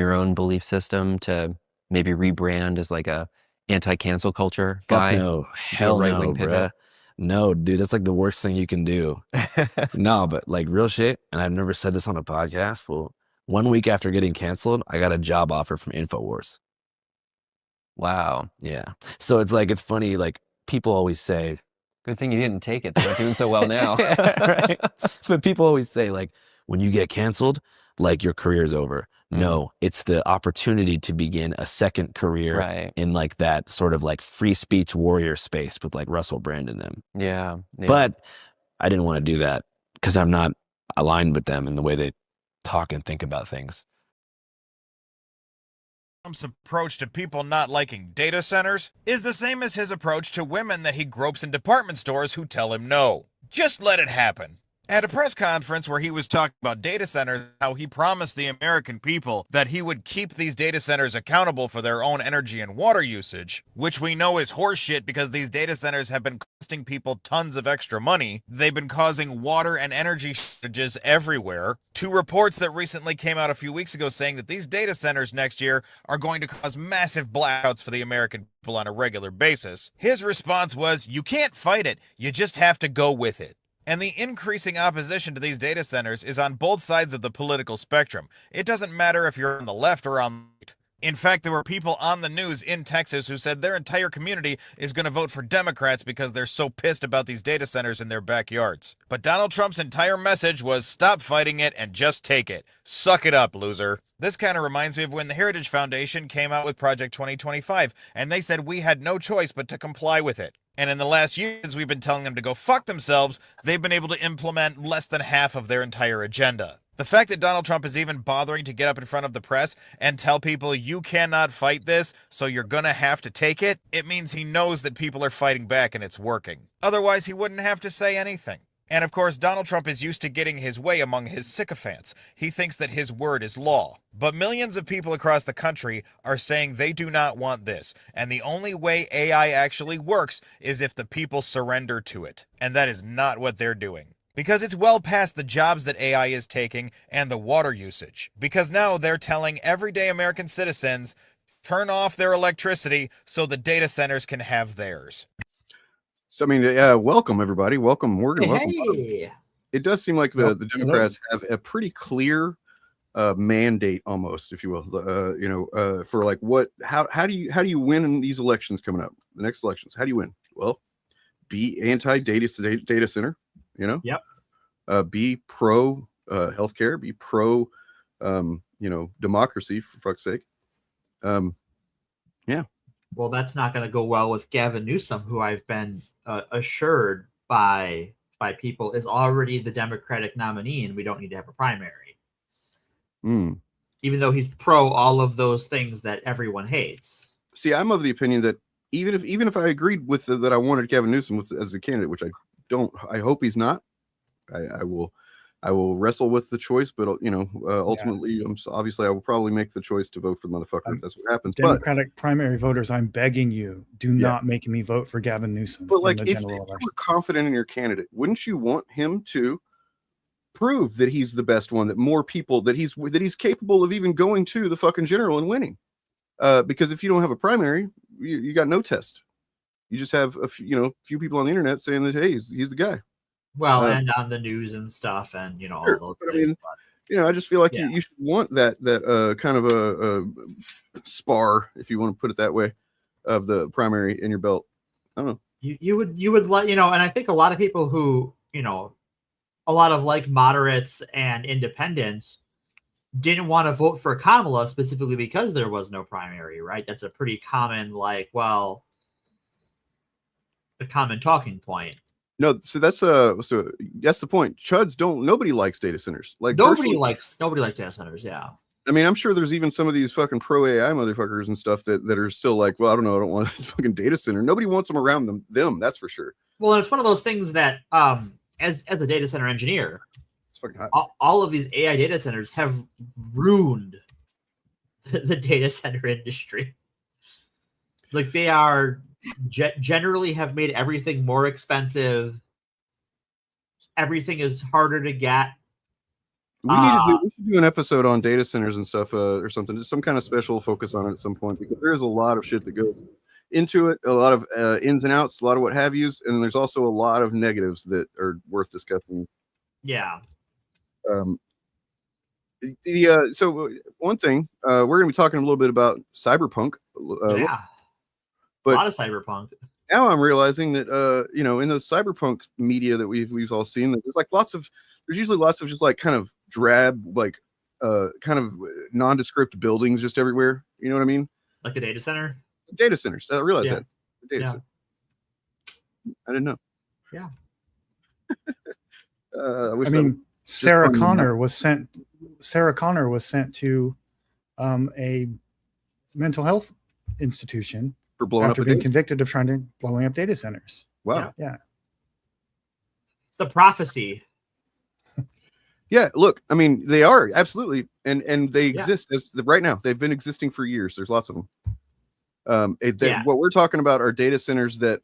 your own belief system to maybe rebrand as like a anti-cancel culture Fuck guy? no. Do a Hell right-wing no, pivot? bruh. No, dude, that's like the worst thing you can do. No, but like real shit, and I've never said this on a podcast. Well, 1 week after getting canceled, I got a job offer from InfoWars. Wow. Yeah. So it's like, it's funny, like people always say, Good thing you didn't take it. They're not doing so well now. right? But people always say, like, when you get canceled, like your career's over. Mm, No, it's the opportunity to begin a second career right. in like that sort of like free speech warrior space with like Russell Brand in them. Yeah. Yeah. But I didn't want to do that because I'm not aligned with them in the way they talk and think about things. Trump's approach to people not liking data centers is the same as his approach to women that he gropes in department stores who tell him no. Just let it happen. At a press conference where he was talking about data centers, how he promised the American people that he would keep these data centers accountable for their own energy and water usage, which we know is horseshit because these data centers have been costing people tons of extra money. They've been causing water and energy shortages everywhere. Two reports that recently came out a few weeks ago saying that these data centers next year are going to cause massive blackouts for the American people on a regular basis. His response was, you can't fight it, you just have to go with it. And the increasing opposition to these data centers is on both sides of the political spectrum. It doesn't matter if you're on the left or on the right. In fact, there were people on the news in Texas who said their entire community is going to vote for Democrats because they're so pissed about these data centers in their backyards. But Donald Trump's entire message was stop fighting it and just take it. Suck it up, loser. This kind of reminds me of when the Heritage Foundation came out with Project 2025, and they said we had no choice but to comply with it. And in the last years, we've been telling them to go fuck themselves. They've been able to implement less than half of their entire agenda. The fact that Donald Trump is even bothering to get up in front of the press and tell people you cannot fight this, so you're gonna have to take it, it means he knows that people are fighting back and it's working. Otherwise, he wouldn't have to say anything. And of course, Donald Trump is used to getting his way among his sycophants. He thinks that his word is law. But millions of people across the country are saying they do not want this. And the only way AI actually works is if the people surrender to it. And that is not what they're doing. Because it's well past the jobs that AI is taking and the water usage. Because now they're telling everyday American citizens, turn off their electricity so the data centers can have theirs. So, I mean, welcome everybody. Welcome, Morgan. Welcome. Hey, It does seem like the Democrats have a pretty clear mandate, almost, if you will. For like how do you win in these elections coming up? The next elections, how do you win? Well, be anti-data center. Yep. Be pro healthcare. Be pro democracy, for fuck's sake. Yeah. Well, that's not going to go well with Gavin Newsom, who I've been assured by people is already the Democratic nominee, and we don't need to have a primary. Even though he's pro all of those things that everyone hates. See, I'm of the opinion that even if I agreed with that I wanted Gavin Newsom as a candidate, which I don't, I hope he's not. I will wrestle with the choice, but ultimately, obviously, I will probably make the choice to vote for the motherfucker if that's what happens. Democratic primary voters, I'm begging you, do not make me vote for Gavin Newsom. But like, if you were confident in your candidate, wouldn't you want him to prove that he's the best one, that more people, that he's capable of even going to the fucking general and winning? Because if you don't have a primary, you got no test. You just have a few people on the internet saying that, hey, he's the guy. Well, and on the news and stuff, and all those things. I mean, I just feel like you should want that kind of a spar, if you want to put it that way, of the primary in your belt. I don't know. You would like, and I think a lot of people who, a lot of like moderates and independents didn't want to vote for Kamala specifically because there was no primary, right? That's a pretty common, a common talking point. No, so that's the point. Chuds don't. Nobody likes data centers. Like nobody likes data centers. Yeah. I mean, I'm sure there's even some of these fucking pro AI motherfuckers and stuff that are still like, well, I don't know, I don't want a fucking data center. Nobody wants them around them. That's for sure. Well, and it's one of those things that, as a data center engineer, it's fucking hot. All of these AI data centers have ruined the data center industry. Like they are. Generally have made everything more expensive. Everything is harder to get. We need to do, we should do an episode on data centers and stuff, or something, just some kind of special focus on it at some point, because there's a lot of shit that goes into it, a lot of ins and outs, a lot of what have yous, and there's also a lot of negatives that are worth discussing. Yeah. So one thing, we're going to be talking a little bit about cyberpunk. Yeah. But a lot of cyberpunk. Now I'm realizing that you know, in those cyberpunk media that we've all seen, that there's usually lots of just like kind of drab, like kind of nondescript buildings just everywhere. You know what I mean? Like a data center? Data centers. I realized that. Data Yeah. center. I didn't know. Yeah. I mean, Sarah Connor was sent to a mental health institution for blowing after up being convicted of trying to blowing up data centers. Wow. Yeah. The prophecy. Yeah, look, I mean, they are absolutely, and they exist as right now. They've been existing for years. There's lots of them. What we're talking about are data centers that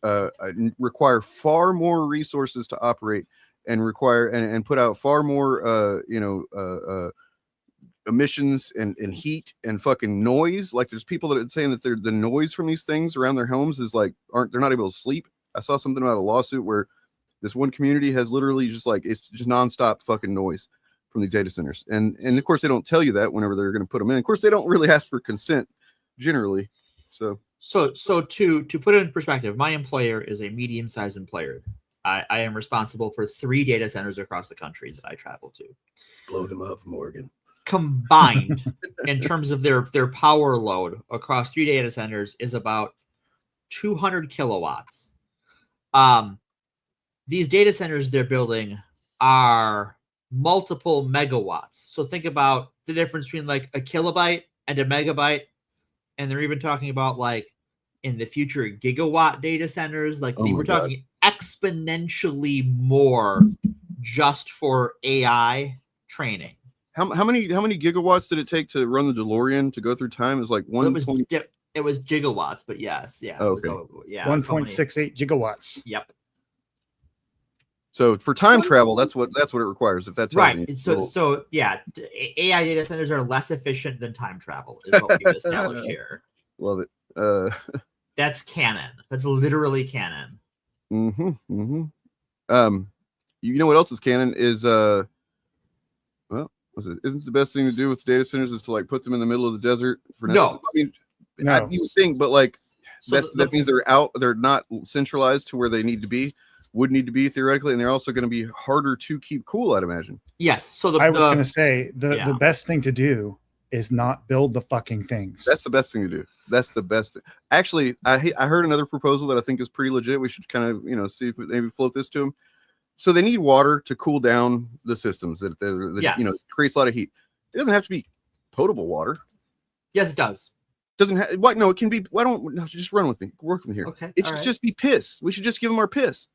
require far more resources to operate, and require and put out far more emissions and heat and fucking noise. Like, there's people that are saying that the noise from these things around their homes is like they're not able to sleep. I saw something about a lawsuit where this one community has literally just like, it's just nonstop fucking noise from these data centers, and of course they don't tell you that whenever they're going to put them in. Of course, they don't really ask for consent generally. So to put it in perspective, my employer is a medium-sized employer. I am responsible for 3 data centers across the country that I travel to. Blow them up, Morgan. Combined, in terms of their power load across 3 data centers, is about 200 kilowatts. These data centers they're building are multiple megawatts. So think about the difference between like a kilobyte and a megabyte. And they're even talking about, like, in the future, gigawatt data centers. Like, we're talking exponentially more just for AI training. How many gigawatts did it take to run the DeLorean to go through time? Is like 1. It was gigawatts, but yes, yeah. Oh, okay. 1.68 gigawatts. Yep. So for time travel, that's what it requires. If that's right. So yeah, AI data centers are less efficient than time travel, is what we've established here. Love it. That's canon. That's literally canon. You know what else is canon is isn't the best thing to do with data centers is to like put them in the middle of the desert for no. I mean, no. You think, but like that means they're not centralized to where they would need to be theoretically, and they're also going to be harder to keep cool, I'd imagine. Yes. So I was going to say the best thing to do is not build the fucking things. That's the best thing to do. That's the best thing. Actually, I heard another proposal that I think is pretty legit. We should kind of see if maybe float this to them. So they need water to cool down the systems that creates a lot of heat. It doesn't have to be potable water. Yes, it does. Doesn't have what? No, it can be. Why don't just run with me? Work with me here. Okay. It should just be piss. We should just give them our piss.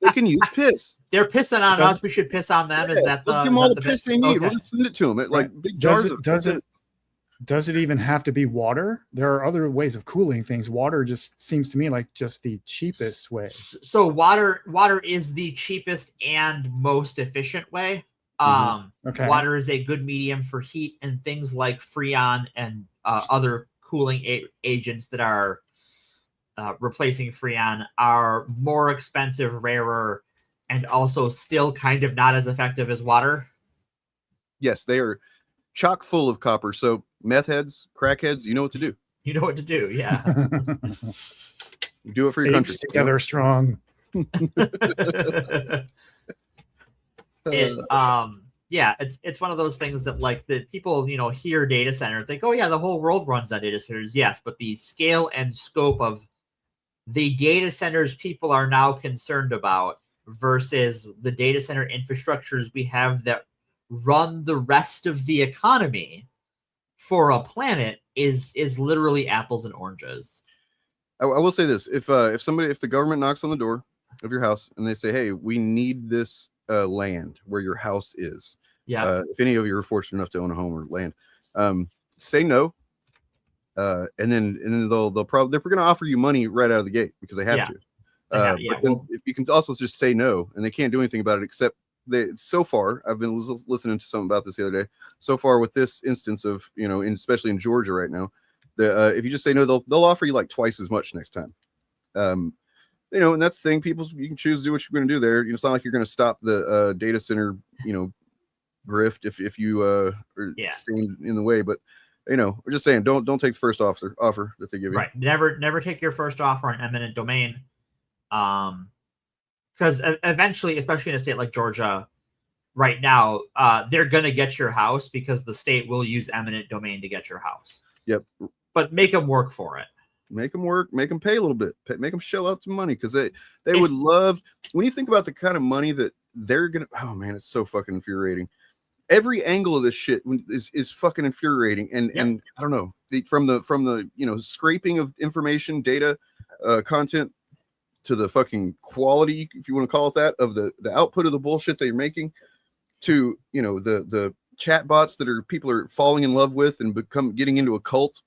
They can use piss. They're pissing on us. We should piss on them. Is that give them all the piss they need? Okay. We'll just send it to them. Like big jars. Does it even have to be water? There are other ways of cooling things. Water just seems to me like just the cheapest way. So water is the cheapest and most efficient way. Okay. Water is a good medium for heat, and things like Freon and other cooling agents that are replacing Freon are more expensive, rarer, and also still kind of not as effective as water. Yes, they are chock full of copper. So meth heads, crackheads, you know what to do. You know what to do, yeah. Do it for your country. Together strong. It's one of those things that, like, the people hear data center think, oh yeah, the whole world runs on data centers. Yes, but the scale and scope of the data centers people are now concerned about versus the data center infrastructures we have that run the rest of the economy for a planet is literally apples and oranges. I will say this: if the government knocks on the door of your house and they say, hey, we need this land where your house is. Yeah. If any of you are fortunate enough to own a home or land, say no. And then they're going to offer you money right out of the gate because they have to. But then if you can also just say no, and they can't do anything about it except so far, I've been listening to something about this the other day. So far with this instance of, especially in Georgia right now, if you just say no, they'll offer you like twice as much next time. And that's the thing. You can choose to do what you're going to do there. It's not like you're going to stop the data center, grift if you stand in the way. But we're just saying, don't take the first offer that they give you. Right. Never take your first offer on eminent domain. Because eventually, especially in a state like Georgia right now, they're going to get your house because the state will use eminent domain to get your house. Yep. But make them work for it. Make them work, make them pay a little bit, make them shell out some money, because they would love, when you think about the kind of money that they're going to, oh man, it's so fucking infuriating. Every angle of this shit is fucking infuriating. And I don't know, from the scraping of information, data, content, to the fucking quality, if you want to call it that, of the output of the bullshit they're making, to the chat bots that people are falling in love with and getting into a cult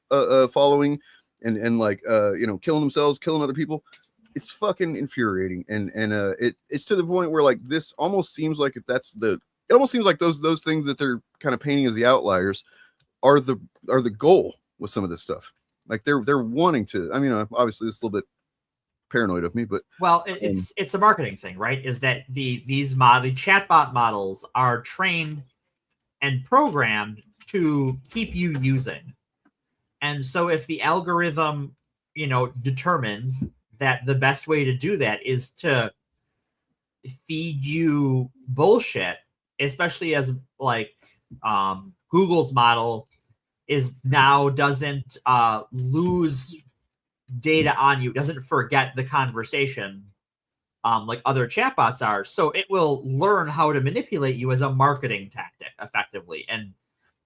following, and like killing themselves, killing other people. It's fucking infuriating, and it's to the point where like this almost seems like it almost seems like those things that they're kind of painting as the outliers are the goal with some of this stuff. Like they're wanting to. I mean, obviously it's a little bit paranoid of me, but it's a marketing thing, right? Is that the chatbot models are trained and programmed to keep you using. And so if the algorithm, determines that the best way to do that is to feed you bullshit, especially as like Google's model is now doesn't lose data on you, doesn't forget the conversation like other chatbots are. So it will learn how to manipulate you as a marketing tactic effectively. And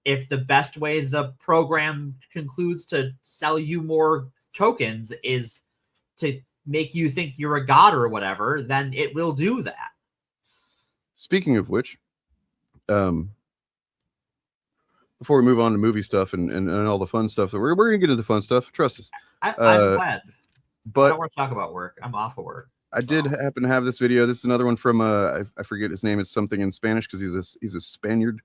if the best way the program concludes to sell you more tokens is to make you think you're a god or whatever, then it will do that. Speaking of which, before we move on to movie stuff and all the fun stuff, we're going to get into the fun stuff. Trust us. I'm glad. But I don't want to talk about work. I'm off of work. I did happen to have this video. This is another one from I forget his name. It's something in Spanish because he's a Spaniard,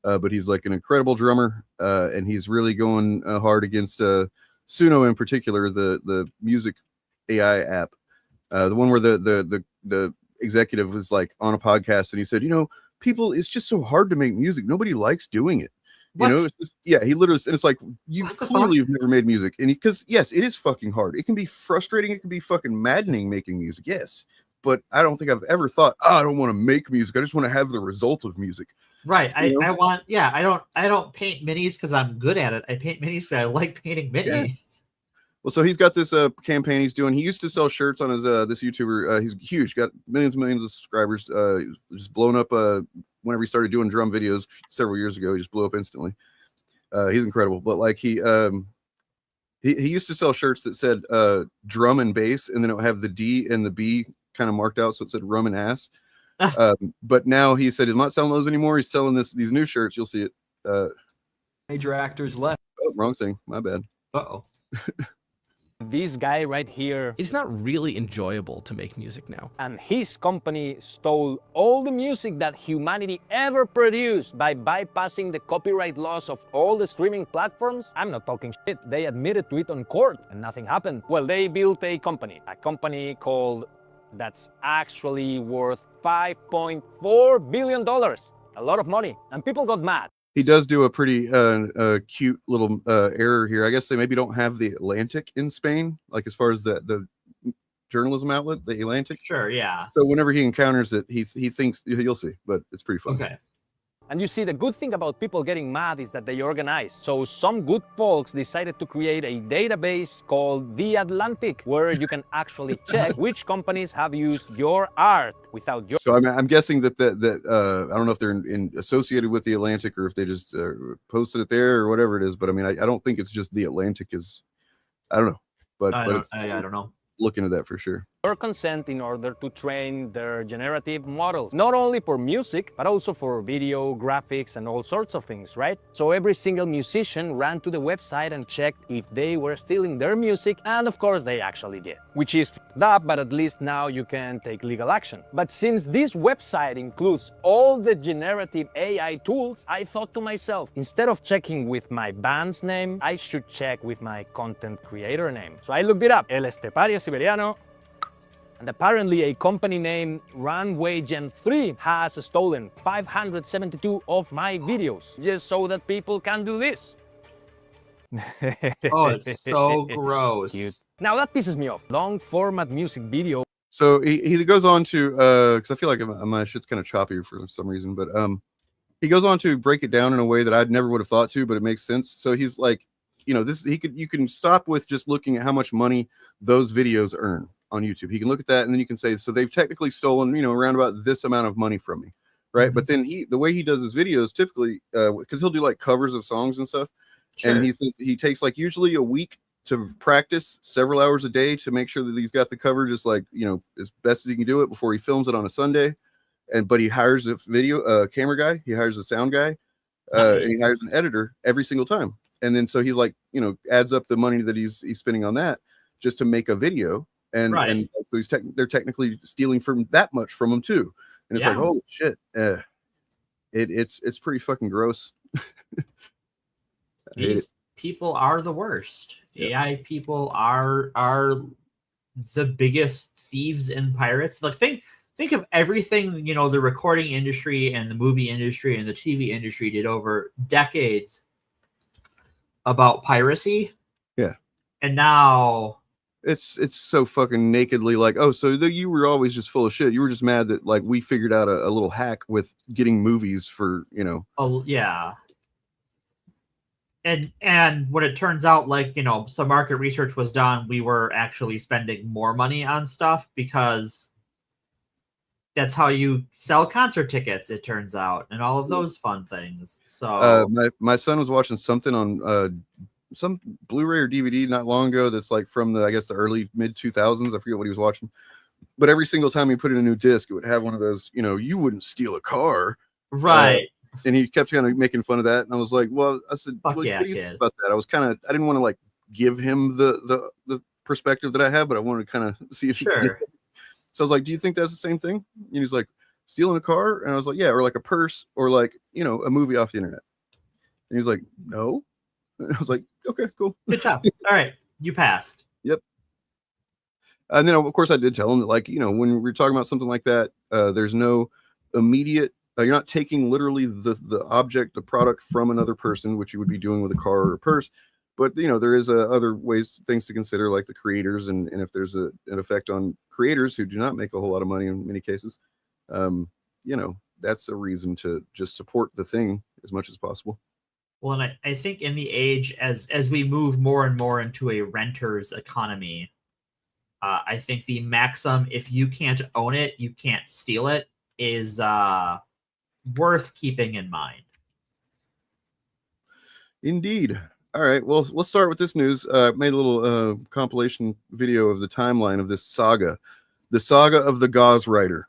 but he's like an incredible drummer, and he's really going hard against Suno in particular, the music AI app, the one where the executive was like on a podcast and he said, people, it's just so hard to make music. Nobody likes doing it. What? It's just, he literally, and it's like, you clearly have never made music. And because yes, it is fucking hard. It can be frustrating. It can be fucking maddening making music. Yes. But I don't think I've ever thought, I don't want to make music. I just want to have the result of music. Right. I don't paint minis because I'm good at it. I paint minis because I like painting minis. Yeah. Well, so he's got this campaign he's doing. He used to sell shirts on his this YouTuber. He's huge, got millions and millions of subscribers. Just blown up whenever he started doing drum videos several years ago. He just blew up instantly. He's incredible. But like he used to sell shirts that said drum and bass, and then it would have the D and the B kind of marked out, so it said rum and ass. But now he said he's not selling those anymore. He's selling these new shirts. You'll see it. Major actors left. Oh, wrong thing. My bad. Uh-oh. This guy right here, it's not really enjoyable to make music now. And his company stole all the music that humanity ever produced by bypassing the copyright laws of all the streaming platforms. I'm not talking shit. They admitted to it on court and nothing happened. Well, they built a company called that's actually worth $5.4 billion. A lot of money. And people got mad. He does do a pretty cute little error here. I guess they maybe don't have the Atlantic in Spain, like as far as the journalism outlet, the Atlantic. Sure, yeah. So whenever he encounters it, he thinks, you'll see, but it's pretty fun. Okay. And you see, the good thing about people getting mad is that they organize. So some good folks decided to create a database called The Atlantic, where you can actually check which companies have used your art without your... So I'm guessing that I don't know if they're associated with The Atlantic or if they just posted it there or whatever it is. But I mean, I don't think it's just The Atlantic is... I don't know. But I don't know. Look into that for sure. your consent in order to train their generative models. Not only for music, but also for video, graphics, and all sorts of things, right? So every single musician ran to the website and checked if they were stealing their music, and of course they actually did. Which is f***ed up, but at least now you can take legal action. But since this website includes all the generative AI tools, I thought to myself, instead of checking with my band's name, I should check with my content creator name. So I looked it up, El Estepario Siberiano, and apparently a company named Runway Gen 3 has stolen 572 of my videos, just so that people can do this. Oh, it's so gross. Cute. Now that pisses me off. Long format music video. So he goes on to because I feel like my shit's kind of choppy for some reason, but he goes on to break it down in a way that I never would have thought to, but it makes sense. So he's like, you know, you can stop with just looking at how much money those videos earn on YouTube. He can look at that and then you can say, so they've technically stolen, you know, around about this amount of money from me, right? But then the way he does his videos typically, because he'll do like covers of songs and stuff, and he says he takes like usually a week to practice several hours a day to make sure that he's got the cover just like, you know, as best as he can do it before he films it on a Sunday. But he hires a video camera guy, he hires a sound guy, and he hires an editor every single time. And then so he's like, you know, adds up the money that he's spending on that just to make a video. And so they're technically stealing from that much from him too. And it's like, holy shit. It's pretty fucking gross. These people are the worst. AI people are the biggest thieves and pirates. Like think of everything, you know, the recording industry and the movie industry and the TV industry did over decades about piracy. Yeah. And now it's so fucking nakedly like, oh, so you were always just full of shit. You were just mad that like we figured out a little hack with getting movies for, you know. Oh yeah. And when it turns out, like, you know, some market research was done, we were actually spending more money on stuff because that's how you sell concert tickets, it turns out, and all of those fun things. So my son was watching something on some Blu-ray or DVD not long ago that's like from the, I guess, the early mid 2000s. I forget what he was watching, but every single time he put in a new disc, it would have one of those, you know, you wouldn't steal a car, right? And he kept kind of making fun of that, and I was like, well, I said, fuck what yeah, do you think about that? I didn't want to like give him the perspective that I have, but I wanted to kind of see if he could get it. So I was like, do you think that's the same thing? And he's like, stealing a car? And I was like, yeah, or like a purse, or like, you know, a movie off the internet. And he's like, no. And I was like, okay, cool. Good job. All right, you passed. Yep. And then of course I did tell him that, like, you know, when we're talking about something like that, there's no immediate, you're not taking literally the object, the product from another person, which you would be doing with a car or a purse. But, you know, there is other things to consider, like the creators, and if there's an effect on creators who do not make a whole lot of money in many cases, you know, that's a reason to just support the thing as much as possible. Well, and I think in the age, as we move more and more into a renter's economy, I think the maxim, if you can't own it, you can't steal it, is worth keeping in mind. Indeed. All right, well, let's start with this news. Made a little compilation video of the timeline of this saga, the saga of the Gauze Rider.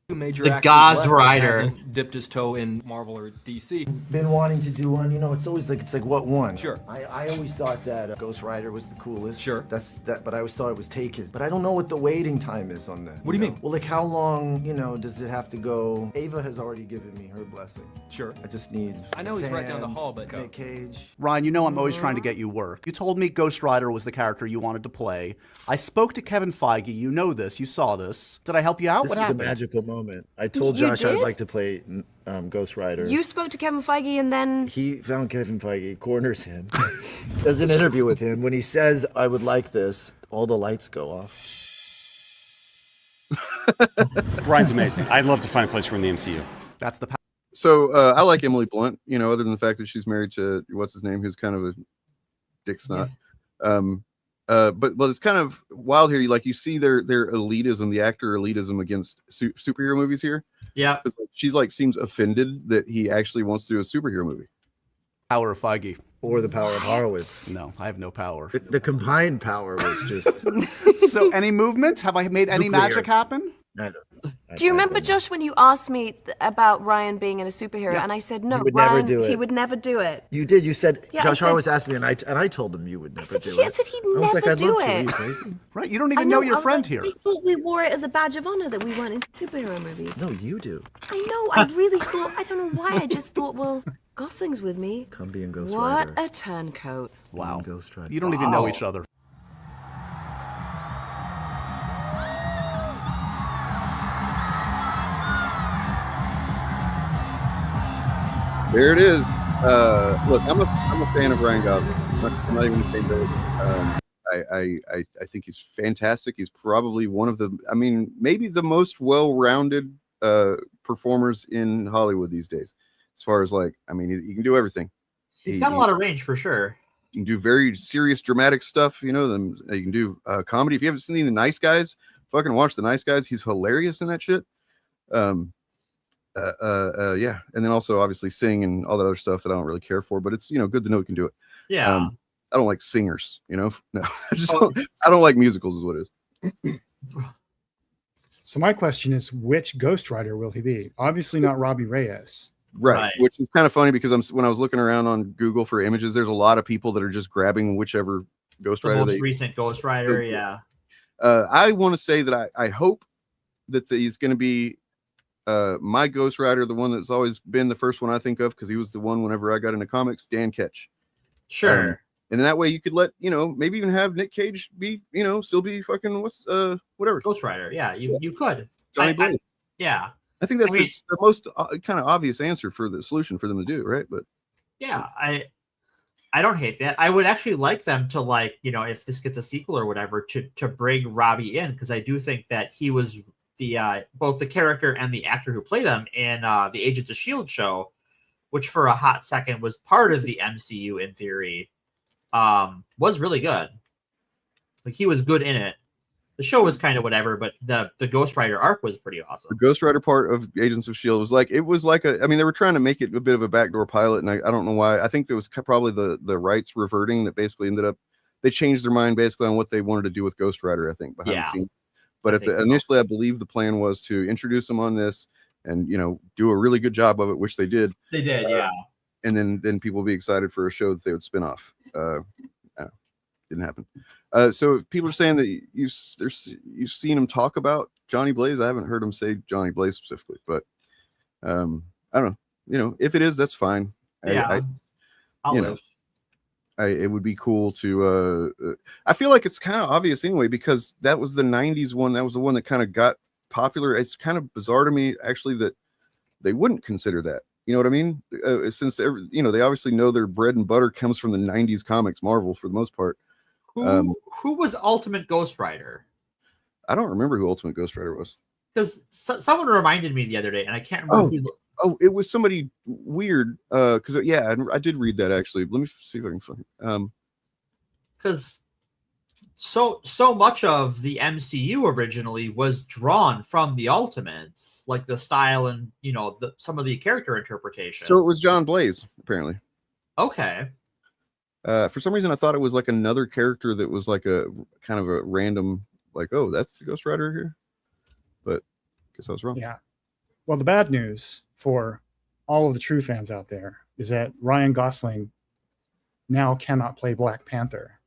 The Gauze Rider hasn't dipped his toe in Marvel or DC. Been wanting to do one, you know. It's always like, it's like, what one? Sure. I always thought that Ghost Rider was the coolest. Sure. But I always thought it was taken. But I don't know what the waiting time is on that. What do you mean? Well, like, how long, you know, does it have to go? Ava has already given me her blessing. Sure. I just need. I know he's right down the fans, hall, but Nick Cage. Ryan, you know I'm always trying to get you work. You told me Ghost Rider was the character you wanted to play. I spoke to Kevin Feige. You know this. You saw this. Did I help you out? This What was happened? a magical moment. I told You Josh I'd did? like to play Ghost Rider. You spoke to Kevin Feige and then... He found Kevin Feige, corners him, does an interview with him. When he says, I would like this, all the lights go off. Ryan's amazing. I'd love to find a place for him in the MCU. That's the. So I like Emily Blunt, you know, other than the fact that she's married to, what's his name, who's kind of a dick snot. Yeah. But it's kind of wild here. Like, you see their elitism, the actor elitism against superhero movies here. Yeah. She's like, seems offended that he actually wants to do a superhero movie. Power of Feige. Or the power of Horowitz. No, I have no power. The combined power was just. So, any movement? Have I made any Nuclear. magic happen? Do you remember, Josh, when you asked me about Ryan being in a superhero, and I said no, He would Ryan, never do it. he would never do it. You did. You said Yeah, I Josh said- Horowitz asked me, and I told him you would never do I it. said he'd I was like, never I'd do love to. Are it. you crazy? Right? You don't I even know your I was friend like, here. I thought we wore it as a badge of honor that we weren't into superhero movies. No, you do. I know. I really thought. I don't know why. I just thought, well, Gosling's with me. Come be in Ghost What Rider. a turncoat. Wow. Ghost Rider. You don't even know each other. There it is. Look, I'm a fan of Ryan Gosling. I'm not even saying that. I think he's fantastic. He's probably one of the, I mean, maybe the most well-rounded performers in Hollywood these days. As far as like, I mean, he can do everything. He's got a lot of range for sure. You can do very serious, dramatic stuff. You know, then you can do comedy. If you haven't seen The Nice Guys, fucking watch The Nice Guys. He's hilarious in that shit. Yeah, and then also obviously sing and all that other stuff that I don't really care for, but it's, you know, good to know he can do it. Yeah. I don't like singers, you know. No, I don't like musicals, is what it is. So my question is, which Ghost Rider will he be? Obviously not Robbie Reyes. Right. Which is kind of funny because when I was looking around on Google for images, there's a lot of people that are just grabbing whichever Ghost The Rider most recent Ghost Rider, yeah. I want to say that I hope that he's going to be my Ghost Rider, the one that's always been the first one I think of because he was the one whenever I got into comics, Dan Ketch. Sure. And then that way you could let, you know, maybe even have Nick Cage be, you know, still be fucking whatever. Ghost Rider, yeah, you could. Johnny Blaze. Yeah. I think that's I mean, the most kind of obvious answer for the solution for them to do, right? But yeah, I don't hate that. I would actually like them to, like, you know, if this gets a sequel or whatever, to bring Robbie in, because I do think that he was the both the character and the actor who played him in the Agents of S.H.I.E.L.D. show, which for a hot second was part of the MCU in theory, was really good. Like, he was good in it. The show was kind of whatever, but the Ghost Rider arc was pretty awesome. the Ghost Rider part of Agents of S.H.I.E.L.D. was like I mean, they were trying to make it a bit of a backdoor pilot, and I don't know why. I think there was probably the rights reverting that basically ended up, they changed their mind basically on what they wanted to do with Ghost Rider, I think, behind the scenes. But initially, I believe the plan was to introduce them on this and, you know, do a really good job of it, which they did. They did, yeah. And then people will be excited for a show that they would spin off. Didn't happen. So people are saying that you've seen him talk about Johnny Blaze. I haven't heard him say Johnny Blaze specifically, but I don't know. You know, if it is, that's fine. Yeah, I'll live. It would be cool to I feel like it's kind of obvious anyway, because that was the 90s one. That was the one that kind of got popular. It's kind of bizarre to me actually that they wouldn't consider that. You know what I mean? Since you know, they obviously know their bread and butter comes from the 90s comics, Marvel for the most part. Who was Ultimate Ghost Rider? I don't remember who Ultimate Ghost Rider was. Because someone reminded me the other day, and I can't remember who. Oh, it was somebody weird. Because yeah, I did read that actually. Let me see if I can find it. Because so much of the MCU originally was drawn from the Ultimates, like the style and, you know, some of the character interpretation. So it was John Blaze, apparently. Okay. For some reason, I thought it was like another character that was like a kind of a random, like, oh, that's the Ghost Rider here. But I guess I was wrong. Yeah. Well, the bad news for all of the true fans out there is that Ryan Gosling now cannot play Black Panther.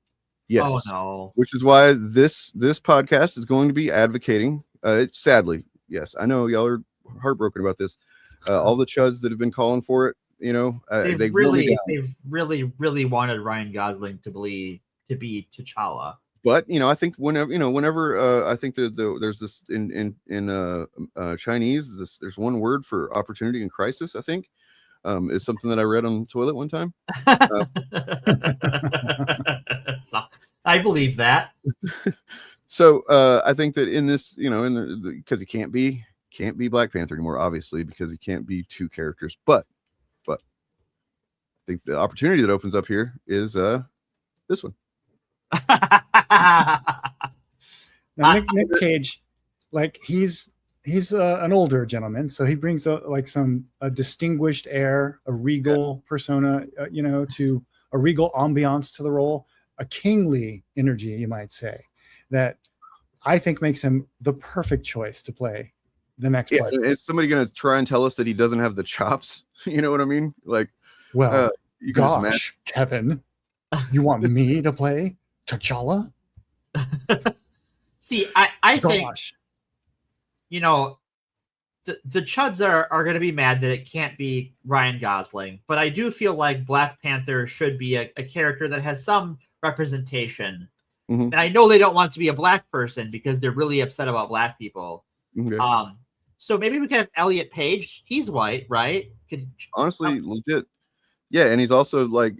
Yes. Oh no. Which is why this podcast is going to be advocating. Sadly, yes, I know y'all are heartbroken about this. All the chuds that have been calling for it, you know, They've really wanted Ryan Gosling to be T'Challa. But you know, I think whenever I think there's this in Chinese, there's one word for opportunity and crisis. I think is something that I read on the toilet one time. So, I believe that. So I think that in this, you know, because he can't be Black Panther anymore, obviously, because he can't be two characters. But I think the opportunity that opens up here is this one. Now, Nick Cage, like, he's he's an older gentleman, so he brings a distinguished air, a regal persona, to a regal ambiance to the role, a kingly energy, you might say, that I think makes him the perfect choice to play the next part. Is somebody going to try and tell us that he doesn't have the chops? You know what I mean? Like, well, you can just imagine. gosh, Kevin, you want me to play T'Challa? See, I think, the chuds are going to be mad that it can't be Ryan Gosling, but I do feel like Black Panther should be a character that has some representation. Mm-hmm. And I know they don't want it to be a black person because they're really upset about black people. Okay. So maybe we could have Elliot Page. He's white, right? Honestly, legit. Yeah, and he's also like,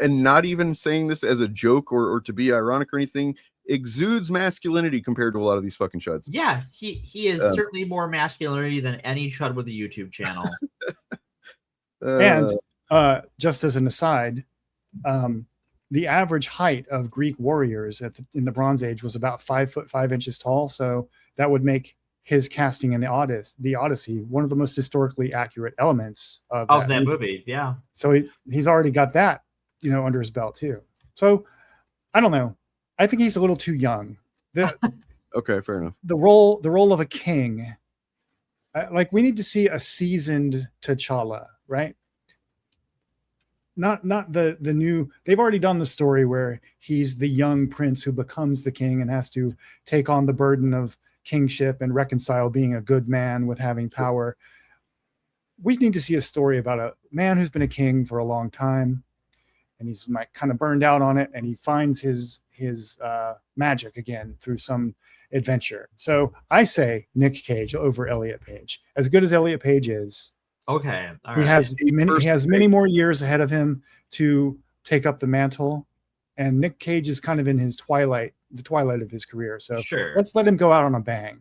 and not even saying this as a joke or to be ironic or anything, exudes masculinity compared to a lot of these fucking chuds. Yeah, he is certainly more masculinity than any chud with a YouTube channel. And just as an aside, the average height of Greek warriors in the Bronze Age was about 5'5" tall. So that would make his casting in the Odyssey one of the most historically accurate elements of that movie. Yeah. So he's already got that, under his belt too. So I don't know. I think he's a little too young. Okay, fair enough. The role of a king, we need to see a seasoned T'Challa, right? Not the new. They've already done the story where he's the young prince who becomes the king and has to take on the burden of kingship and reconcile being a good man with having power. We need to see a story about a man who's been a king for a long time, and he's kind of burned out on it, and he finds his magic again through some adventure. So I say Nick Cage over Elliot Page. As good as Elliot Page is, okay, all he right. has many more years ahead of him to take up the mantle, and Nick Cage is kind of in the twilight of his career. So sure, let's let him go out on a bang.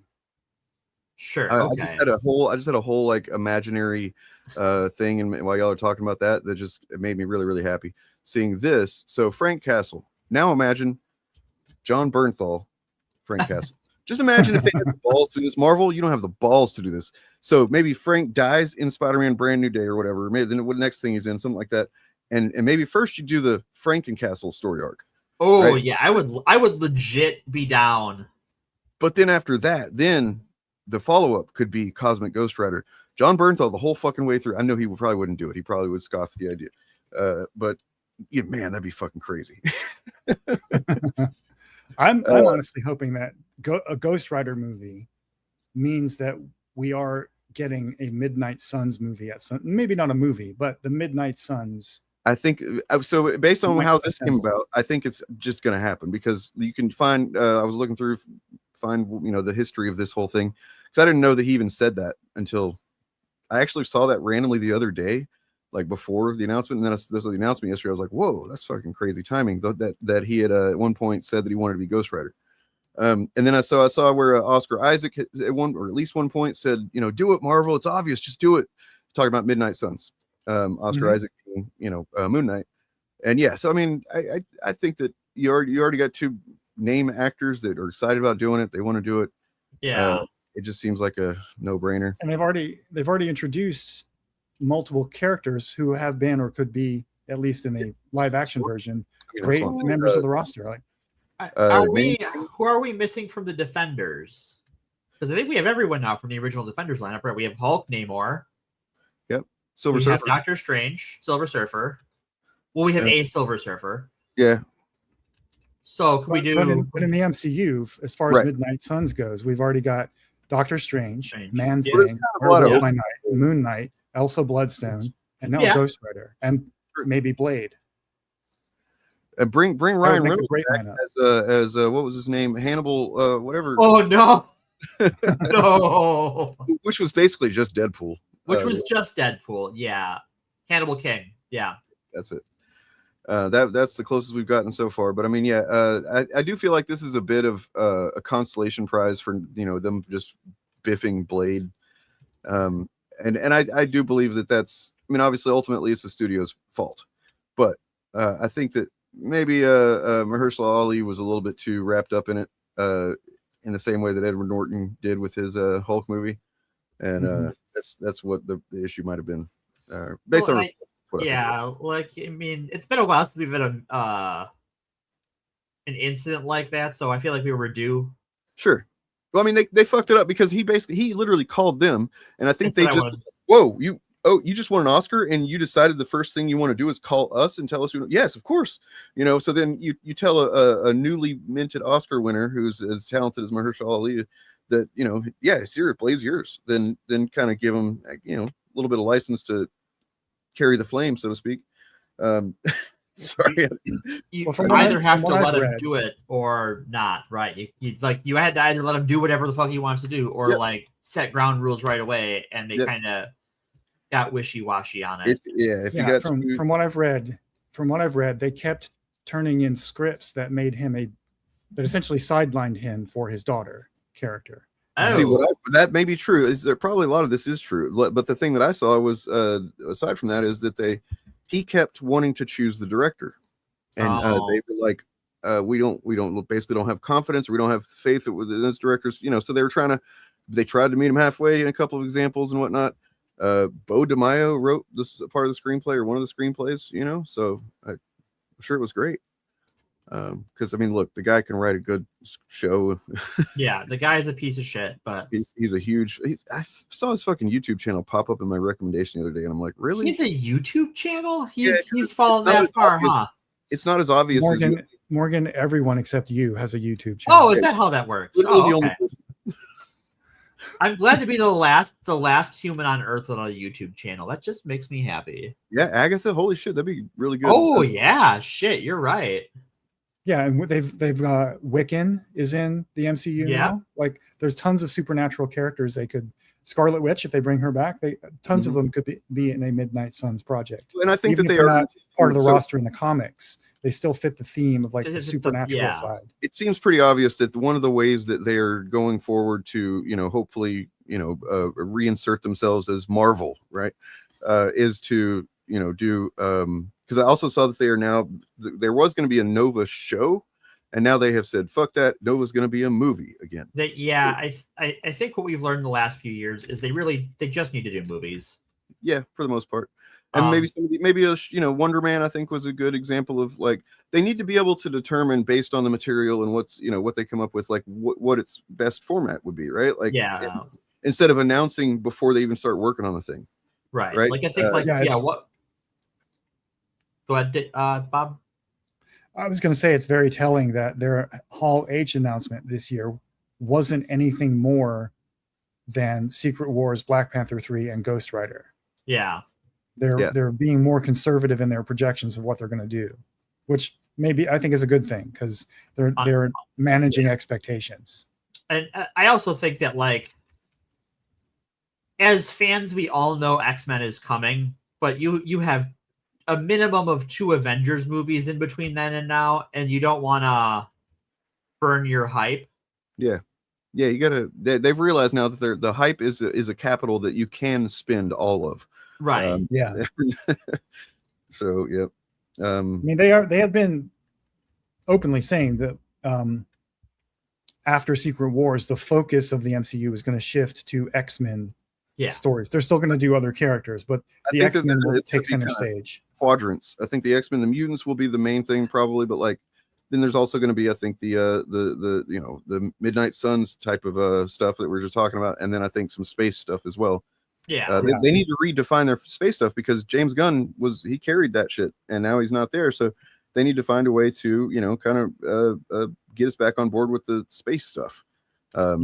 Sure. Okay. I just had a whole like imaginary thing, and while y'all are talking about that just it made me really, really happy seeing this. So Frank Castle. Now imagine John Bernthal, Frank Castle. Just imagine if they had the balls to do this. Marvel, you don't have the balls to do this. So maybe Frank dies in Spider-Man Brand New Day or whatever. Maybe then what next thing he's in, something like that. And maybe first you do the Frankencastle story arc. Oh right? yeah, I would legit be down. But then after that, then the follow-up could be Cosmic Ghost Rider. John Bernthal the whole fucking way through. I know he probably wouldn't do it. He probably would scoff at the idea. But yeah, man, that'd be fucking crazy. I'm honestly hoping that a Ghost Rider movie means that we are getting a Midnight Suns movie at some, maybe not a movie, but the Midnight Suns. I think so. Based on how this came about, I think it's just going to happen because you can find. I was looking through, the history of this whole thing because I didn't know that he even said that until I actually saw that randomly the other day, like before the announcement. And then this was the announcement yesterday. I was like, "Whoa, that's fucking crazy timing!" That he had at one point said that he wanted to be Ghost Rider. And then I saw where Oscar Isaac at least one point said, "Do it, Marvel. It's obvious. Just do it." Talking about Midnight Suns. Oscar Isaac being, Moon Knight. And yeah, so I mean, I think that you already got two name actors that are excited about doing it. They want to do it. Yeah. It just seems like a no-brainer. And they've already introduced multiple characters who have been or could be, at least in a live action version, great members of the roster. Who are we missing from the Defenders? Because I think we have everyone now from the original Defenders lineup, right? We have Hulk, Namor. Yep. Silver we Surfer. Have Doctor Strange, Silver Surfer. Well, we have a Silver Surfer. Yeah. So can we do? But in the MCU, as far as Midnight Suns goes, we've already got Doctor Strange, Man-Thing, Moon Knight, Elsa Bloodstone, and now Ghost Rider, and maybe Blade. Bring Ryan Reynolds back as what was his name? Hannibal, whatever. Oh no, no. Which was basically just Deadpool. Which was just Deadpool, yeah. Hannibal King, yeah. That's it. That's the closest we've gotten so far. But I mean, yeah, I do feel like this is a bit of a consolation prize for them just biffing Blade. And I do believe that's. I mean, obviously, ultimately, it's the studio's fault. But I think that maybe Mahershala Ali was a little bit too wrapped up in it. And in the same way that Edward Norton did with his Hulk movie, and that's what the issue might have been based on. Like I mean, it's been a while since we've had an incident like that, so I feel like we were due. Sure. Well, I mean, they fucked it up because he literally called them, and I think they just you just won an Oscar and you decided the first thing you want to do is call us and tell us yes, of course, so then you tell a newly minted Oscar winner who's as talented as Mahershala Ali that it's your plays yours, then kind of give them a little bit of license to carry the flame, so to speak. Sorry, you either have to let him do it or not, right? You had to either let him do whatever the fuck he wants to do, or like set ground rules right away, and they kind of got wishy-washy on it. From what I've read, they kept turning in scripts that made him that essentially sidelined him for his daughter character. Oh. See, that may be true. Is there probably a lot of this is true, but the thing that I saw was aside from that is that he kept wanting to choose the director, and they were like, we basically don't have confidence, or we don't have faith in those directors, so they tried to meet him halfway in a couple of examples and whatnot. Bo DeMaio wrote this part of the screenplay, or one of the screenplays, so I'm sure it was great. Because I mean, look, the guy can write a good show. Yeah, the guy's a piece of shit, but he's a huge. I saw his fucking YouTube channel pop up in my recommendation the other day, and I'm like, really? He's a YouTube channel? He's fallen that far, huh? It's not as obvious. Morgan, everyone except you has a YouTube channel. Oh, is that how that works? Oh, okay. I'm glad to be the last human on Earth with a YouTube channel. That just makes me happy. Yeah, Agatha, holy shit, that'd be really good. Oh yeah, shit, you're right. Yeah, and they've Wiccan is in the MCU now. Like, there's tons of supernatural characters they could. Scarlet Witch, if they bring her back, tons of them could be in a Midnight Suns project. And I think even that if they are not part of the roster in the comics. They still fit the theme of like the supernatural side. It seems pretty obvious that one of the ways that they are going forward to, hopefully, reinsert themselves as Marvel, right, is to, do because I also saw that they are now there was going to be a Nova show, and now they have said fuck that, Nova's going to be a movie again. I think what we've learned the last few years is they just need to do movies. Yeah, for the most part. And maybe Wonder Man, I think, was a good example of like they need to be able to determine based on the material and what's what they come up with, like what its best format would be, right? Like instead of announcing before they even start working on the thing, right? Like I think what? Go ahead, Bob. I was going to say it's very telling that their Hall H announcement this year wasn't anything more than Secret Wars, Black Panther 3, and Ghost Rider. Yeah. They're being more conservative in their projections of what they're going to do, which maybe I think is a good thing because they're managing expectations. And I also think that, like, as fans, we all know X-Men is coming, but you have a minimum of 2 Avengers movies in between then and now, and you don't want to burn your hype. Yeah, you gotta. They've realized now that the hype is a capital that you can spend all of. Right. Yeah. So, yeah. I mean, they have been openly saying that after Secret Wars, the focus of the MCU is going to shift to X-Men stories. They're still going to do other characters, but the X-Men will take center stage. Quadrants. I think the X-Men, the mutants will be the main thing probably, but like then there's also going to be, I think, the Midnight Suns type of stuff that we were just talking about, and then I think some space stuff as well. Yeah, they need to redefine their space stuff because James Gunn he carried that shit and now he's not there. So they need to find a way to, kind of get us back on board with the space stuff. And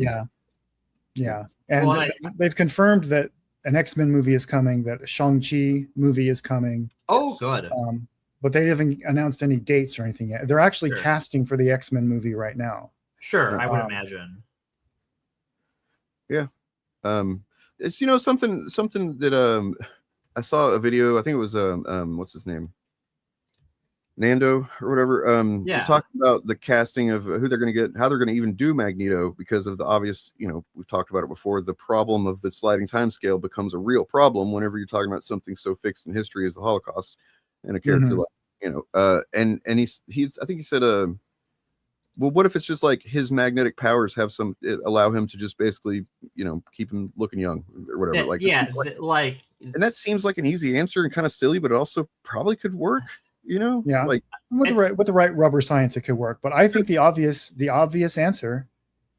they've confirmed that an X-Men movie is coming, that a Shang-Chi movie is coming. Oh, good. But they haven't announced any dates or anything yet. They're actually casting for the X-Men movie right now. Sure, I would imagine. Yeah. It's something that I saw a video. I think it was what's his name, Nando or whatever. Was talking about the casting of who they're going to get, how they're going to even do Magneto because of the obvious. We've talked about it before. The problem of the sliding time scale becomes a real problem whenever you're talking about something so fixed in history as the Holocaust and a character like and he's I think he said Well, what if it's just like his magnetic powers have allow him to just basically, keep him looking young or whatever. And that seems like an easy answer and kind of silly, but it also probably could work. Yeah, like with the right rubber science, it could work. But I think the obvious answer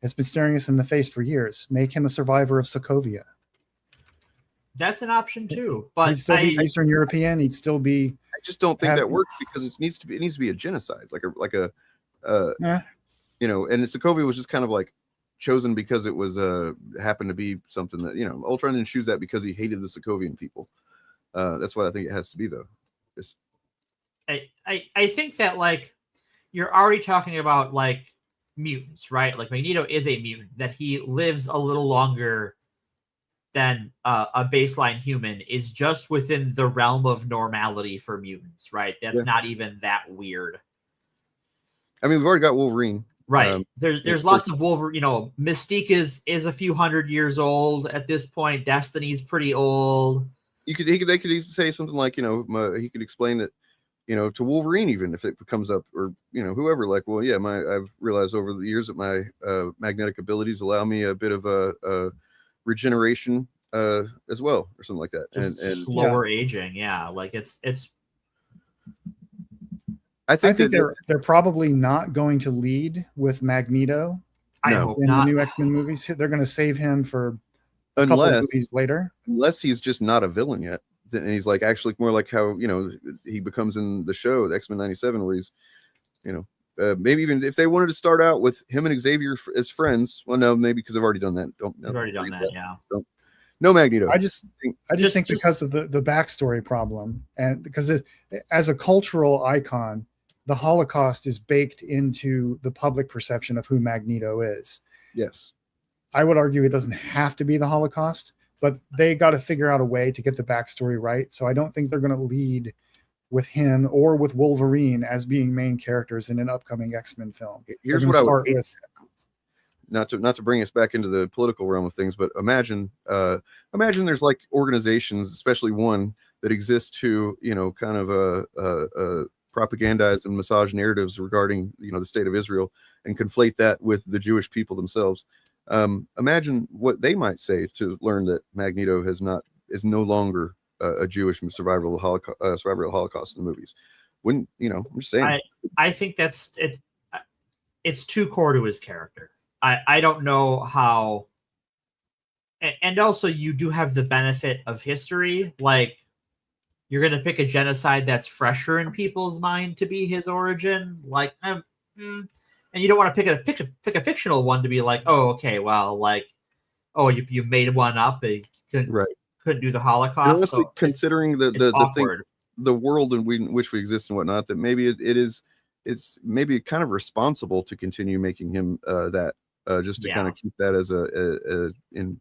has been staring us in the face for years. Make him a survivor of Sokovia. That's an option too. But he'd still be Eastern European. He'd still be. I just don't think that works because it needs to be a genocide, and Sokovia was just kind of like chosen because it was happened to be something that Ultron didn't choose that because he hated the Sokovian people. That's what I think it has to be, though. I think that like you're already talking about like mutants, right? Like Magneto is a mutant, that he lives a little longer than a baseline human is just within the realm of normality for mutants, right? That's not even that weird. I mean, we've already got Wolverine. Right. There's lots of Wolverine. Mystique is a few hundred years old at this point. Destiny's pretty old. They could say something like, he could explain that, to Wolverine, even if it comes up, or whoever, like, well, yeah, I've realized over the years that my magnetic abilities allow me a bit of a regeneration as well, or something like that. Just and slower aging. Yeah. Like it's I think they're probably not going to lead with Magneto. I hope in not. The new X-Men movies. They're going to save him for a couple of movies later. Unless he's just not a villain yet. And he's like actually more like how, he becomes in the show, the X-Men 97, where he's, maybe even if they wanted to start out with him and Xavier as friends. Well, no, maybe because I've already done that. We've already done that, yeah. No Magneto. I just think because of the backstory problem, and because as a cultural icon, the Holocaust is baked into the public perception of who Magneto is. Yes. I would argue it doesn't have to be the Holocaust, but they got to figure out a way to get the backstory right. So I don't think they're going to lead with him or with Wolverine as being main characters in an upcoming X-Men film. Here's what I would start with. Not to bring us back into the political realm of things, but imagine there's like organizations, especially one that exists to, kind of propagandize and massage narratives regarding, the state of Israel and conflate that with the Jewish people themselves. Imagine what they might say to learn that Magneto is no longer a Jewish survivor of the Holocaust in the movies. I'm just saying. I think it's too core to his character. I don't know how, and also you do have the benefit of history. Like you're going to pick a genocide that's fresher in people's mind to be his origin. Like, and you don't want to pick a fictional one to be like, oh, okay, well, like, oh, you made one up. You couldn't do the Holocaust. Honestly, so considering the world in which we exist and whatnot, that maybe it's maybe kind of responsible to continue making him that just to kind of keep that as a in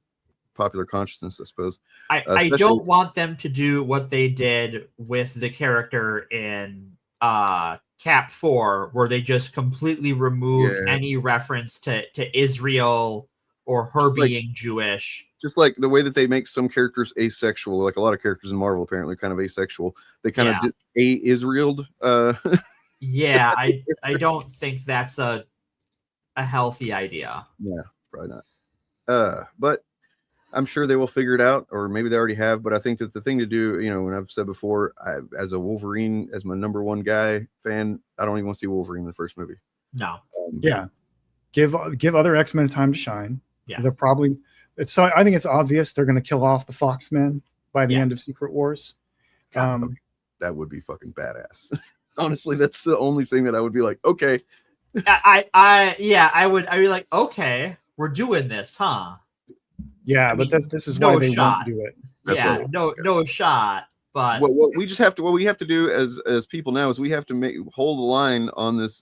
popular consciousness, I suppose. I don't want them to do what they did with the character in Cap 4, where they just completely removed any reference to Israel or her being Jewish. Just like the way that they make some characters asexual, like a lot of characters in Marvel apparently are kind of asexual. They kind of a-Israeled. Yeah, I don't think that's a healthy idea. Yeah, probably not. But I'm sure they will figure it out, or maybe they already have. But I think that the thing to do, when I've said before, as a Wolverine, as my number one guy fan, I don't even want to see Wolverine in the first movie. No. Give other X-Men time to shine. Yeah. They're probably I think it's obvious they're going to kill off the Foxmen by the end of Secret Wars. That would be fucking badass. Honestly, that's the only thing that I would be like, okay. I'd be like, okay, we're doing this, huh? Yeah, but this is why they won't do it. That's no shot. But what we have to do as people now is we have to hold the line on this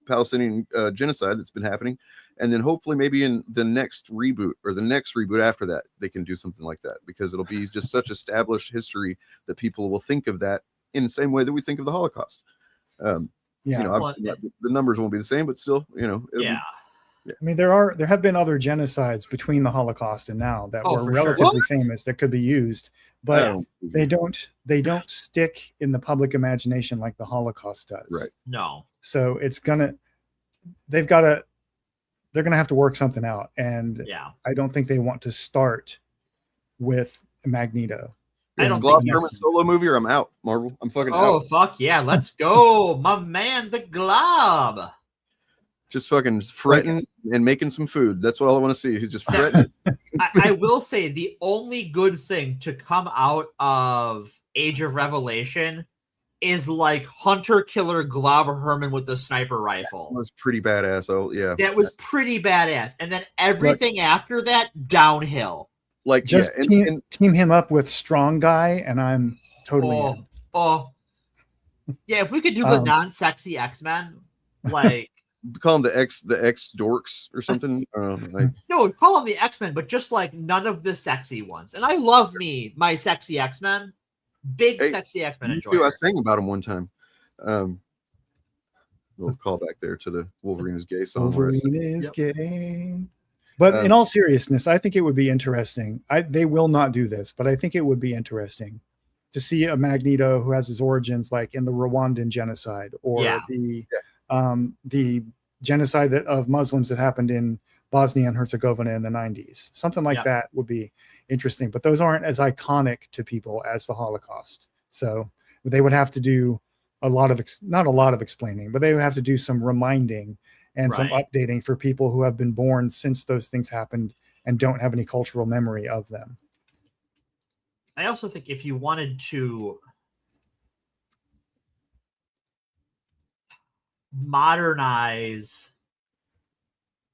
Palestinian genocide that's been happening, and then hopefully maybe in the next reboot or the next reboot after that they can do something like that, because it'll be just such established history that people will think of that in the same way that we think of the Holocaust. The numbers won't be the same, but still, I mean, there have been other genocides between the Holocaust and now that were relatively famous that could be used, but they don't stick in the public imagination like the Holocaust does. Right. No. So it's gonna they've got to, they're going to have to work something out. And Yeah. I don't think they want to start with Magneto. I don't Glob think Herman solo movie, or I'm out. Marvel, I'm fucking Oh, out. fuck yeah. Let's go. My man, the Glob. Just fucking fretting and making some food. That's all I want to see. He's just fretting. I will say the only good thing to come out of Age of Revelation is like Hunter Killer Glob Herman with the sniper rifle. That was pretty badass. Oh yeah, that was pretty badass. And then everything after that, downhill. Like just team him up with Strong Guy, and I'm totally in. Yeah, if we could do the non-sexy X-Men, like call them the X dorks or something. No, call them the X-Men, but just like none of the sexy ones. And I love my sexy X-Men. Big sexy X-Men enjoyer. I sang about him one time. Little callback there to the Wolverine is gay song. Wolverine is gay. But in all seriousness, I think it would be interesting. They will not do this, but I think it would be interesting to see a Magneto who has his origins like in the Rwandan genocide or the genocide of Muslims that happened in Bosnia and Herzegovina in the 90s. Something like that would be interesting, but those aren't as iconic to people as the Holocaust. So they would have to do not a lot of explaining, but they would have to do some reminding and some updating for people who have been born since those things happened and don't have any cultural memory of them. I also think if you wanted to modernize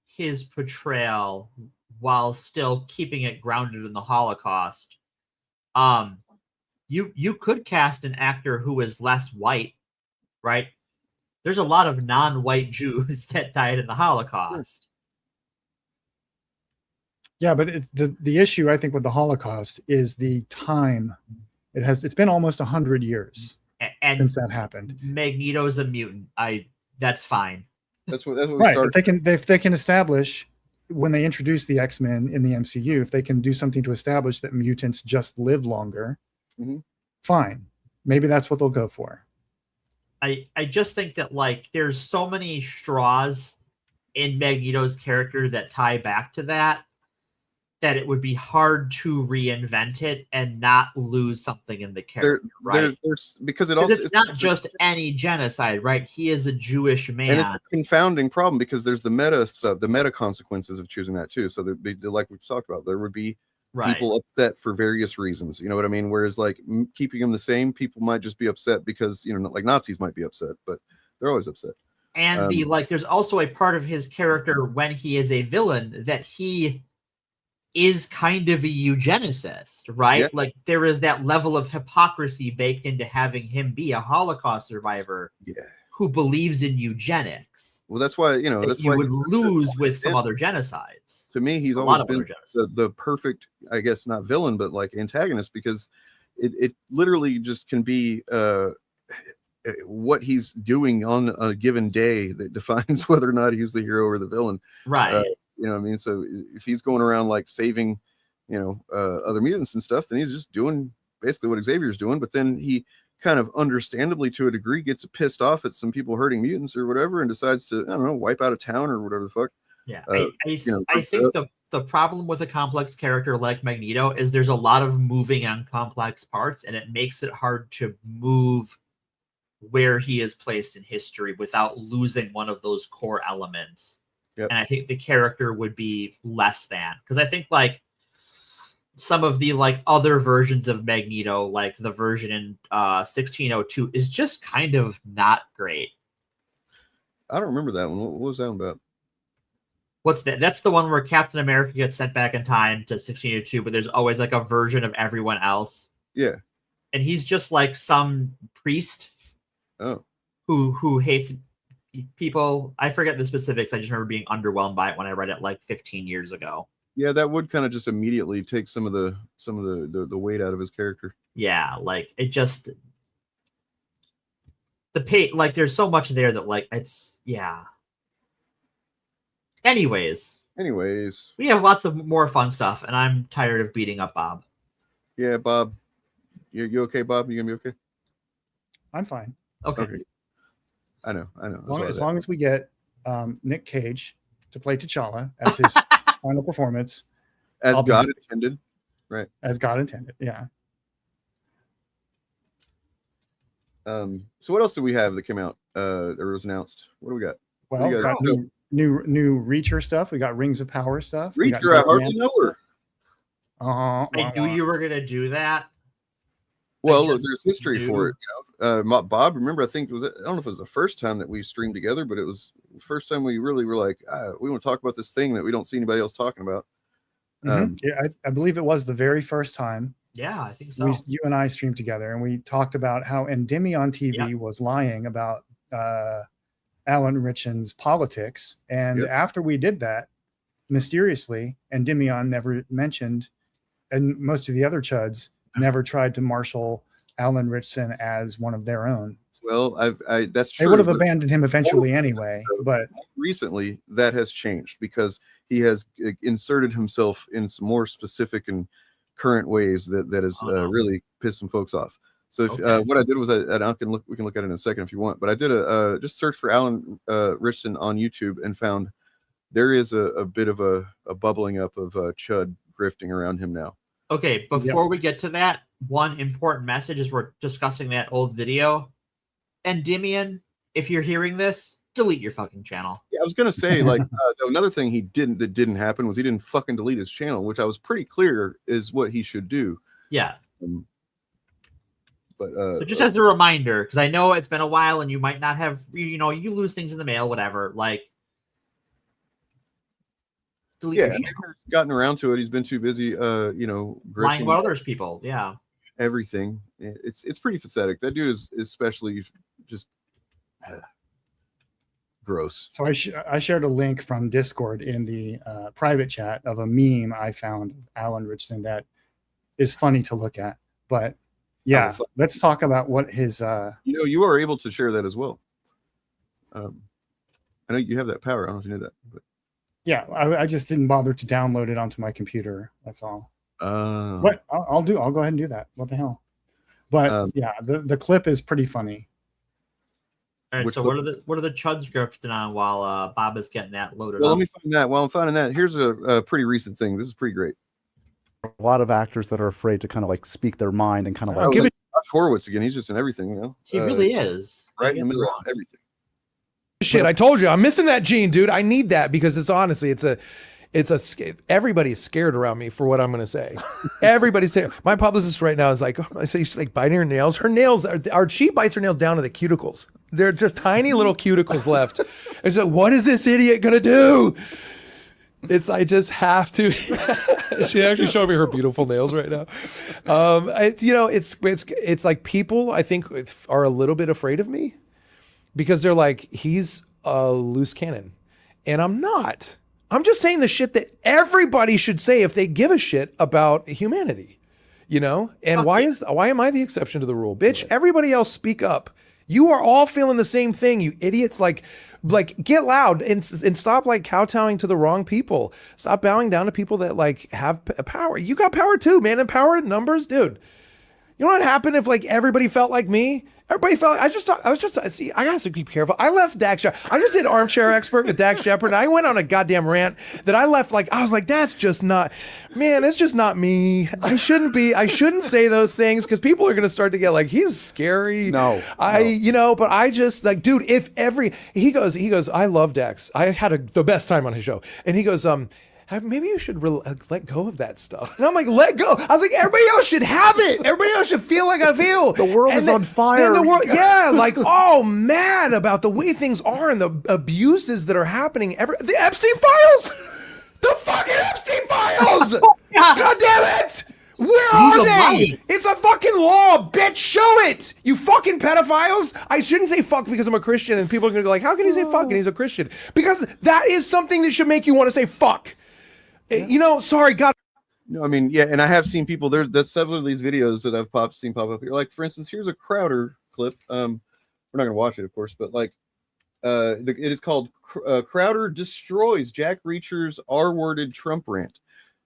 his portrayal while still keeping it grounded in the Holocaust, you could cast an actor who is less white, right? There's a lot of non-white Jews that died in the Holocaust. Yeah, but the issue I think with the Holocaust is the time. It's been almost 100 years since that happened. Magneto's a mutant. That's fine. That's what we right. started. If they can establish when they introduce the X-Men in the MCU, if they can do something to establish that mutants just live longer, fine. Maybe that's what they'll go for. I just think that like there's so many straws in Magneto's character that tie back to that it would be hard to reinvent it and not lose something in the character, right? Because it's not just any genocide, right? He is a Jewish man, and it's a confounding problem because there's the meta stuff, the meta consequences of choosing that too. So like we talked about, there would be people upset for various reasons. You know what I mean? Whereas like keeping them the same, people might just be upset because like Nazis might be upset, but they're always upset. And there's also a part of his character when he is a villain that he is kind of a eugenicist, right? Yeah. Like there is that level of hypocrisy baked into having him be a Holocaust survivor who believes in eugenics. Well, that's why, that's why you would lose with some other genocides. To me, he's always been the perfect, I guess, not villain, but like antagonist, because it literally just can be what he's doing on a given day that defines whether or not he's the hero or the villain. Right. You know what I mean? So if he's going around like saving, other mutants and stuff, then he's just doing basically what Xavier's doing. But then he kind of understandably to a degree gets pissed off at some people hurting mutants or whatever and decides to, I don't know, wipe out a town or whatever the fuck. Yeah. I think the problem with a complex character like Magneto is there's a lot of moving on complex parts, and it makes it hard to move where he is placed in history without losing one of those core elements. Yep. And I think the character would be less than, because I think like some of the like other versions of Magneto, like the version in 1602, is just kind of not great. I don't remember that one. What was that one about? What's that? That's the one where Captain America gets sent back in time to 1602, but there's always like a version of everyone else. Yeah. And he's just like some priest. Oh. Who hates people. I forget the specifics. I just remember being underwhelmed by it when I read it like 15 years ago. Yeah, that would kind of just immediately take some of the weight out of his character. Yeah, like it just like there's so much there that like it's Anyways, we have lots of more fun stuff, and I'm tired of beating up Bob. Yeah, Bob. You okay, Bob? You gonna be okay? I'm fine. Okay. I know. As long as we get Nick Cage to play T'Challa as his final performance. As God intended. Right. As God intended. Yeah. So what else do we have that came out or was announced? What do we got? Well, we got new Reacher stuff. We got Rings of Power stuff. Reacher, I hardly know her. I knew you were gonna do that. Well, there's history for it. You know? Bob, remember? I think I don't know if it was the first time that we streamed together, but it was the first time we really were like, we want to talk about this thing that we don't see anybody else talking about. Yeah, I believe it was the very first time. Yeah, I think so. You and I streamed together, and we talked about how Endymion TV was lying about Alan Ritchen's politics. And after we did that, mysteriously, Endymion never mentioned, and most of the other chuds never tried to marshal Alan Ritchson as one of their own. Well, that's true. They would have abandoned him eventually anyway, but recently that has changed because he has inserted himself in some more specific and current ways that has really pissed some folks off. So if, what I did was we can look at it in a second if you want, but I did just search for Alan Ritchson on YouTube and found there is a bit of a bubbling up of chud grifting around him now. Okay, before we get to that, one important message as we're discussing that old video. Endymion, if you're hearing this, delete your fucking channel. Yeah, I was gonna say, like, another thing that didn't happen was he didn't fucking delete his channel, which I was pretty clear is what he should do. Yeah. But so just as a reminder, because I know it's been a while and you might not have, you lose things in the mail, whatever. Like, delete your channel. He's gotten around to it. He's been too busy, lying about others people. Yeah. Everything. It's pretty pathetic. That dude is especially just gross. So I shared a link from Discord in the private chat of a meme I found Alan Ritchson that is funny to look at. But yeah, let's talk about what his you are able to share that as well. I know you have that power. I don't know if you knew that, but yeah, I just didn't bother to download it onto my computer. That's all. But I'll go ahead and do that. What the hell? But yeah, the clip is pretty funny. All right, so what are the chuds grifting on while Bob is getting that loaded Well, up? let me find that. While I'm finding that, here's a pretty recent thing. This is pretty great. A lot of actors that are afraid to kind of like speak their mind and kind of like give it. Josh Horowitz again. He's just in everything, you know. He really is. Right in the middle of everything. Shit, I told you, I'm missing that gene, dude. I need that because it's honestly, everybody's scared around me for what I'm going to say. Everybody's saying, my publicist right now is like, I say she's like biting her nails. Her nails she bites her nails down to the cuticles. They're just tiny little cuticles left. And so what is this idiot going to do? I just have to. She actually showed me her beautiful nails right now. It's like people I think are a little bit afraid of me because they're like, he's a loose cannon. And I'm not. I'm just saying the shit that everybody should say if they give a shit about humanity, And why am I the exception to the rule? Bitch, everybody else speak up. You are all feeling the same thing, you idiots. Like get loud and stop like kowtowing to the wrong people. Stop bowing down to people that like have power. You got power too, man, and power in numbers, dude. You know what happened if like everybody felt like me? Everybody felt like, I got to be careful. I left Dax Shepard. I just did Armchair Expert with Dax Shepard. And I went on a goddamn rant that I left I was like, that's just not, man, it's just not me. I shouldn't say those things because people are going to start to get like, he's scary. No. But I just like, dude, he goes, I love Dax. I had the best time on his show. And he goes, maybe you should let go of that stuff. And I'm like, let go. I was like, everybody else should have it. Everybody else should feel like I feel. The world is on fire. Mad about the way things are and the abuses that are happening. The Epstein files. The fucking Epstein files. God damn it. Where are they? It's a fucking law, bitch. Show it. You fucking pedophiles. I shouldn't say fuck because I'm a Christian and people are going to go like, how can he say fuck and he's a Christian? Because that is something that should make you want to say fuck. Sorry, God. No, I mean, yeah, and I have seen people. There's several of these videos that I've seen pop up here. Like, for instance, here's a Crowder clip. We're not gonna watch it, of course, but like, it is called "Crowder Destroys Jack Reacher's R-Worded Trump Rant."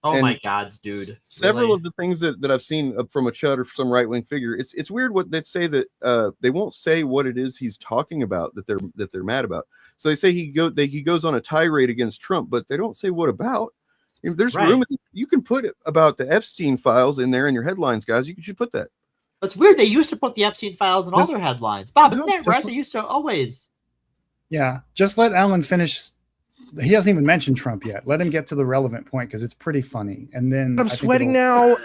Oh And my gods, dude. Several Really? of the things that I've seen from a Chud or some right wing figure, it's weird what they say that they won't say what it is he's talking about that they're mad about. So they say he goes on a tirade against Trump, but they don't say what about. If there's Right. room, you can put it about the Epstein files in there in your headlines, guys. You should put that. It's weird. They used to put the Epstein files in all Just- their headlines. Bob, isn't No, that right? just- They used to always. Yeah, just let Alan finish. He hasn't even mentioned Trump yet. Let him get to the relevant point because it's pretty funny. And then I'm sweating now.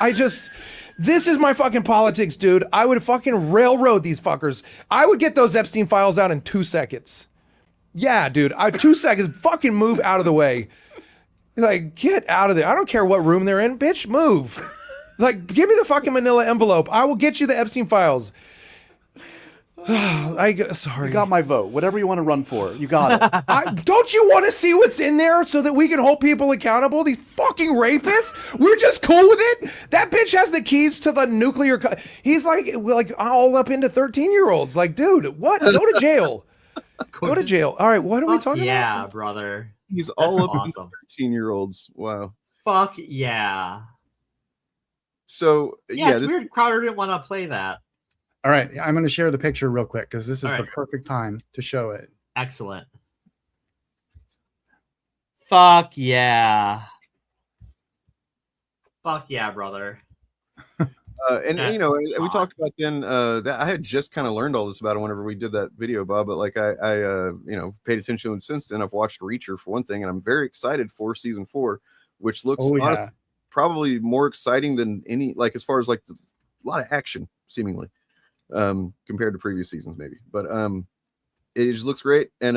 This is my fucking politics, dude. I would fucking railroad these fuckers. I would get those Epstein files out in 2 seconds. Yeah, dude. 2 seconds. Fucking move out of the way. Like, get out of there. I don't care what room they're in, bitch. Move. Like, give me the fucking manila envelope. I will get you the Epstein files. Sorry. You got my vote. Whatever you want to run for, you got it. Don't you want to see what's in there so that we can hold people accountable? These fucking rapists? We're just cool with it? That bitch has the keys to the nuclear. He's like all up into 13-year-olds. Like, dude, what? Go to jail. Go to jail. All right, what are we talking about? Yeah, brother. He's That's all up awesome. in 13-year-olds. Wow. Fuck yeah. So Yeah, it's weird Crowder didn't want to play that. All right, I'm going to share the picture real quick because this is All the right. perfect time to show it. Excellent. Fuck yeah. Fuck yeah, brother. And That's you know, we talked about then that I had just kind of learned all this about it whenever we did that video, Bob. But like I you know, paid attention to it since then. I've watched Reacher for one thing, and I'm very excited for season 4, which looks honestly, probably more exciting than any, like as far as like a lot of action seemingly compared to previous seasons maybe. But it just looks great. And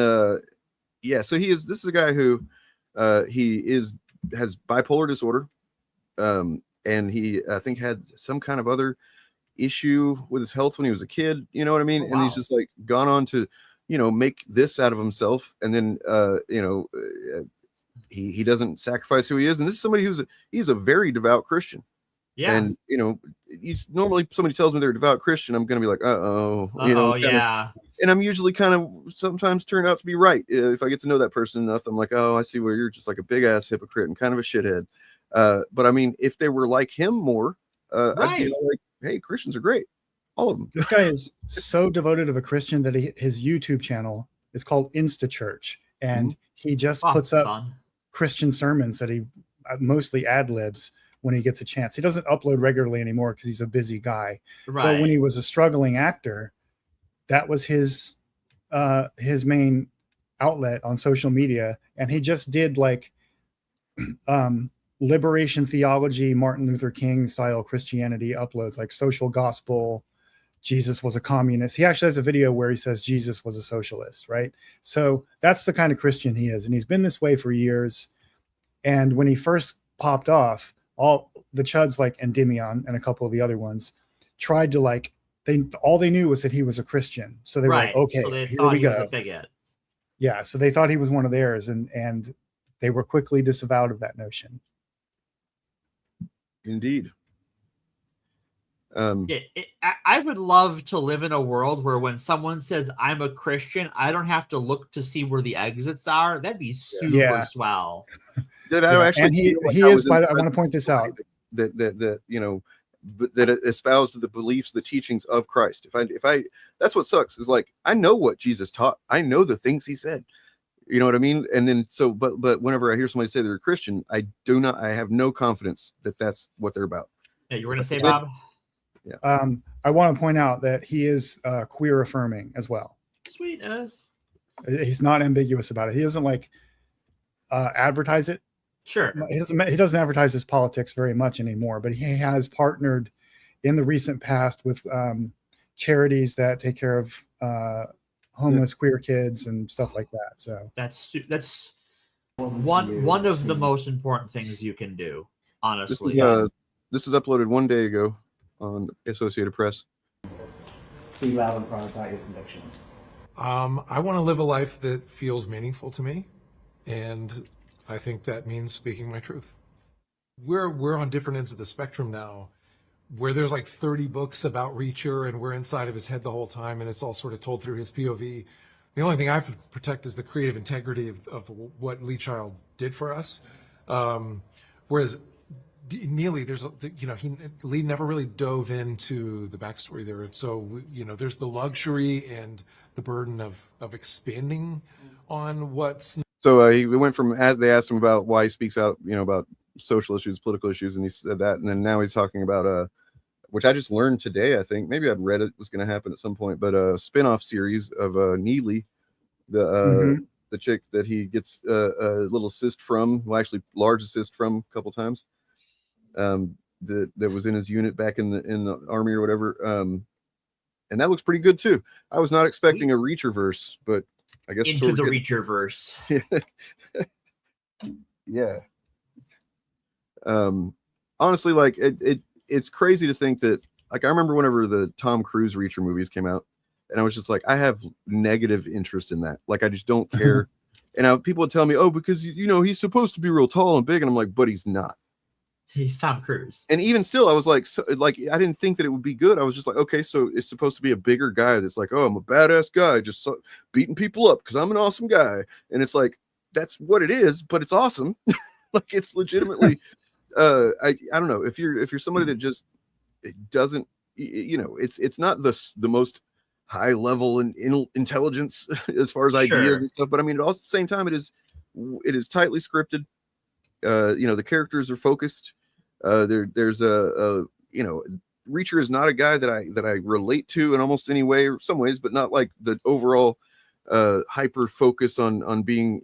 yeah, so this is a guy who has bipolar disorder. And he, I think, had some kind of other issue with his health when he was a kid. You know what I mean? Oh, and he's just like gone on to, you know, make this out of himself. And then, you know, he doesn't sacrifice who he is. And this is somebody he's a very devout Christian. Yeah. And, you know, normally somebody tells me they're a devout Christian, I'm going to be like, you know, yeah. And I'm usually kind of sometimes turned out to be right. If I get to know that person enough, I'm like, oh, I see where you're just like a big ass hypocrite and kind of a shithead. But I mean, if they were like him more, I'd be like, hey, Christians are great. All of them. This guy is so devoted of a Christian that his YouTube channel is called Insta Church. And he just puts up Christian sermons that he mostly ad libs when he gets a chance. He doesn't upload regularly anymore because he's a busy guy. Right. But when he was a struggling actor, that was his main outlet on social media. And he just did like liberation theology, Martin Luther King style Christianity uploads, like social gospel, Jesus was a communist. He actually has a video where he says Jesus was a socialist, right? So that's the kind of Christian he is. And he's been this way for years. And when he first popped off, all the chuds like Endymion and a couple of the other ones tried to like, all they knew was that he was a Christian. So they were like, okay, so they here thought we he go. was a bigot. Yeah, so they thought he was one of theirs, and they were quickly disavowed of that notion. Indeed. I would love to live in a world where when someone says I'm a Christian, I don't have to look to see where the exits are. That'd be super swell. That I actually and he is. By the, I want to point this out. That you know, that espoused the beliefs, the teachings of Christ. If I, that's what sucks. Is like I know what Jesus taught. I know the things he said. You know what I mean? And then but whenever I hear somebody say they're a Christian, I have no confidence that that's what they're about. Yeah, you were gonna say, Bob? Yeah. I want to point out that he is queer affirming as well. Sweetness. He's not ambiguous about it. He doesn't like advertise it. Sure. He doesn't advertise his politics very much anymore, but he has partnered in the recent past with charities that take care of homeless queer kids and stuff like that. So that's one of the most important things you can do, honestly. This was uploaded 1 day ago on Associated Press. Be loud and proud about your convictions. I want to live a life that feels meaningful to me, and I think that means speaking my truth. We're on different ends of the spectrum now, where there's like 30 books about Reacher, and we're inside of his head the whole time, and it's all sort of told through his POV. The only thing I have to protect is the creative integrity of what Lee Child did for us. Whereas Neely, Lee never really dove into the backstory there, and so there's the luxury and the burden of expanding on what's. So he went from they asked him about why he speaks out, about social issues, political issues, and he said that, and then now he's talking about which I just learned today. I think maybe I'd read it was going to happen at some point, but a spin-off series of Neely, the chick that he gets a little assist from, well, actually large assist from a couple times. That was in his unit back in the army or whatever, and that looks pretty good too. I was not expecting a Reacherverse, but I guess into the Reacherverse. Yeah. Honestly, like it's crazy to think that, like, I remember whenever the Tom Cruise Reacher movies came out, and I was just like, I have negative interest in that. Like, I just don't care. And people would tell me, oh, because he's supposed to be real tall and big, and I'm like, but he's not. He's Tom Cruise. And even still, I was like, I didn't think that it would be good. I was just like, okay, so it's supposed to be a bigger guy that's like, oh, I'm a badass guy, just beating people up because I'm an awesome guy. And it's like, that's what it is, but it's awesome. Like, it's legitimately, I don't know, if you're somebody that just doesn't, it's not the most high level in intelligence as far as ideas and stuff, but I mean, also at the same time, it is tightly scripted. The characters are focused. There's a Reacher is not a guy that I relate to in almost any way, or some ways, but not like the overall hyper focus on being,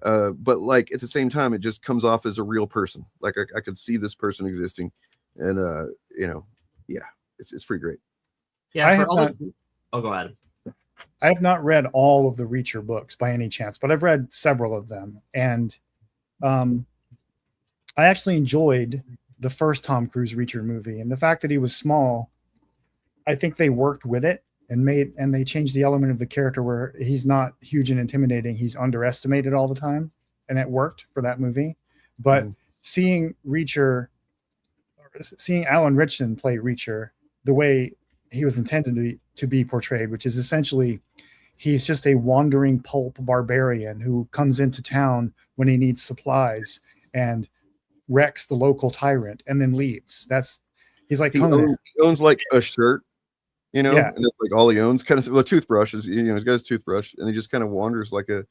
but like at the same time, it just comes off as a real person. Like I could see this person existing, and it's pretty great. Yeah, go ahead. I have not read all of the Reacher books by any chance, but I've read several of them, and I actually enjoyed the first Tom Cruise Reacher movie, and the fact that he was small, I think they worked with it and they changed the element of the character where he's not huge and intimidating, he's underestimated all the time, and it worked for that movie. But seeing Alan Ritchson play Reacher the way he was intended to be portrayed, which is essentially he's just a wandering pulp barbarian who comes into town when he needs supplies and wrecks the local tyrant and then leaves. He's like, he owns like a shirt, and that's like all he owns, kind of a toothbrush is, he's got his toothbrush, and he just kind of wanders like a,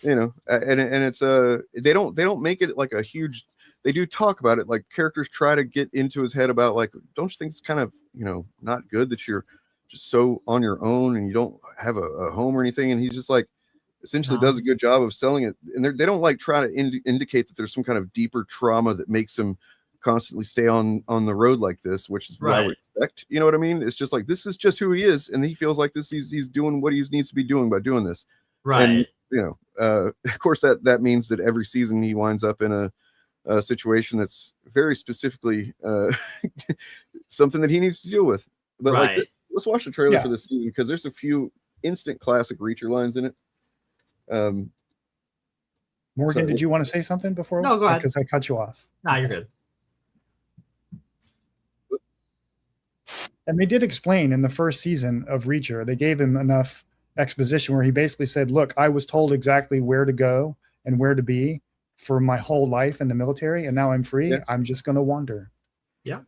and it's they don't make it like a huge, they do talk about it, like characters try to get into his head about, like, don't you think it's kind of, not good that you're just so on your own and you don't have a home or anything? And he's just like, essentially does a good job of selling it. And they don't like try to indicate that there's some kind of deeper trauma that makes him constantly stay on the road like this, which is what I would expect. You know what I mean? It's just like, this is just who he is, and he feels like this. He's doing what he needs to be doing by doing this. Right. And of course that means that every season he winds up in a situation that's very specifically something that he needs to deal with. But like, let's watch the trailer for this season, because there's a few instant classic Reacher lines in it. Morgan, did you want to say something before? No, go ahead. Because I cut you off. No, you're good. And they did explain in the first season of Reacher, they gave him enough exposition where he basically said, look, I was told exactly where to go and where to be for my whole life in the military, and now I'm free. Yeah. I'm just going to wander. Yeah.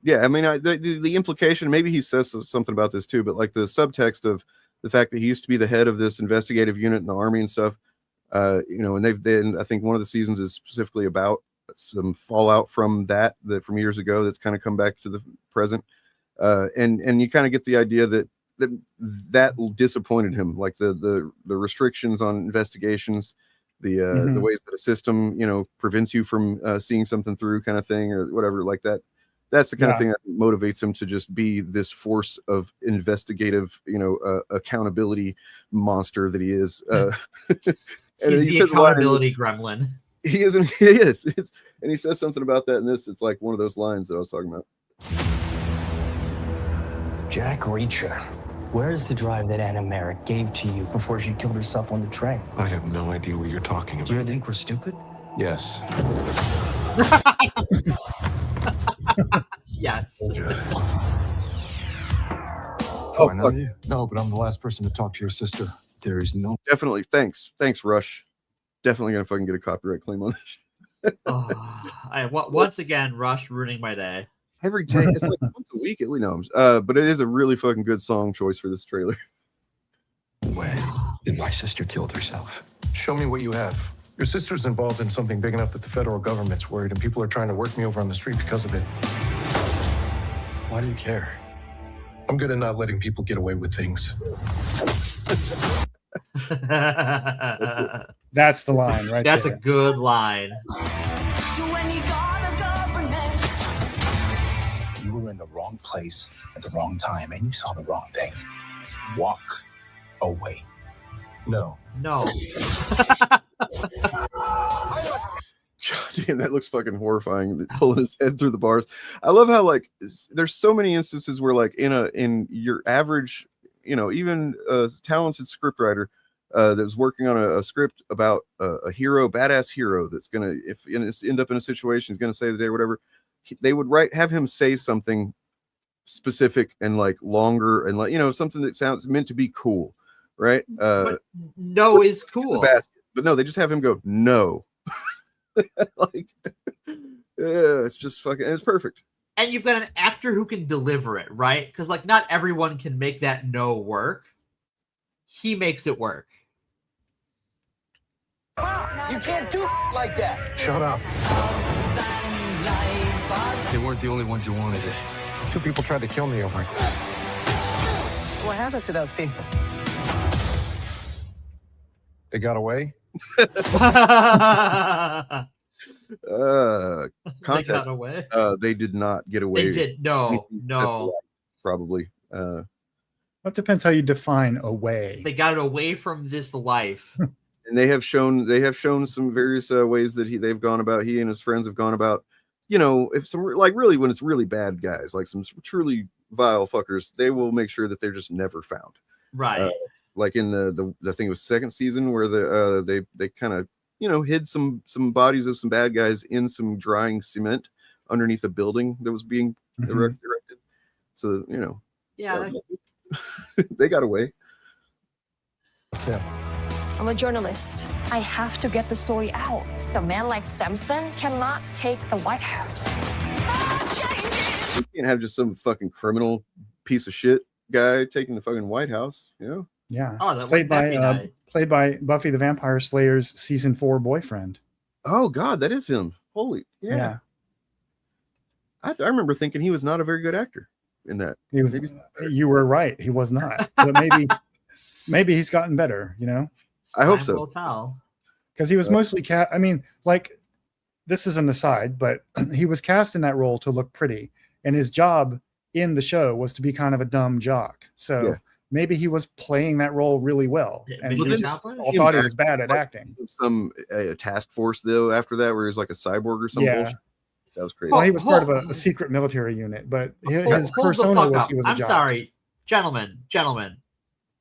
Yeah, I mean, the implication, maybe he says something about this too, but like the subtext of the fact that he used to be the head of this investigative unit in the army and stuff, and I think one of the seasons is specifically about some fallout from that from years ago that's kind of come back to the present, and you kind of get the idea that disappointed him, like the restrictions on investigations, the ways that a system prevents you from seeing something through, kind of thing, or whatever like that. That's the kind of thing that motivates him to just be this force of investigative, accountability monster that he is. And he's the accountability gremlin. He is. And he says something about that in this. It's like one of those lines that I was talking about. Jack Reacher, where is the drive that Anna Merrick gave to you before she killed herself on the train? I have no idea what you're talking about. Do you think we're stupid? Yes. Yes. Oh, I know you? No, but I'm the last person to talk to your sister. There is no. Definitely. Thanks, Rush. Definitely gonna fucking get a copyright claim on this. Once again, Rush ruining my day. Every day, it's like once a week at least. But it is a really fucking good song choice for this trailer. When did my sister killed herself? Show me what you have. Your sister's involved in something big enough that the federal government's worried and people are trying to work me over on the street because of it. Why do you care? I'm good at not letting people get away with things. That's the line, right? That's there. a good line. You were in the wrong place at the wrong time and you saw the wrong thing. Walk away. No. No. God damn, that looks fucking horrifying. Pulling his head through the bars. I love how like there's so many instances where like in your average, even a talented scriptwriter that was working on a script about a hero, badass hero that's gonna end up in a situation, he's gonna save the day or whatever. They would have him say something specific and like longer and like something that sounds meant to be cool, right? No is cool. But no, they just have him go no. Like, yeah, it's just fucking, it's perfect. And you've got an actor who can deliver it, right? Because like not everyone can make that no work. He makes it work. You can't do like that. Shut up. They weren't the only ones who wanted it. 2 people tried to kill me over it. What happened to those people? They got away? Context, they got away. They did not get away. They did no. Probably. That depends how you define away. They got away from this life. And they have shown some various ways that they've gone about. He and his friends have gone about. If some like really when it's really bad guys, like some truly vile fuckers, they will make sure that they're just never found. Right. Like in the I think it was second season where they kind of hid some bodies of some bad guys in some drying cement underneath a building that was being erected. So yeah, they got away. I'm a journalist. I have to get the story out. A man like Samson cannot take the White House. You can't have just some fucking criminal piece of shit guy taking the fucking White House, Yeah. Oh, that played that'd be by nice. played by Buffy the Vampire Slayer's season 4 boyfriend. Oh God, that is him. Holy yeah. I remember thinking he was not a very good actor in that. You were right. He was not. But maybe he's gotten better. I hope Time so. will tell. Because he was mostly cast. I mean, like, this is an aside, but he was cast in that role to look pretty, and his job in the show was to be kind of a dumb jock. So maybe he was playing that role really well, and Mission we Chaplin? all thought he was bad at acting. Some task force though after that, where he was like a cyborg or some bullshit. That was crazy. Well, he was part of a secret military unit, but his Hold the persona fuck was up. he was a I'm jock. sorry, gentlemen.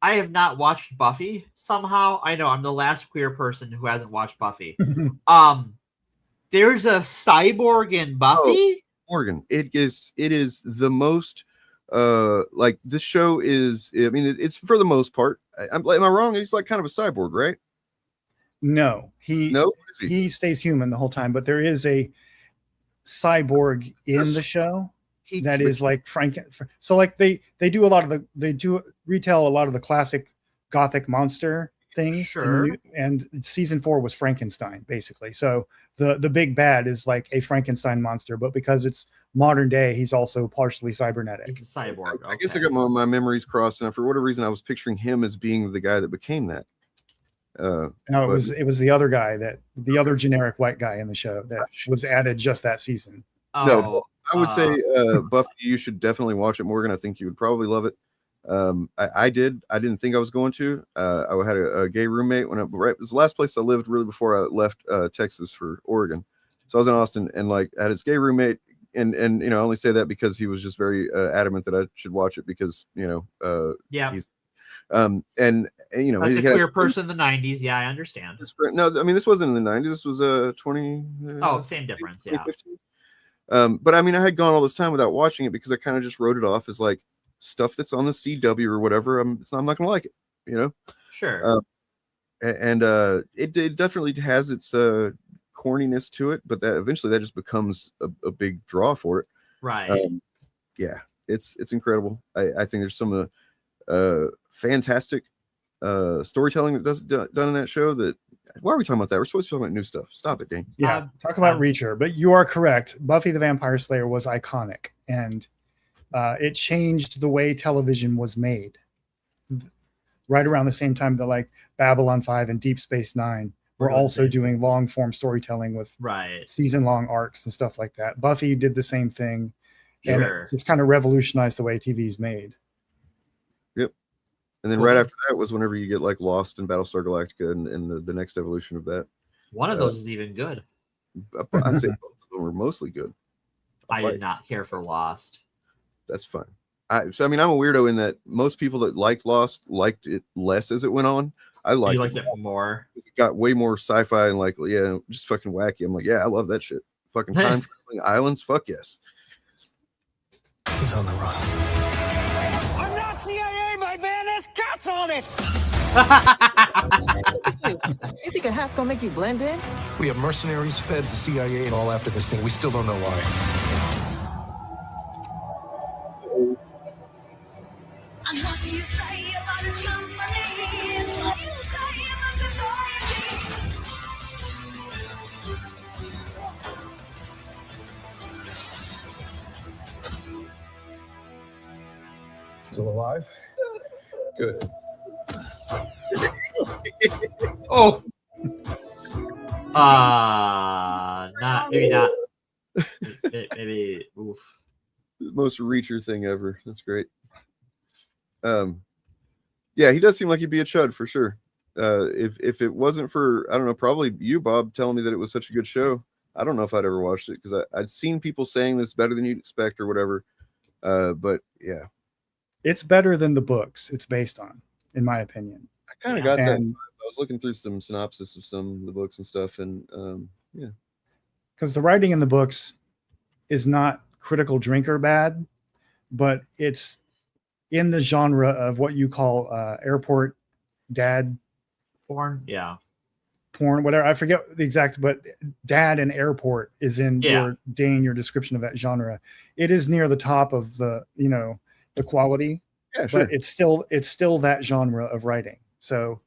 I have not watched Buffy somehow. I know I'm the last queer person who hasn't watched Buffy. There's a cyborg in Buffy? Morgan, it is the most like this show is, I mean, it's for the most part. Am I wrong? He's like kind of a cyborg, right? No, he stays human the whole time, but there is a cyborg in the show that is like so like they do retell a lot of the classic gothic monster things. Sure. And season 4 was Frankenstein, basically. So the big bad is like a Frankenstein monster, but because it's modern day, he's also partially cybernetic. He's a cyborg. I guess I got my memories crossed, and for whatever reason, I was picturing him as being the guy that became that. No, it was the other guy, the other generic white guy in the show that was added just that season. No, I would say Buffy, you should definitely watch it, Morgan. I think you would probably love it. I did. I didn't think I was going to. I had a gay roommate when it was the last place I lived really before I left Texas for Oregon. So I was in Austin and like I had his gay roommate, and I only say that because he was just very adamant that I should watch it because he's and that's a queer person in the 90s. Yeah, I understand. No, I mean this wasn't in the 90s. This was 20. Same difference. Yeah. But I mean, I had gone all this time without watching it because I kind of just wrote it off as like stuff that's on the CW or whatever. I'm not gonna like it, Sure. And it definitely has its corniness to it, but that eventually that just becomes a big draw for it. Right. Yeah, it's incredible. I think there's some fantastic storytelling that done in that show. That why are we talking about that? We're supposed to talk about new stuff. Stop it, Dane. Yeah, talk about Reacher. But you are correct. Buffy the Vampire Slayer was iconic, and it changed the way television was made. Right around the same time that like Babylon 5 and Deep Space Nine were also doing long form storytelling with season long arcs and stuff like that. Buffy did the same thing, and it just kind of revolutionized the way TV is made. Yep. And then right after that was whenever you get like Lost and Battlestar Galactica and the next evolution of that. One of those is even good. I'd say both of them were mostly good. I did not care for Lost. That's fine. So I mean, I'm a weirdo in that most people that liked Lost liked it less as it went on. I liked it more. It got way more sci-fi and like, yeah, just fucking wacky. I'm like, yeah, I love that shit. Fucking time traveling islands, fuck yes. He's on the run. I'm not CIA. My van has cats on it. You think a hat's gonna make you blend in? We have mercenaries, feds, the CIA, and all after this thing. We still don't know why. And what do you say about his company? And what do you say about society? Still alive? Good. Oh. Maybe not. Maybe. Oof. The most Reacher thing ever. That's great. Yeah, he does seem like he'd be a chud for sure. If it wasn't for, I don't know, probably you, Bob, telling me that it was such a good show, I don't know if I'd ever watched it because I'd seen people saying this better than you'd expect or whatever. But yeah, it's better than the books it's based on, in my opinion. I kind of got that. I was looking through some synopsis of some of the books and stuff, and yeah, because the writing in the books is not critical drinker bad, but it's in the genre of what you call airport dad porn. Yeah. Porn, whatever. I forget the exact, but dad and airport is in your description of that genre. It is near the top of the quality. Yeah, sure. But it's still that genre of writing. So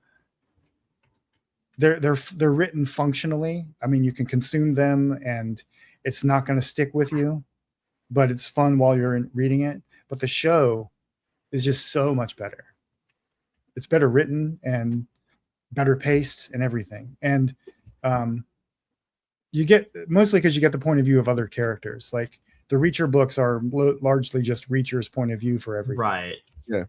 they're written functionally. I mean, you can consume them and it's not going to stick with you, but it's fun while you're reading it. But the show is just so much better. It's better written and better paced and everything. And you get, mostly because you get the point of view of other characters. Like the Reacher books are largely just Reacher's point of view for everything. Right. Yeah.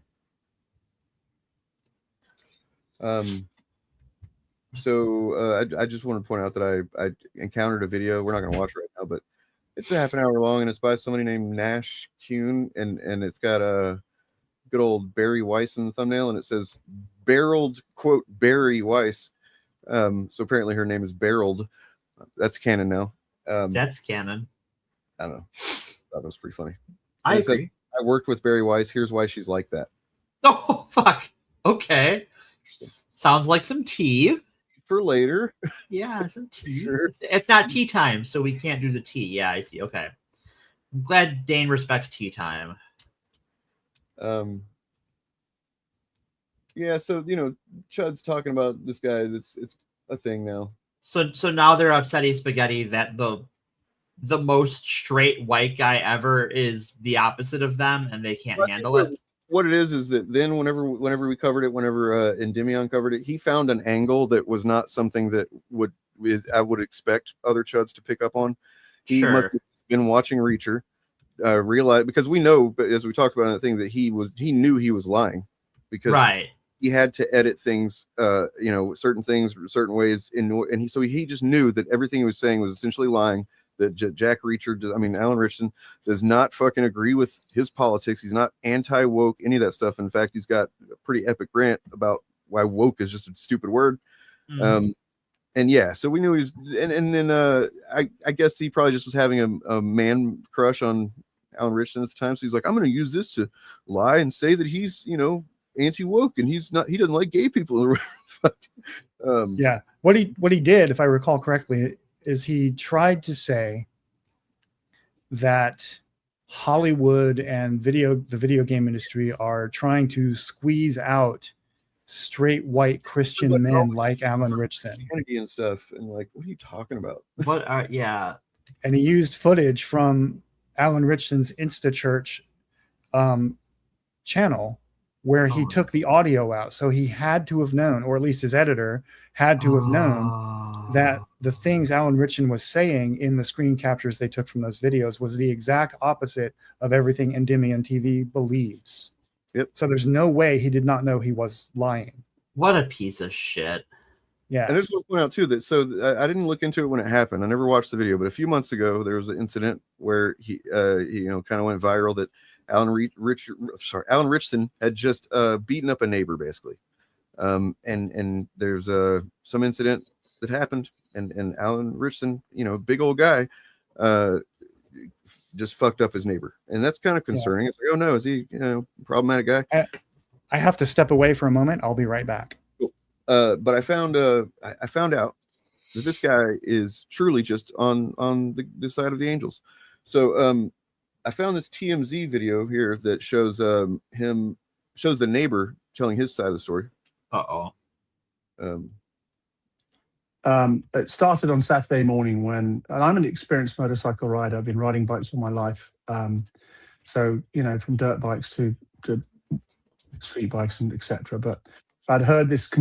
So I just want to point out that I encountered a video. We're not going to watch it right now, but it's a half an hour long and it's by somebody named Nash Kuhn, and it's got a good old Barry Weiss in the thumbnail, and it says barreled, quote, Barry Weiss. So apparently her name is Barreled. That's canon now. That's canon. I don't know. That was pretty funny. I agree. I worked with Barry Weiss. Here's why she's like that. Oh, fuck. Okay. Sounds like some tea. For later. Yeah, some tea. Sure. It's not tea time, so we can't do the tea. Yeah, I see. Okay. I'm glad Dane respects tea time. Yeah, so Chud's talking about this guy. It's a thing now. So now they're upsetting Spaghetti that the most straight white guy ever is the opposite of them, and they can't handle it. What it is that then whenever we covered it, whenever Endymion covered it, he found an angle that was not something that I would expect other Chuds to pick up on. He must have been watching Reacher, realize, because we know, but as we talked about in the thing, that he knew he was lying because he had to edit things, certain things certain ways so he just knew that everything he was saying was essentially lying. That Jack Reacher, Alan Richardson does not fucking agree with his politics. He's not anti-woke, any of that stuff. In fact, he's got a pretty epic rant about why woke is just a stupid word. And yeah, so we knew he was, and then I guess he probably just was having a man crush on Alan Richardson at the time. So he's like, I'm going to use this to lie and say that he's, anti-woke and he doesn't like gay people. Yeah. What he did, if I recall correctly, is he tried to say that Hollywood and the video game industry are trying to squeeze out straight white Christian men like Alan Richson. Kennedy and stuff, and like, what are you talking about? What are And he used footage from Alan Richson's InstaChurch channel where he took the audio out. So he had to have known, or at least his editor had to have known, that the things Alan Richson was saying in the screen captures they took from those videos was the exact opposite of everything Endymion TV believes. Yep. So there's no way he did not know he was lying. What a piece of shit. Yeah. And I just want to point out too that I didn't look into it when it happened. I never watched the video, but a few months ago there was an incident where he kind of went viral that Alan Richson had just beaten up a neighbor basically. And there's some incident that happened, and Alan Richson, big old guy, just fucked up his neighbor, and that's kind of concerning. It's like, oh no, is he problematic guy? I have to step away for a moment. I'll be right back. Cool. But I found out that this guy is truly just on the side of the angels. So I found this TMZ video here that shows the neighbor telling his side of the story. It started on Saturday morning and I'm an experienced motorcycle rider. I've been riding bikes all my life. So, from dirt bikes to street bikes and etc. But I'd heard this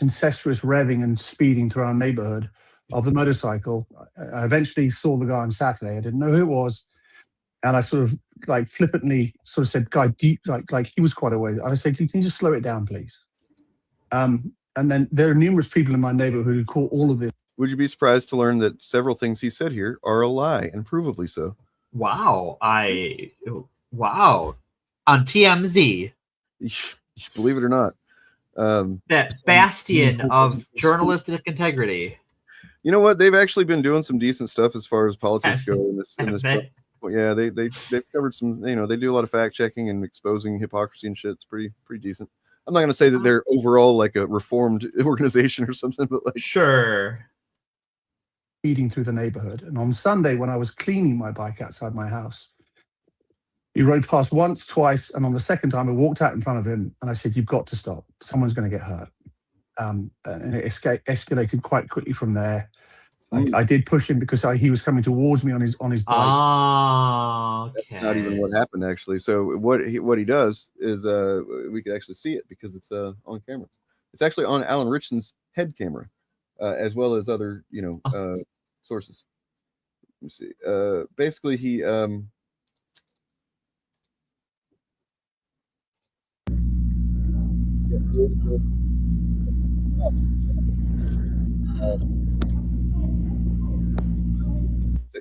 incestuous revving and speeding through our neighborhood of the motorcycle. I eventually saw the guy on Saturday. I didn't know who it was. And I sort of like flippantly sort of said, "Guy, like he was quite away." And I said, "Can you just slow it down, please?" And then there are numerous people in my neighborhood who call all of this. Would you be surprised to learn that several things he said here are a lie, and provably so? Wow. On TMZ. Believe it or not. That bastion of journalistic integrity. You know what? They've actually been doing some decent stuff as far as politics go in this. Yeah, they've covered some. They do a lot of fact checking and exposing hypocrisy and shit. It's pretty decent. I'm not going to say that they're overall like a reformed organization or something, but like sure. Speeding through the neighborhood, and on Sunday when I was cleaning my bike outside my house, he rode past once, twice, and on the second time I walked out in front of him and I said, "You've got to stop. Someone's going to get hurt." And it escalated quite quickly from there. I did push him because he was coming towards me on his bike. Okay. That's not even what happened actually. So what he does is we could actually see it because it's on camera. It's actually on Alan Richson's head camera, as well as other sources. Let me see. Basically, he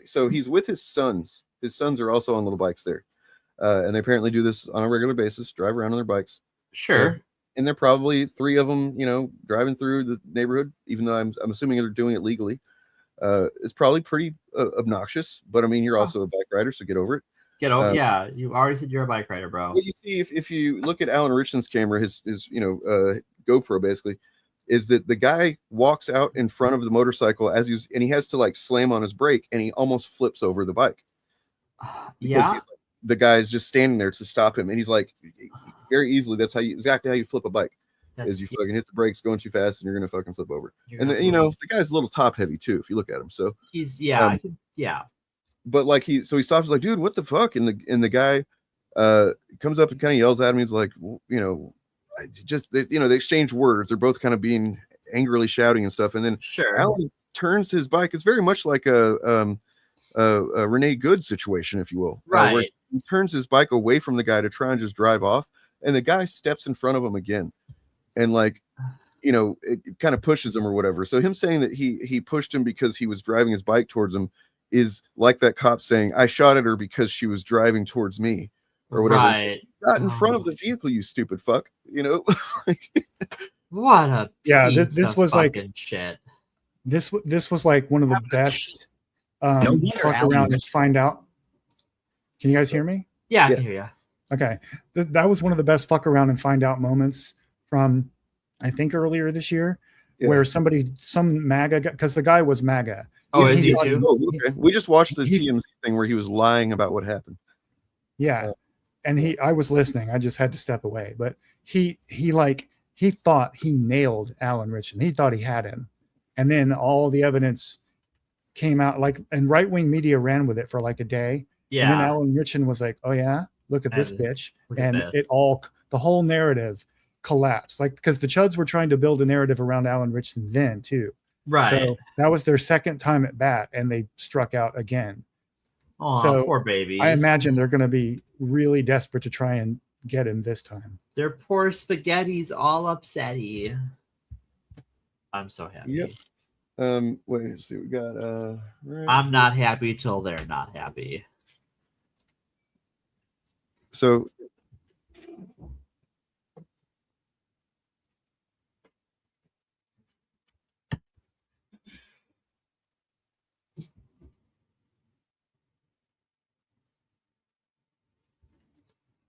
so he's with his sons. His sons are also on little bikes there, and they apparently do this on a regular basis. Drive around on their bikes. Sure. And they're probably three of them, driving through the neighborhood. Even though I'm assuming they're doing it legally. It's probably pretty obnoxious. But I mean, you're also a bike rider, so get over it. Get over. Yeah, you already said you're a bike rider, bro. What you see if you look at Alan Richson's camera, his GoPro basically, is that the guy walks out in front of the motorcycle and he has to like slam on his brake and he almost flips over the bike. Yeah. The guy is just standing there to stop him, and he's like, very easily. That's exactly how you flip a bike. Is you fucking hit the brakes going too fast, and you're gonna fucking flip over. And the guy's a little top heavy too, if you look at him. So he's But like he stops like, dude, what the fuck? And the guy comes up and kind of yells at him. He's like, they exchange words. They're both kind of being angrily shouting and stuff. And then Alan turns his bike. It's very much like a Renee Good situation, if you will. Right. Where he turns his bike away from the guy to try and just drive off. And the guy steps in front of him again. And like, it kind of pushes him or whatever. So him saying that he pushed him because he was driving his bike towards him is like that cop saying, "I shot at her because she was driving towards me," or whatever. Right. Not in front of the vehicle, you stupid fuck. What a this was like shit. This was like one of the best fuck around and find out. Can you guys hear me? Yeah, I can hear you. Okay, that was one of the best fuck around and find out moments from, I think, earlier this year. where some MAGA guy, because the guy was MAGA. Oh, is he too? Oh, okay. We just watched this TMZ thing where he was lying about what happened. Yeah, and I was listening. I just had to step away, but he thought he nailed Alan Ritchson. He thought he had him, and then all the evidence came out, and right-wing media ran with it for like a day. Yeah. And then Alan Ritchson was like, "Oh yeah, look at this bitch," and this. the whole narrative collapsed. Like, because the Chuds were trying to build a narrative around Alan Ritchson then too. Right. So that was their second time at bat, and they struck out again. Oh, so poor babies. I imagine they're going to be really desperate to try and get him this time. Their poor spaghetti's all upsetty. I'm so happy. Yep. Wait, let's see. We got right. I'm not happy till they're not happy. So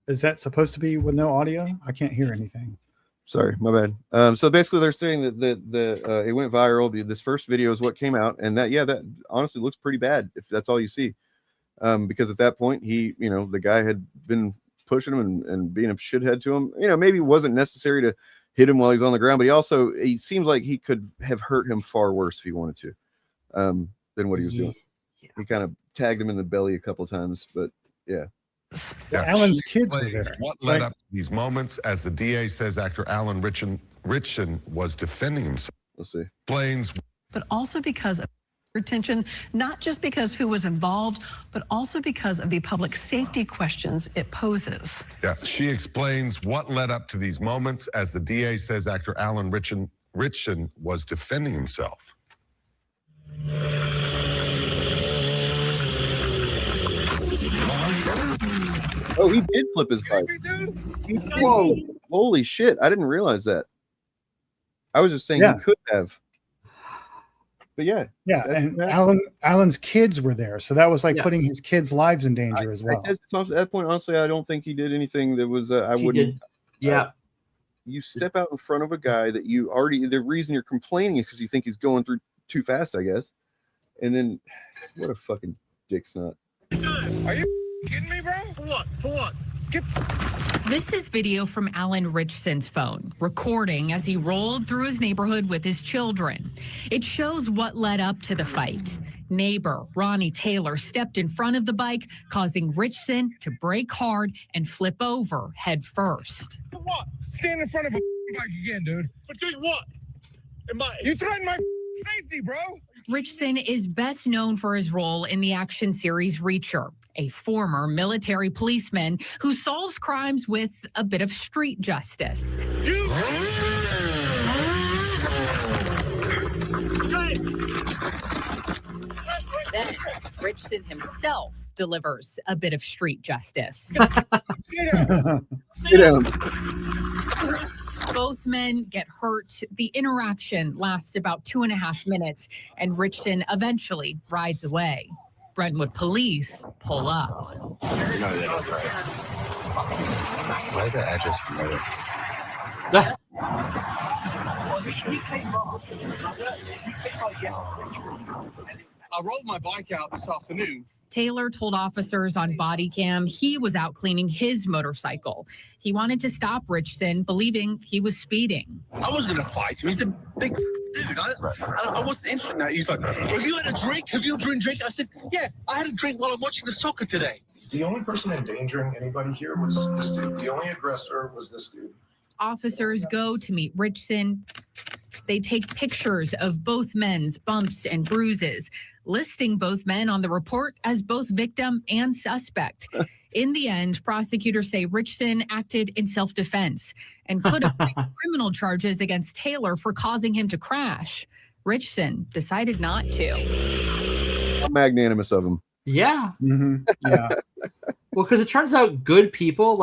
is that supposed to be with no audio? I can't hear anything. sorry, my bad. So basically, they're saying that it went viral. This first video is what came out, and that honestly looks pretty bad if that's all you see. Because at that point, the guy had been pushing him and being a shithead to him. Maybe it wasn't necessary to hit him while he's on the ground, but he seems like he could have hurt him far worse if he wanted to, than what he was doing. Yeah. He kind of tagged him in the belly a couple of times, but yeah. Alan's kids were there. What led up to these moments, as the DA says, actor Alan Ritchson was defending himself. Let's see. Explains. But also because of attention, not just because who was involved, but also because of the public safety questions it poses. Yeah, she explains what led up to these moments, as the DA says, actor Alan Ritchson was defending himself. Oh, he did flip his bike. Whoa, holy shit. I didn't realize that. I was just saying he could have. But yeah. Yeah, and Alan's kids were there. So that was like putting his kids' lives in danger as well. At that point, honestly, I don't think he did anything that was, I wouldn't. Yeah. You step out in front of a guy that the reason you're complaining is because you think he's going through too fast, I guess. And then, what a fucking dick snot. Are you kidding me, bro? For what? For what? This is video from Alan Ritchson's phone, recording as he rolled through his neighborhood with his children. It shows what led up to the fight. Neighbor Ronnie Taylor stepped in front of the bike, causing Ritchson to brake hard and flip over head first. What? Stand in front of a bike again, dude. But do what? You threatened my safety, bro. Ritchson is best known for his role in the action series Reacher, a former military policeman who solves crimes with a bit of street justice. Then Ritchson himself delivers a bit of street justice. Sit down. Both men get hurt. The interaction lasts about 2.5 minutes, and Ritchson eventually rides away. Brentwood police pull up. No, that is right. Why is that address familiar? I rolled my bike out this afternoon. Taylor told officers on body cam he was out cleaning his motorcycle. He wanted to stop Ritchson, believing he was speeding. I wasn't going to fight him. He's a big dude. I wasn't interested in that. He's like, have you had a drink? Have you drink? I said, yeah, I had a drink while I'm watching the soccer today. The only person endangering anybody here was this dude. The only aggressor was this dude. Officers go to meet Ritchson. They take pictures of both men's bumps and bruises, listing both men on the report as both victim and suspect. In the end, prosecutors say Ritchson acted in self-defense and could have faced criminal charges against Taylor for causing him to crash. Ritchson decided not to. How magnanimous of him. Yeah. Mm-hmm. Yeah. Well, because it turns out good people,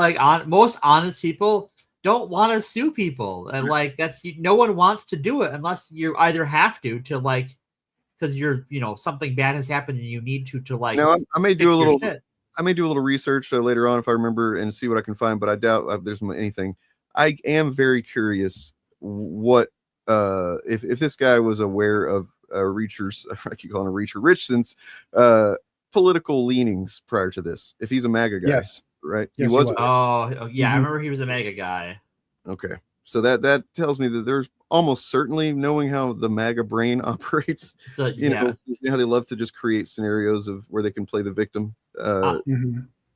most honest people, don't want to sue people, and no one wants to do it unless you either have to because you're something bad has happened and you need to Now I may do a little research later on if I remember and see what I can find, but I doubt there's anything. I am very curious what if this guy was aware of Reacher's, I keep calling him Reacher, Richardson's political leanings prior to this. If he's a MAGA guy, Yes, right? Yes, he was. Oh yeah, I remember he was a MAGA guy. Okay, so that tells me that there's almost certainly, knowing how the MAGA brain operates. You know how they love to just create scenarios of where they can play the victim.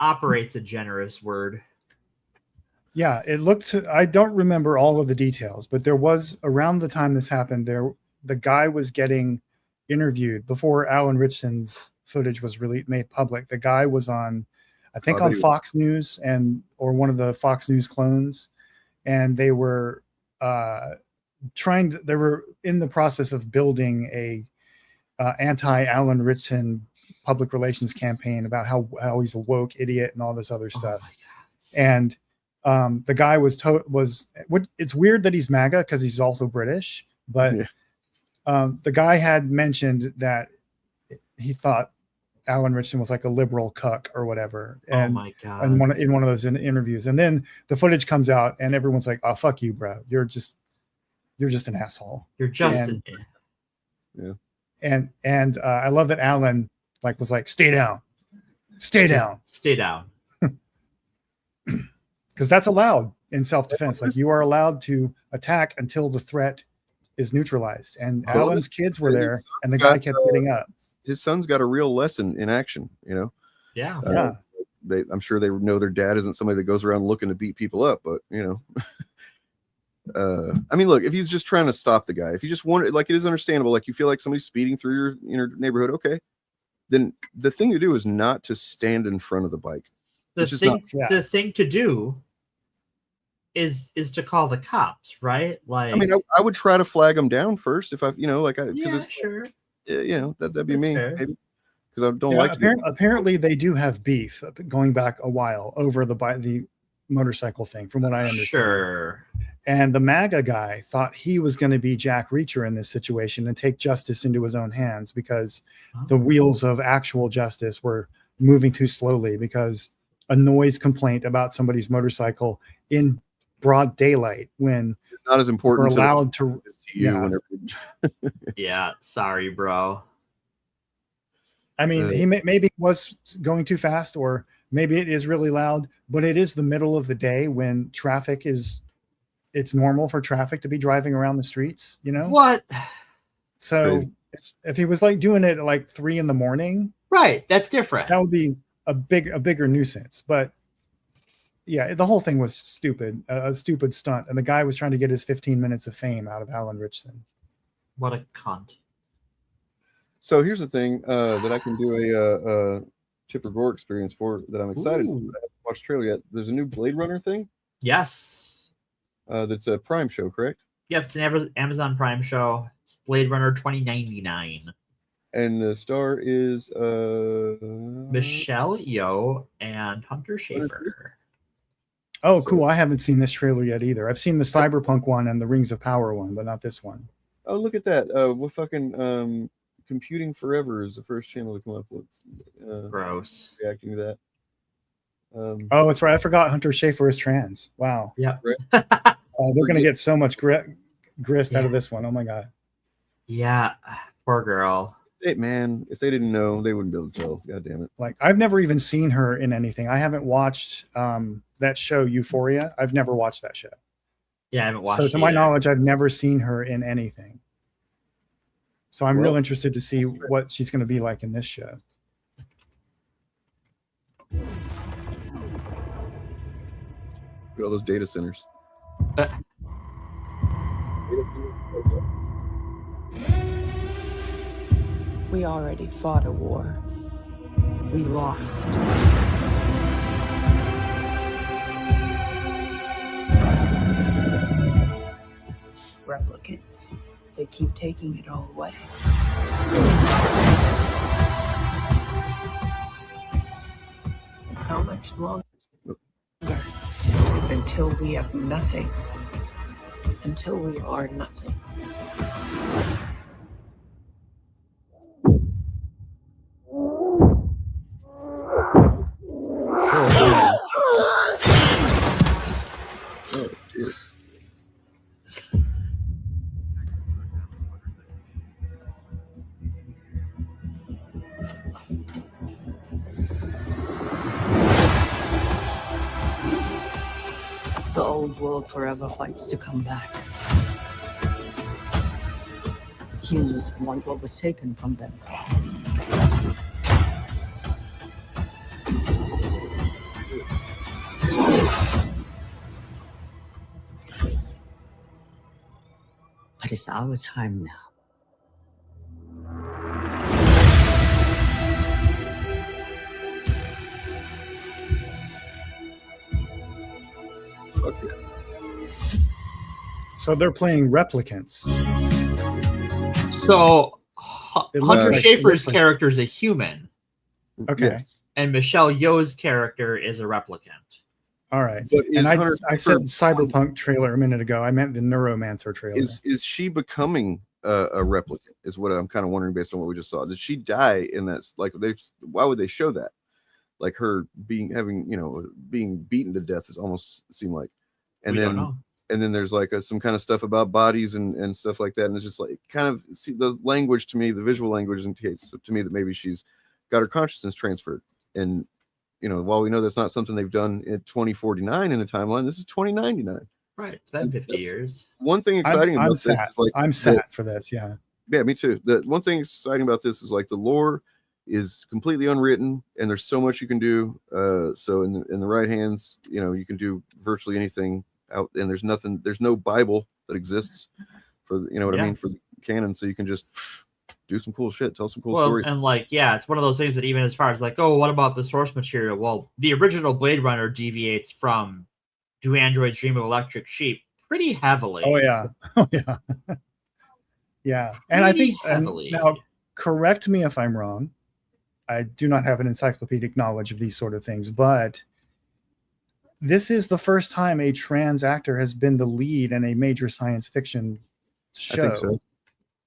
Operates a generous word. Yeah, it looked. I don't remember all of the details, but there was around the time this happened. The guy was getting interviewed before Alan Richardson's footage was really made public. The guy was on, I think, on Fox News or one of the Fox News clones, and they were they were in the process of building a anti-Alan Richardson public relations campaign about how he's a woke idiot and all this other stuff. And the guy it's weird that he's MAGA because he's also British, but the guy had mentioned that he thought Alan Richardson was like a liberal cuck or whatever. And, oh my God. In one of those interviews. And then the footage comes out and everyone's like, oh, fuck you, bro. You're just an asshole. You're just And I love that Alan was like, stay down. Stay down. Stay down. Because that's allowed in self-defense. Like, you are allowed to attack until the threat is neutralized. And Alan's kids were there, and the guy kept getting up. His son's got a real lesson in action, you know? Yeah. I'm sure they know their dad isn't somebody that goes around looking to beat people up, but, you know. I mean, look, if he's just trying to stop the guy, if you just want it, like, it is understandable, like you feel like somebody's speeding through your neighborhood, okay, then the thing to do is not to stand in front of the bike. The thing to do is to call the cops, right? Like, I mean, I would try to flag them down first if sure. You know, that'd be That's me, fair. maybe, because I don't like to. Apparently, they do have beef going back a while over the motorcycle thing, from what I understand. Sure. And the MAGA guy thought he was going to be Jack Reacher in this situation and take justice into his own hands because the wheels of actual justice were moving too slowly, because a noise complaint about somebody's motorcycle in broad daylight, when it's not as important we're allowed to you. Yeah, sorry, bro. I mean, he maybe was going too fast, or maybe it is really loud, but it is the middle of the day when it's normal for traffic to be driving around the streets, you know? What? So if he was like doing it at like 3 a.m, right, that's different. That would be a bigger nuisance. But yeah, the whole thing was stupid, a stupid stunt. And the guy was trying to get his 15 minutes of fame out of Alan Richardson. What a cunt. So here's the thing that I can do a Tipper Gore experience for that I'm excited. I haven't watched the trailer yet. There's a new Blade Runner thing. Yes. That's a Prime show, correct? Yep, it's an Amazon Prime show. It's Blade Runner 2099. And the star is Michelle Yeoh and Hunter Schafer. Oh, cool. I haven't seen this trailer yet either. I've seen the Cyberpunk one and the Rings of Power one, but not this one. Oh, look at that. What fucking Computing Forever is the first channel to come up with. Gross. Reacting to that. Oh, that's right. I forgot Hunter Schafer is trans. Wow. Yeah. They're going to get so much grist out of this one. Oh my God. Yeah. Poor girl. Hey, man, if they didn't know, they wouldn't be able to tell. God damn it. Like, I've never even seen her in anything. I haven't watched that show Euphoria. I've never watched that show. Yeah, I haven't watched it. So to my either. knowledge, I've never seen her in anything. So I'm real interested to see what she's going to be like in this show. Look at all those data centers. We already fought a war. We lost. Replicants. They keep taking it all away. How much longer? Until we have nothing. Until we are nothing. The old world forever fights to come back. Humans want what was taken from them. But it's our time now. Fuck yeah. So they're playing replicants. So It looks Hunter like- Schafer's looks like- character is a human, Okay. and Michelle Yeoh's character is a replicant. All right. But is And Hunter I said Schafer- Cyberpunk trailer a minute ago. I meant the Neuromancer trailer. Is she becoming a replicant? Is what I'm kind of wondering based on what we just saw. Did she die in that? Like, why would they show that? Like her being beaten to death is almost seemed like, and We don't then know. and then there's like some kind of stuff about bodies and stuff like that, and it's just like kind of see the language to me, the visual language indicates to me that maybe she's got her consciousness transferred, and while we know that's not something they've done in 2049 in the timeline, this is 2099. Right, it's been 50 years. One thing exciting I'm about this sad. is like I'm sad for this. Yeah. Yeah, me too. The one thing exciting about this is like the lore is completely unwritten, and there's so much you can do. So in the right hands, you can do virtually anything out, and there's no Bible that exists for what I mean, for the canon. So you can just do some cool shit, tell some cool stories. And it's one of those things that even as far as like, oh, what about the source material? Well, the original Blade Runner deviates from Do Androids Dream of Electric Sheep pretty heavily. Oh yeah. Oh yeah. Yeah. And I think now, correct me if I'm wrong. I do not have an encyclopedic knowledge of these sort of things, but this is the first time a trans actor has been the lead in a major science fiction show. I think so.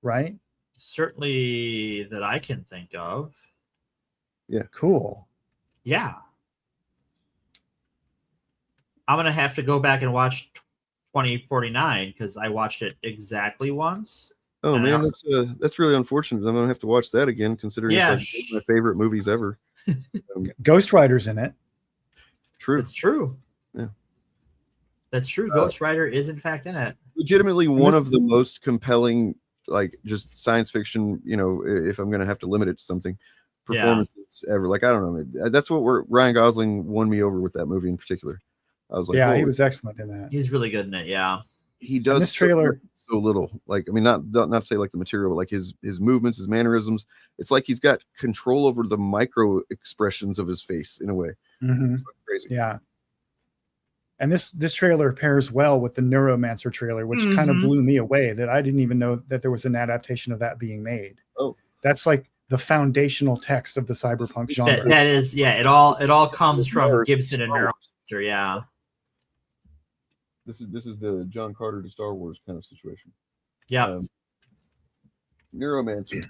Right? Certainly that I can think of. Yeah. Cool. Yeah. I'm going to have to go back and watch 2049 because I watched it exactly once. Oh man, that's really unfortunate. I'm gonna have to watch that again, considering it's like one of my favorite movies ever. Ghost Rider's in it. True. It's true. Yeah. That's true. Ghost Rider is in fact in it. Legitimately one of the most compelling, like just science fiction, if I'm gonna have to limit it to something, performances ever. Like I don't know, that's what Ryan Gosling won me over with that movie in particular. I was like, yeah, he was excellent in that. He's really good in it. Yeah, he does. This trailer so little. Like I mean, not to say like the material, but like his movements, his mannerisms. It's like he's got control over the micro expressions of his face in a way. Mm-hmm. Crazy. Yeah. And this trailer pairs well with the Neuromancer trailer, which kind of blew me away. That I didn't even know that there was an adaptation of that being made. Oh, that's like the foundational text of the cyberpunk genre. That is, yeah. It all comes from Gibson and Neuromancer. Yeah. This is the John Carter to Star Wars kind of situation. Yeah. Neuromancer.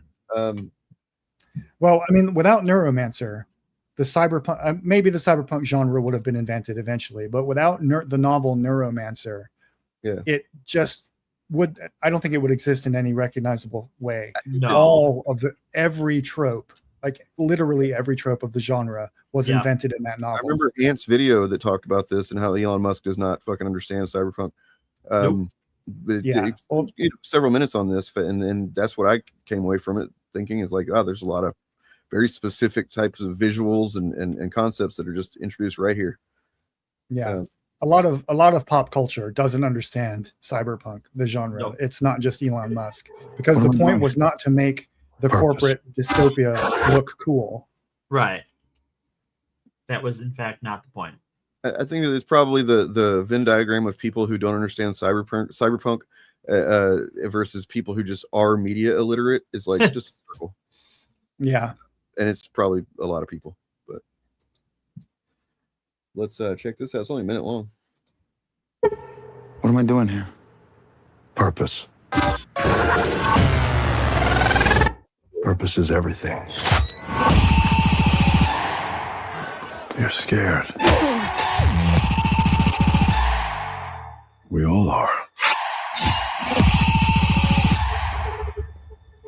Well, I mean, without Neuromancer, the cyberpunk maybe the cyberpunk genre would have been invented eventually, but without the novel Neuromancer, it just would. I don't think it would exist in any recognizable way. No. Every trope, like literally every trope of the genre, was invented in that novel. I remember Ant's video that talked about this and how Elon Musk does not fucking understand cyberpunk. Several minutes on this, and that's what I came away from it thinking is like, oh, there's a lot of very specific types of visuals and concepts that are just introduced right here. Yeah. A lot of pop culture doesn't understand cyberpunk, the genre. No. It's not just Elon Musk, because the point was not to make the corporate dystopia look cool. Right. That was in fact not the point. I think that it's probably the Venn diagram of people who don't understand cyberpunk versus people who just are media illiterate is like just a circle. Yeah. And it's probably a lot of people, but let's check this out. It's only a minute long. What am I doing here? Purpose. Purpose is everything. You're scared. We all are.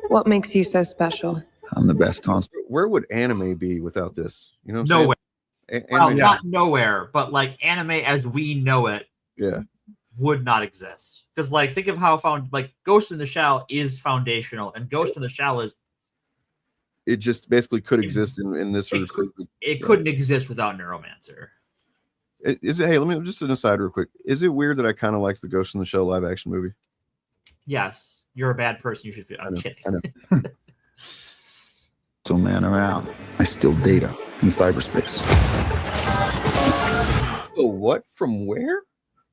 What makes you so special? I'm the best constant. Where would anime be without this? You know, what Nowhere. I'm saying? Well, not nowhere, but like anime as we know it, would not exist. Because like, think of how Ghost in the Shell is foundational, and Ghost in the Shell is. It just basically could exist in this. It couldn't exist without Neuromancer. Is it? Hey, let me just an aside real quick. Is it weird that I kind of like the Ghost in the Shell live action movie? Yes, you're a bad person. You should feel. I'm kidding. I know. So man around. I steal data in cyberspace. So what? From where?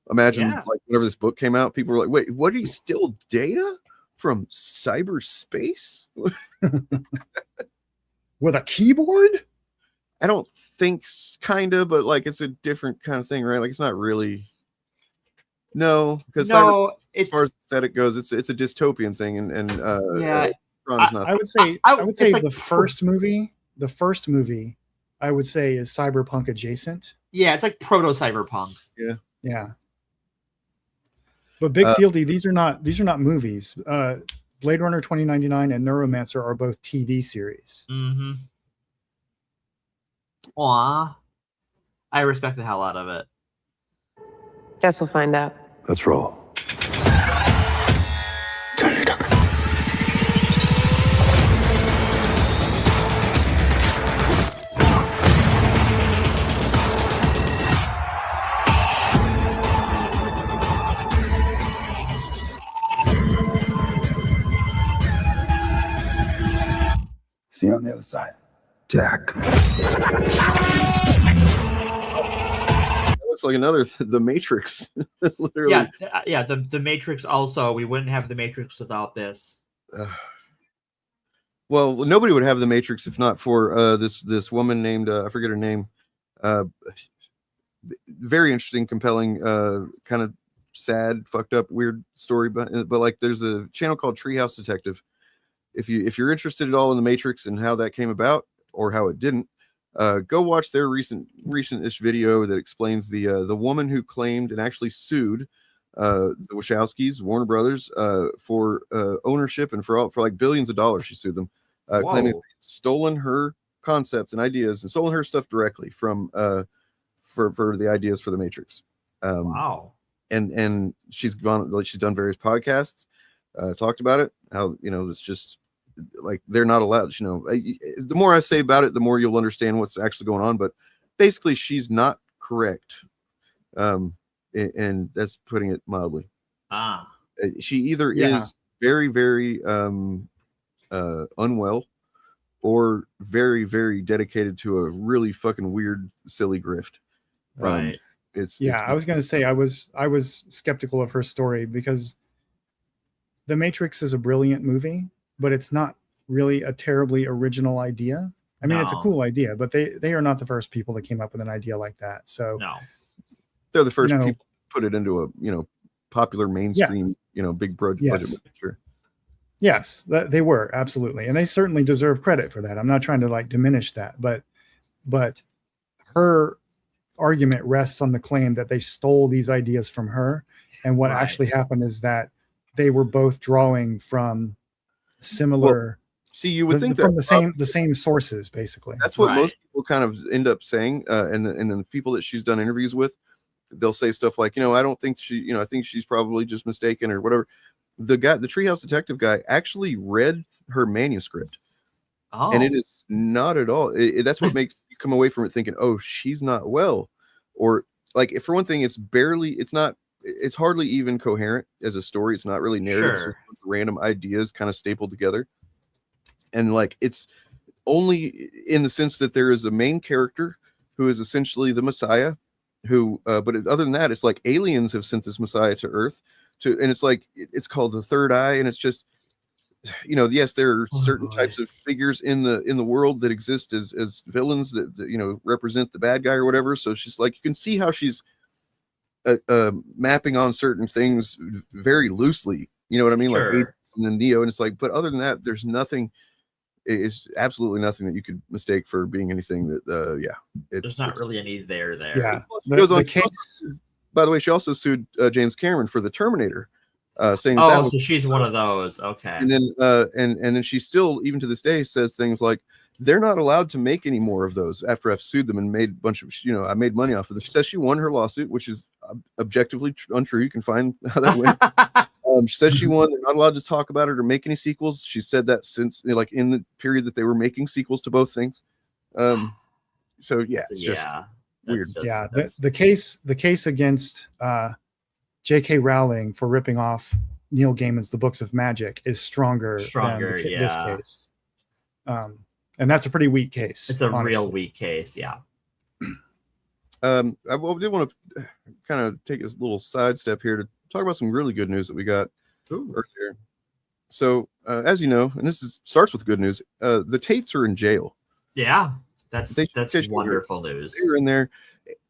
Imagine like whenever this book came out, people were like, "Wait, what? Do you steal data from cyberspace with a keyboard?" I don't think kinda, but like it's a different kind of thing, right? Like it's not really. No, because as far as aesthetic goes, it's a dystopian thing, and I would say like the first movie, I would say is cyberpunk adjacent. Yeah, it's like proto cyberpunk. Yeah. But Big Fieldy, these are not movies. Blade Runner 2099 and Neuromancer are both TV series. Mm-hmm. Aw. I respect the hell out of it. Guess we'll find out. Let's roll. See you on the other side. Jack. That looks like another The Matrix. Literally. Yeah. The Matrix. Also, we wouldn't have the Matrix without this. Well, nobody would have the Matrix if not for this woman named I forget her name. Very interesting, compelling, kind of sad, fucked up, weird story. But like, there's a channel called Treehouse Detective. If you're interested at all in the Matrix and how that came about or how it didn't, go watch their recent-ish video that explains the woman who claimed and actually sued the Wachowskis, Warner Brothers, for ownership and for like billions of dollars. She sued them, claiming they'd stolen her concepts and ideas and stolen her stuff directly from for the ideas for the Matrix. Wow. And she's done various podcasts, talked about it. How it's just like they're not allowed. The more I say about it, the more you'll understand what's actually going on. But basically, she's not correct. And that's putting it mildly. She either is very, very unwell or very, very dedicated to a really fucking weird, silly grift. Right. I was going to say I was skeptical of her story because The Matrix is a brilliant movie, but it's not really a terribly original idea. I mean, it's a cool idea, but they are not the first people that came up with an idea like that. So they're the first people to put it into a popular mainstream big budget. Sure. Yes, they were absolutely, and they certainly deserve credit for that. I'm not trying to like diminish that, but her argument rests on the claim that they stole these ideas from her, and what actually happened is that they were both drawing from similar. See, you would think from the same sources, basically. That's what most people kind of end up saying, and then the people that she's done interviews with, they'll say stuff like, I don't think she, I think she's probably just mistaken or whatever. The Treehouse Detective guy actually read her manuscript, and it is not at all. That's what makes you come away from it thinking, oh, she's not well, or like, for one thing, it's hardly even coherent as a story. It's not really narrative. It's just random ideas kind of stapled together. And like, it's only in the sense that there is a main character who is essentially the Messiah who, but other than that, it's like aliens have sent this Messiah to Earth and it's like, it's called the Third Eye. And it's just, yes, there are certain types of figures in the world that exist as villains that represent the bad guy or whatever. So she's like, you can see how she's mapping on certain things very loosely, you know what I mean? Like Hades and then Neo, and it's like, but other than that, there's nothing. It's absolutely nothing that you could mistake for being anything that. There's not really any there. Yeah. By the way, she also sued James Cameron for the Terminator saying Oh, that was, so she's one of those. Okay. and then and then she still, even to this day, says things like, they're not allowed to make any more of those after I've sued them and made a bunch of, I made money off of them. She says she won her lawsuit, which is objectively untrue. You can find how that went. She says she won. They're not allowed to talk about it or make any sequels. She said that since like in the period that they were making sequels to both things. So yeah, it's just weird. The case against J.K. Rowling for ripping off Neil Gaiman's The Books of Magic is stronger than this case. And that's a pretty weak case. It's a real weak case, yeah. I did want to kind of take a little sidestep here to talk about some really good news that we got earlier. So, as you know, and starts with good news, the Tates are in jail. Yeah, that's wonderful news. They were in there.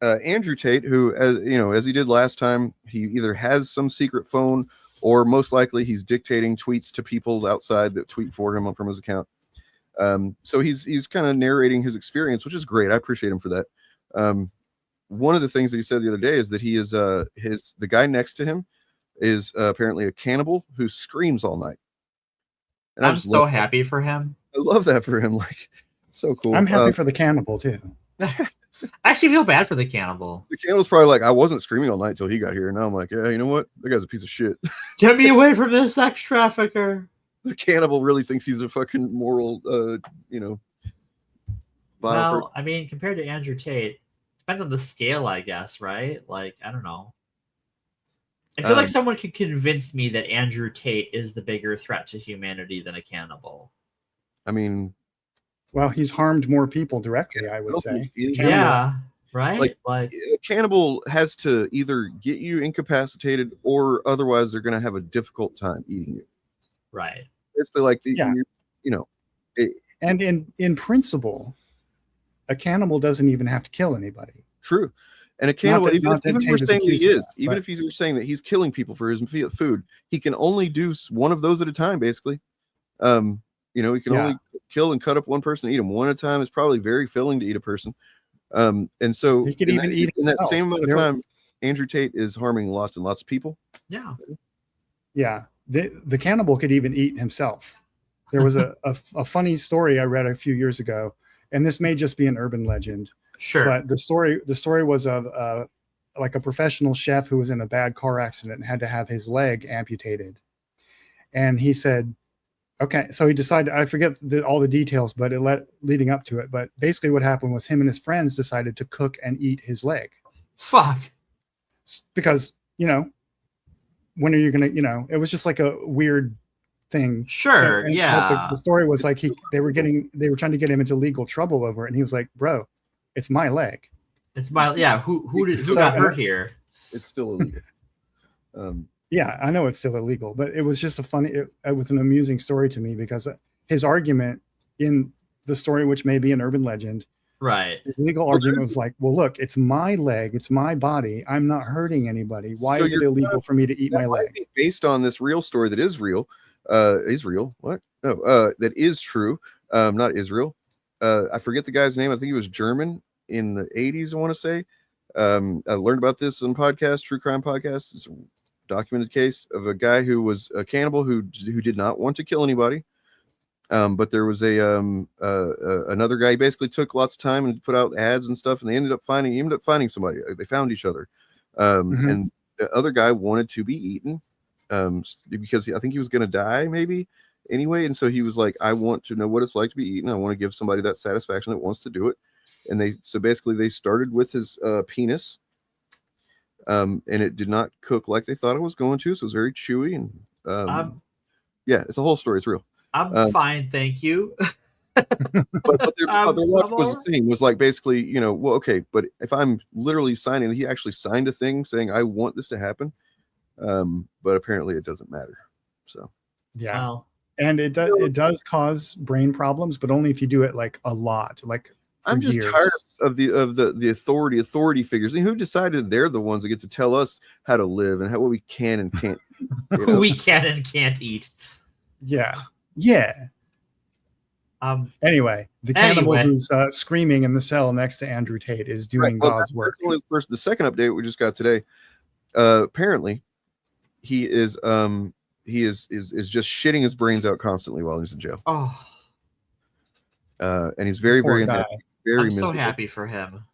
Andrew Tate, who, as he did last time, he either has some secret phone or most likely he's dictating tweets to people outside that tweet for him from his account. So he's kind of narrating his experience, which is great. I appreciate him for that. One of the things that he said the other day is that he is the guy next to him is apparently a cannibal who screams all night. And I'm so happy for him. I love that for him. Like, so cool. I'm happy for the cannibal too. I actually feel bad for the cannibal. The cannibal's probably like, I wasn't screaming all night until he got here. Now I'm like, yeah, you know what? That guy's a piece of shit. Get me away from this sex trafficker. The cannibal really thinks he's a fucking moral, well, I mean, compared to Andrew Tate, depends on the scale, I guess, right? Like, I don't know. I feel like someone could convince me that Andrew Tate is the bigger threat to humanity than a cannibal. I mean, well, he's harmed more people directly, I would say. Yeah, right? Like a cannibal has to either get you incapacitated or otherwise they're going to have a difficult time eating you. Right. If they're like, and in principle, a cannibal doesn't even have to kill anybody. True. And a cannibal, even if we're saying that he is, even if he's saying that he's killing people for his food, he can only do one of those at a time, basically. He can only kill and cut up one person, eat them one at a time. It's probably very filling to eat a person. And so he could even eat in that same amount of time, Andrew Tate is harming lots and lots of people. Yeah. Yeah. The cannibal could even eat himself. There was a funny story I read a few years ago, and this may just be an urban legend. Sure. But the story was of like a professional chef who was in a bad car accident and had to have his leg amputated. And he said, okay, so he decided, I forget all the details, but leading up to it. But basically what happened was him and his friends decided to cook and eat his leg. Fuck. Because, when are you going to, it was just like a weird thing. Sure. So, yeah. The story was like they were trying to get him into legal trouble over it. And he was like, bro, it's my leg. It's my, yeah. Who got hurt here? It's still illegal. Yeah, I know it's still illegal, but it was just it was an amusing story to me because his argument in the story, which may be an urban legend, right? His legal argument was like, well, look, it's my leg, it's my body. I'm not hurting anybody. Why is it illegal for me to eat my leg? Based on this real story that is real, Israel, what? No, that is true. Not Israel. I forget the guy's name. I think he was German in the 80s, I want to say. I learned about this on podcast, True Crime Podcast. It's a documented case of a guy who was a cannibal who did not want to kill anybody. But there was another guy. He basically took lots of time and put out ads and stuff, and he ended up finding somebody. They found each other. And the other guy wanted to be eaten because I think he was going to die maybe anyway. And so he was like, I want to know what it's like to be eaten. I want to give somebody that satisfaction that wants to do it. And they started with his penis. And it did not cook like they thought it was going to. So it was very chewy. And yeah, it's a whole story. It's real. I'm fine. Thank you. but their logic was the same. Was like basically, well, okay, but if I'm literally signing, he actually signed a thing saying, I want this to happen. But apparently it doesn't matter. So, yeah. Well, and it does cause brain problems, but only if you do it like a lot, like I'm just tired of the authority figures. And who decided they're the ones that get to tell us how to live and what we can and can't who we can and can't eat. Yeah. Anyway, the cannibal who's screaming in the cell next to Andrew Tate is doing God's work. The second update we just got today. Apparently, he is just shitting his brains out constantly while he's in jail. Oh, and he's very, Poor very guy. unhappy. Very I'm so miserable. happy for him.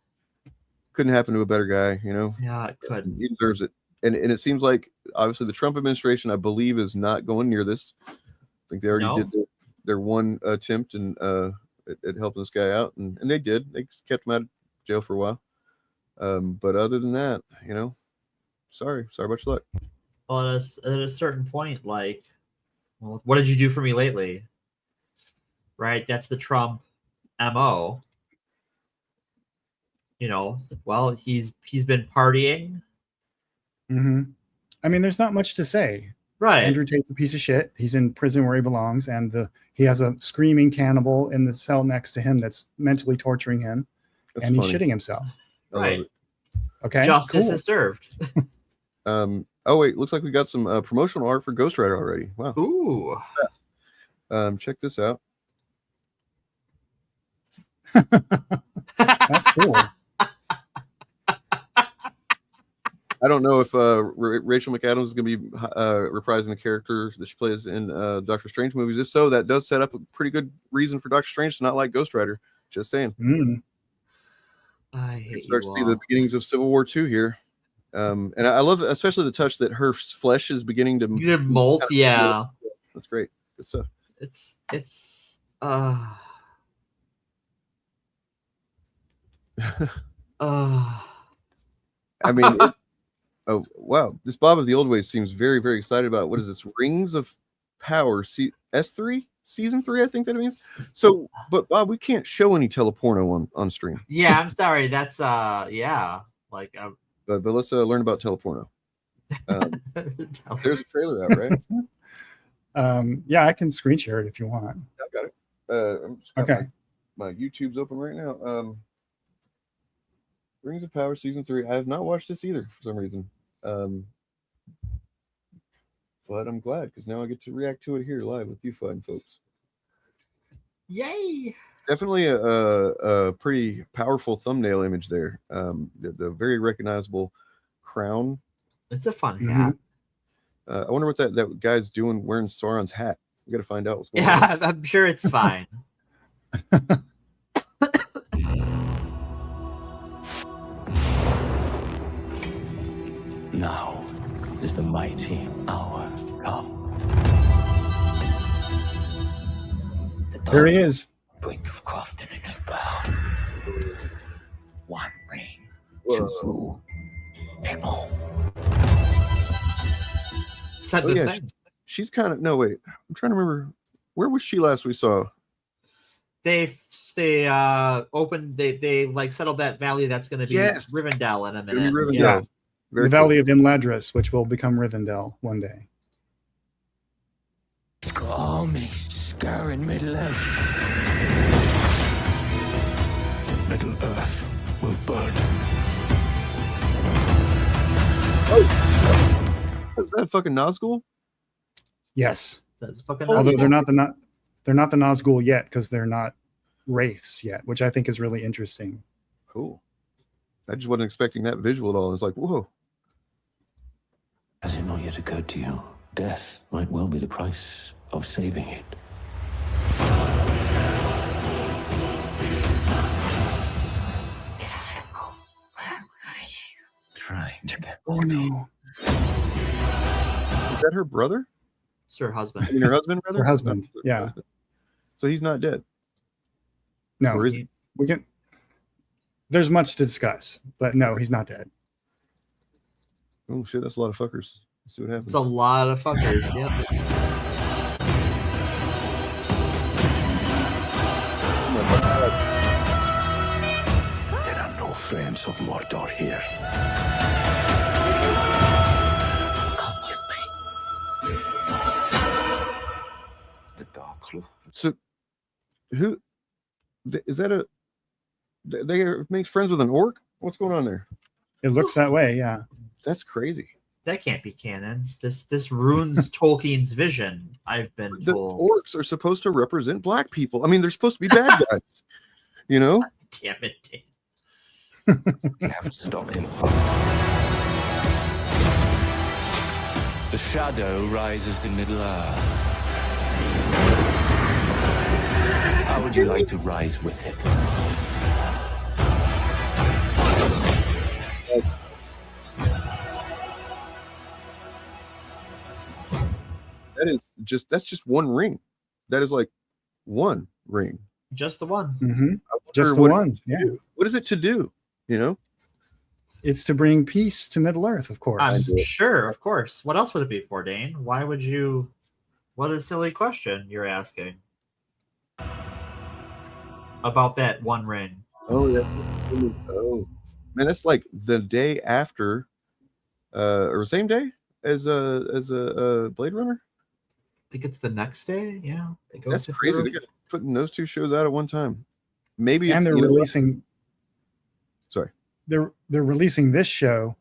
Couldn't happen to a better guy, you know. Yeah, it could. He deserves it. And it seems like obviously the Trump administration, I believe, is not going near this. I think they already did their one attempt and at helping this guy out, and they did. They kept him out of jail for a while. But other than that, you know, sorry about your luck. Well, at a certain point, like, well, what did you do for me lately? Right? That's the Trump MO. You know, well, he's been partying. Mm-hmm. I mean, there's not much to say. Right. Andrew Tate's a piece of shit. He's in prison where he belongs, and he has a screaming cannibal in the cell next to him that's mentally torturing him, and he's shitting himself. Right. Okay. Justice cool. is served. Oh wait, looks like we got some promotional art for Ghost Rider already. Wow. Ooh. Check this out. That's cool. I don't know if Rachel McAdams is going to be reprising the character that she plays in Doctor Strange movies. If so, that does set up a pretty good reason for Doctor Strange to not like Ghost Rider. Just saying. I hate start you to see the beginnings of Civil War II here. And I love especially the touch that her flesh is beginning to molt. Yeah. That's great. Good stuff. It's I mean, oh wow, this Bob of the Old Ways seems very, very excited about what is this Rings of Power S3 season 3? I think that it means. So, but Bob, we can't show any teleporno on stream. Yeah, I'm sorry. That's yeah, like. But let's learn about teleporno. There's a trailer out, right? Yeah, I can screen share it if you want. I've got it. I'm just okay. My YouTube's open right now. Rings of Power season 3. I have not watched this either for some reason. But I'm glad because now I get to react to it here live with you fine folks. Yay! Definitely a pretty powerful thumbnail image there. The very recognizable crown. It's a fun hat. I wonder what that guy's doing wearing Sauron's hat. We got to find out what's going on. Yeah, I'm sure it's fine. Now is the mighty hour come. There he is. Brink of crafting and of power. One ring to rule them all. Said the thing. She's kind of wait. I'm trying to remember where was she last we saw. They opened. They like settled that valley. That's going to be Rivendell in a minute. Rivendell. Yeah. The Valley of Imladris, which will become Rivendell one day. Call me scarring Middle Earth. Middle Earth will burn. Oh, is that fucking Nazgul? Yes. That's fucking. Although they're not the Nazgul yet because they're not wraiths yet, which I think is really interesting. Cool. I just wasn't expecting that visual at all. It's like, whoa. Has it not yet occurred to you? Death might well be the price of saving it. Trying to get no. Is that her brother? It's her husband. I mean, her husband, rather? Her husband, yeah. So he's not dead. No, or is he? We can. There's much to discuss, but no, he's not dead. Oh shit, that's a lot of fuckers. Let's see what happens. It's a lot of fuckers. Yep. There are no friends of Mordor here. Come with me. The Dark Cloth. So, who is that? They makes friends with an orc? What's going on there? It looks that way, yeah. That's crazy. That can't be canon. This ruins Tolkien's vision. I've been told. The orcs are supposed to represent black people. I mean, they're supposed to be bad guys. You know? Damn it. We have to stop him. The shadow rises to Middle-earth. How would you like to rise with it? That's just one ring. That is like one ring. Just the one. Mm-hmm. Just the one. Yeah. What is it to do? You know, it's to bring peace to Middle Earth, of course. I'm sure, of course. What else would it be for, Dane? Why would you? What a silly question you're asking about that one ring. Oh yeah. Oh man, that's like the day after, or same day as a Blade Runner. I think it's the next day. Yeah, That's crazy. They're putting those two shows out at one time. Maybe and they're releasing. Sorry, they're releasing this show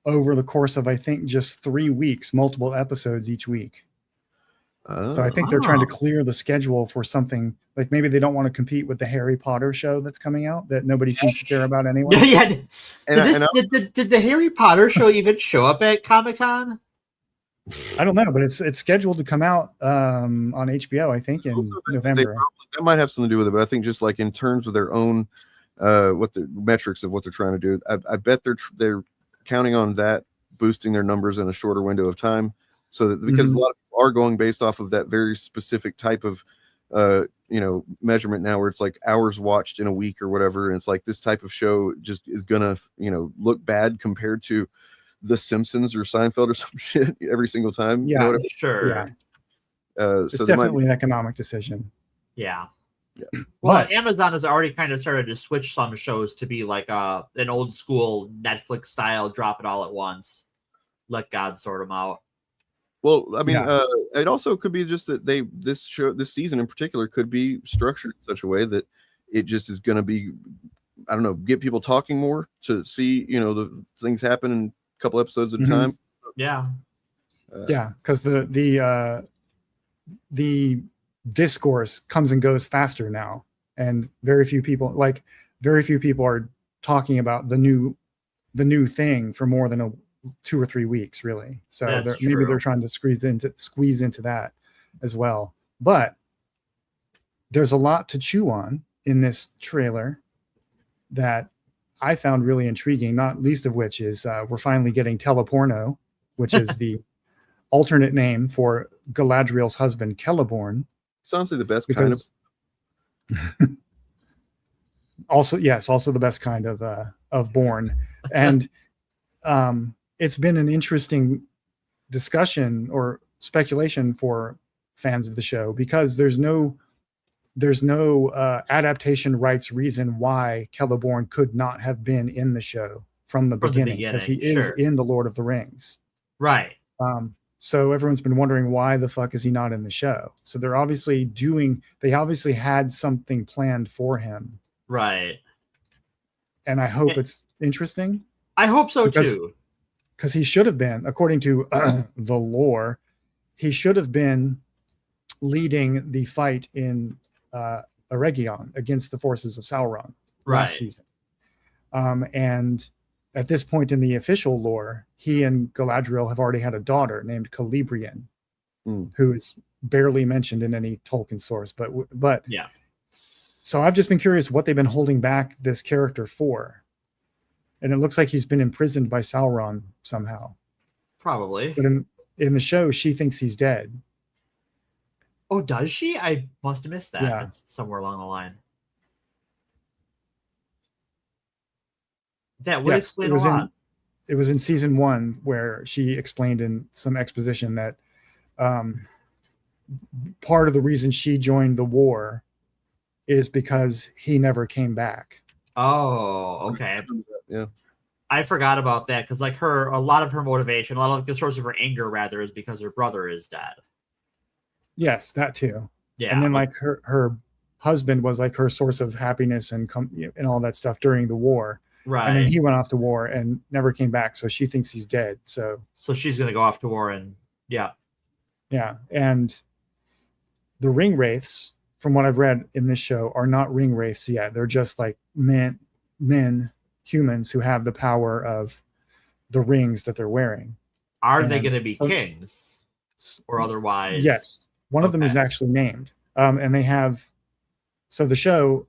over the course of I think just 3 weeks, multiple episodes each week. So I think they're trying to clear the schedule for something like maybe they don't want to compete with the Harry Potter show that's coming out that nobody seems to care about anyway. Yeah. Did the Harry Potter show even show up at Comic-Con? I don't know, but it's scheduled to come out on HBO, I think, in November. That might have something to do with it, but I think just like in terms of their own what the metrics of what they're trying to do, I bet they're counting on that boosting their numbers in a shorter window of time, so that because a lot of people are going based off of that very specific type of measurement now, where it's like hours watched in a week or whatever, and it's like this type of show just is gonna look bad compared to The Simpsons or Seinfeld or some shit every single time. Yeah, sure. Yeah. It's So definitely an economic decision. Yeah. Yeah. Well, Amazon has already kind of started to switch some shows to be like an old school Netflix style, drop it all at once, let God sort them out. Well, I mean, it also could be just that this season in particular could be structured in such a way that it just is going to be, I don't know, get people talking more to see, the things happen in a couple episodes at a time. Yeah. Because the discourse comes and goes faster now, and very few people are talking about the new thing for more than 2 or 3 weeks, really. So maybe they're trying to squeeze into that as well. But there's a lot to chew on in this trailer that I found really intriguing, not least of which is we're finally getting teleporno, which is the alternate name for Galadriel's husband, Celeborn. Sounds like the best kind of. Also the best kind of born. And it's been an interesting discussion or speculation for fans of the show because there's no adaptation rights reason why Celeborn could not have been in the show from the beginning, because he is in the Lord of the Rings. Right. So everyone's been wondering why the fuck is he not in the show? So they obviously had something planned for him. Right. And I hope it's interesting. I hope so too. Because he should have been, according to the lore, he should have been leading the fight in Eregion against the forces of Sauron last season. And at this point in the official lore, he and Galadriel have already had a daughter named Celebrian, who is barely mentioned in any Tolkien source. But yeah. So I've just been curious what they've been holding back this character for. And it looks like he's been imprisoned by Sauron somehow. Probably. But in the show, she thinks he's dead. Oh, does she? I must have missed that. Yeah. It's somewhere along the line. That would explain a lot. It was in season 1 where she explained in some exposition that part of the reason she joined the war is because he never came back. Oh, okay. Yeah. I forgot about that because like a lot of her motivation, a lot of the source of her anger rather is because her brother is dead. Yes, that too. Yeah. And then like her husband was like her source of happiness and all that stuff during the war. Right. And then he went off to war and never came back. So she thinks he's dead. So she's going to go off to war and yeah. Yeah. And the ring wraiths, from what I've read in this show, are not ring wraiths yet. They're just like men, humans who have the power of the rings that they're wearing. Are they And going to be so- kings or otherwise? Yes, one of them is actually named, and they have. So the show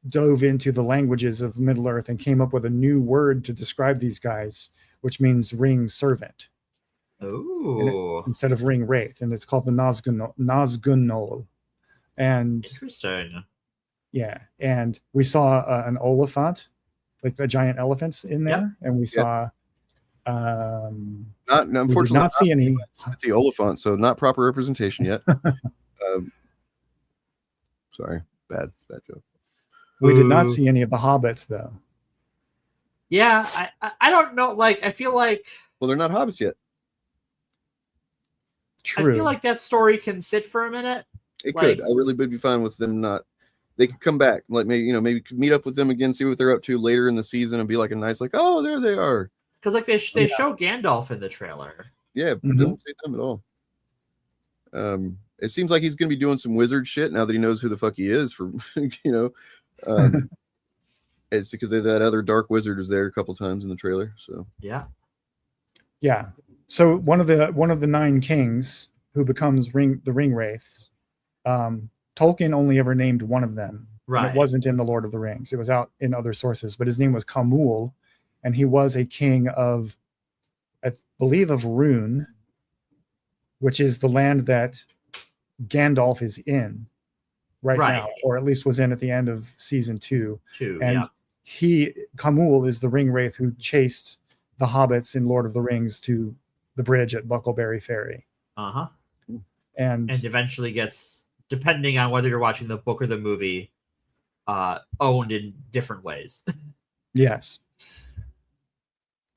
dove into the languages of Middle Earth and came up with a new word to describe these guys, which means ring servant. Ooh. Instead of ring wraith, and it's called the Nazgûl. And interesting. Yeah, and we saw an Oliphant, like the giant elephants in there, and we saw. Unfortunately, we did not see any. The Oliphant, so not proper representation yet. Sorry, bad joke. We did not see any of the hobbits, though. Yeah, I don't know. Like, I feel like. Well, they're not hobbits yet. True. I feel like that story can sit for a minute. It like, could. I really would be fine with them not. They could come back, like maybe meet up with them again, see what they're up to later in the season, and be like a nice, like, oh, there they are. Because like they show Gandalf in the trailer. Yeah, doesn't see them at all. It seems like he's going to be doing some wizard shit now that he knows who the fuck he is. For it's because that other dark wizard was there a couple times in the trailer. So yeah. So one of the 9 kings who becomes the ring wraiths, Tolkien only ever named one of them. Right. And it wasn't in the Lord of the Rings. It was out in other sources, but his name was Khamul, and he was a king of, I believe, of Rhûn, which is the land that Gandalf is in right now, or at least was in at the end of season 2. And Khamul is the ring wraith who chased the hobbits in Lord of the Rings to the bridge at Buckleberry Ferry. And eventually gets, depending on whether you're watching the book or the movie, owned in different ways. Yes.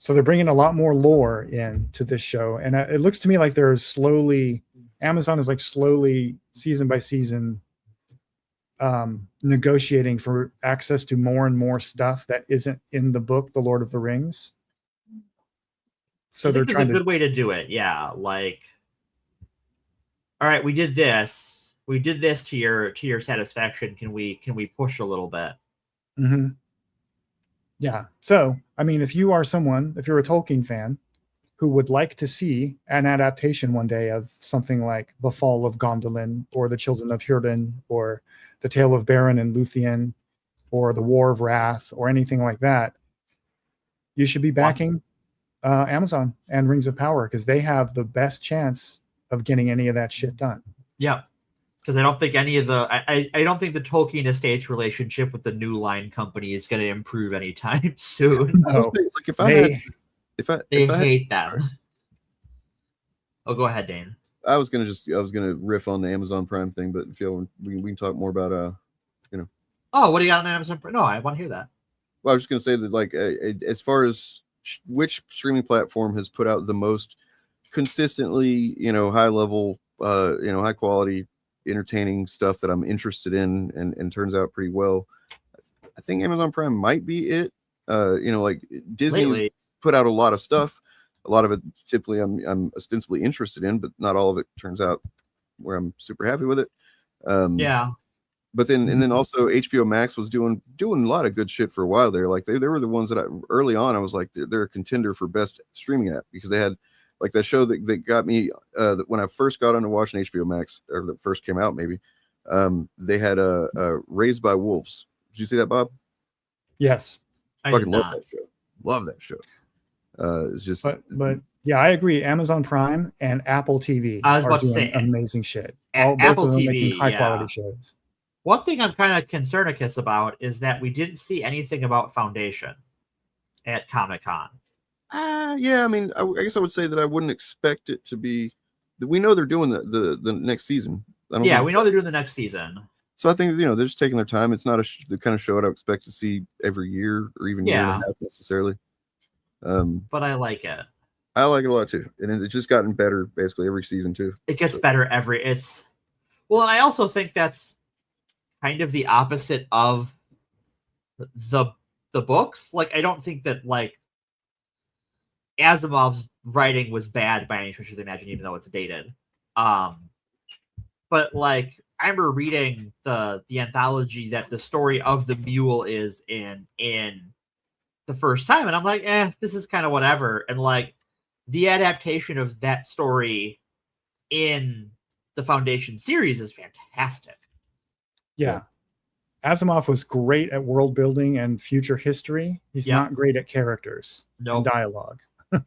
So they're bringing a lot more lore into this show, and it looks to me like they're Amazon is like slowly, season by season, negotiating for access to more and more stuff that isn't in the book, The Lord of the Rings. So they're trying a good way to do it. Yeah, like, all right, we did this to your satisfaction. Can we push a little bit? Mm-hmm. Yeah. So, I mean, if you're a Tolkien fan who would like to see an adaptation one day of something like The Fall of Gondolin, or The Children of Húrin, or The Tale of Beren and Luthien, or The War of Wrath, or anything like that, you should be backing Amazon and Rings of Power, because they have the best chance of getting any of that shit done. Yeah. Because I don't think any of the I don't think the Tolkien Estates relationship with the New Line company is going to improve anytime soon. No. They hate that. Oh, go ahead, Dane. I was gonna riff on the Amazon Prime thing, but if we can talk more about Oh, what do you got on Amazon Prime? No, I want to hear that. Well, I was just gonna say that, like, as far as which streaming platform has put out the most consistently, high level, high quality, entertaining stuff that I'm interested in, and turns out pretty well, I think Amazon Prime might be it. Like Disney put out a lot of stuff. A lot of it typically I'm ostensibly interested in, but not all of it turns out where I'm super happy with it. Yeah. But then also HBO Max was doing a lot of good shit for a while there. Like they were the ones that early on I was like, they're a contender for best streaming app, because they had like that show that got me when I first got into watching HBO Max, or that first came out maybe. They had Raised by Wolves. Did you see that, Bob? Yes. I fucking love that show. Love that show. It's just but yeah, I agree. Amazon Prime and Apple TV I was are about to doing say, amazing shit. Apple Both of them TV, making high quality shows. One thing I'm kind of concerned about is that we didn't see anything about Foundation at Comic-Con. Yeah, I mean, I guess I would say that I wouldn't expect it to be. We know they're doing the next season. We know they're doing the next season. So I think they're just taking their time. It's not the kind of show I'd expect to see every year, or even year and a half necessarily. But I like it. I like it a lot too, and it's just gotten better basically every season too. It gets better and I also think that's kind of the opposite of the books. Like, I don't think that like Asimov's writing was bad by any stretch of the imagination, even though it's dated. But like, I remember reading the anthology that the story of the mule is in the first time, and I'm like, this is kind of whatever. And like, the adaptation of that story in the Foundation series is fantastic. Yeah. Asimov was great at world building and future history. He's not great at characters and dialogue. Yeah,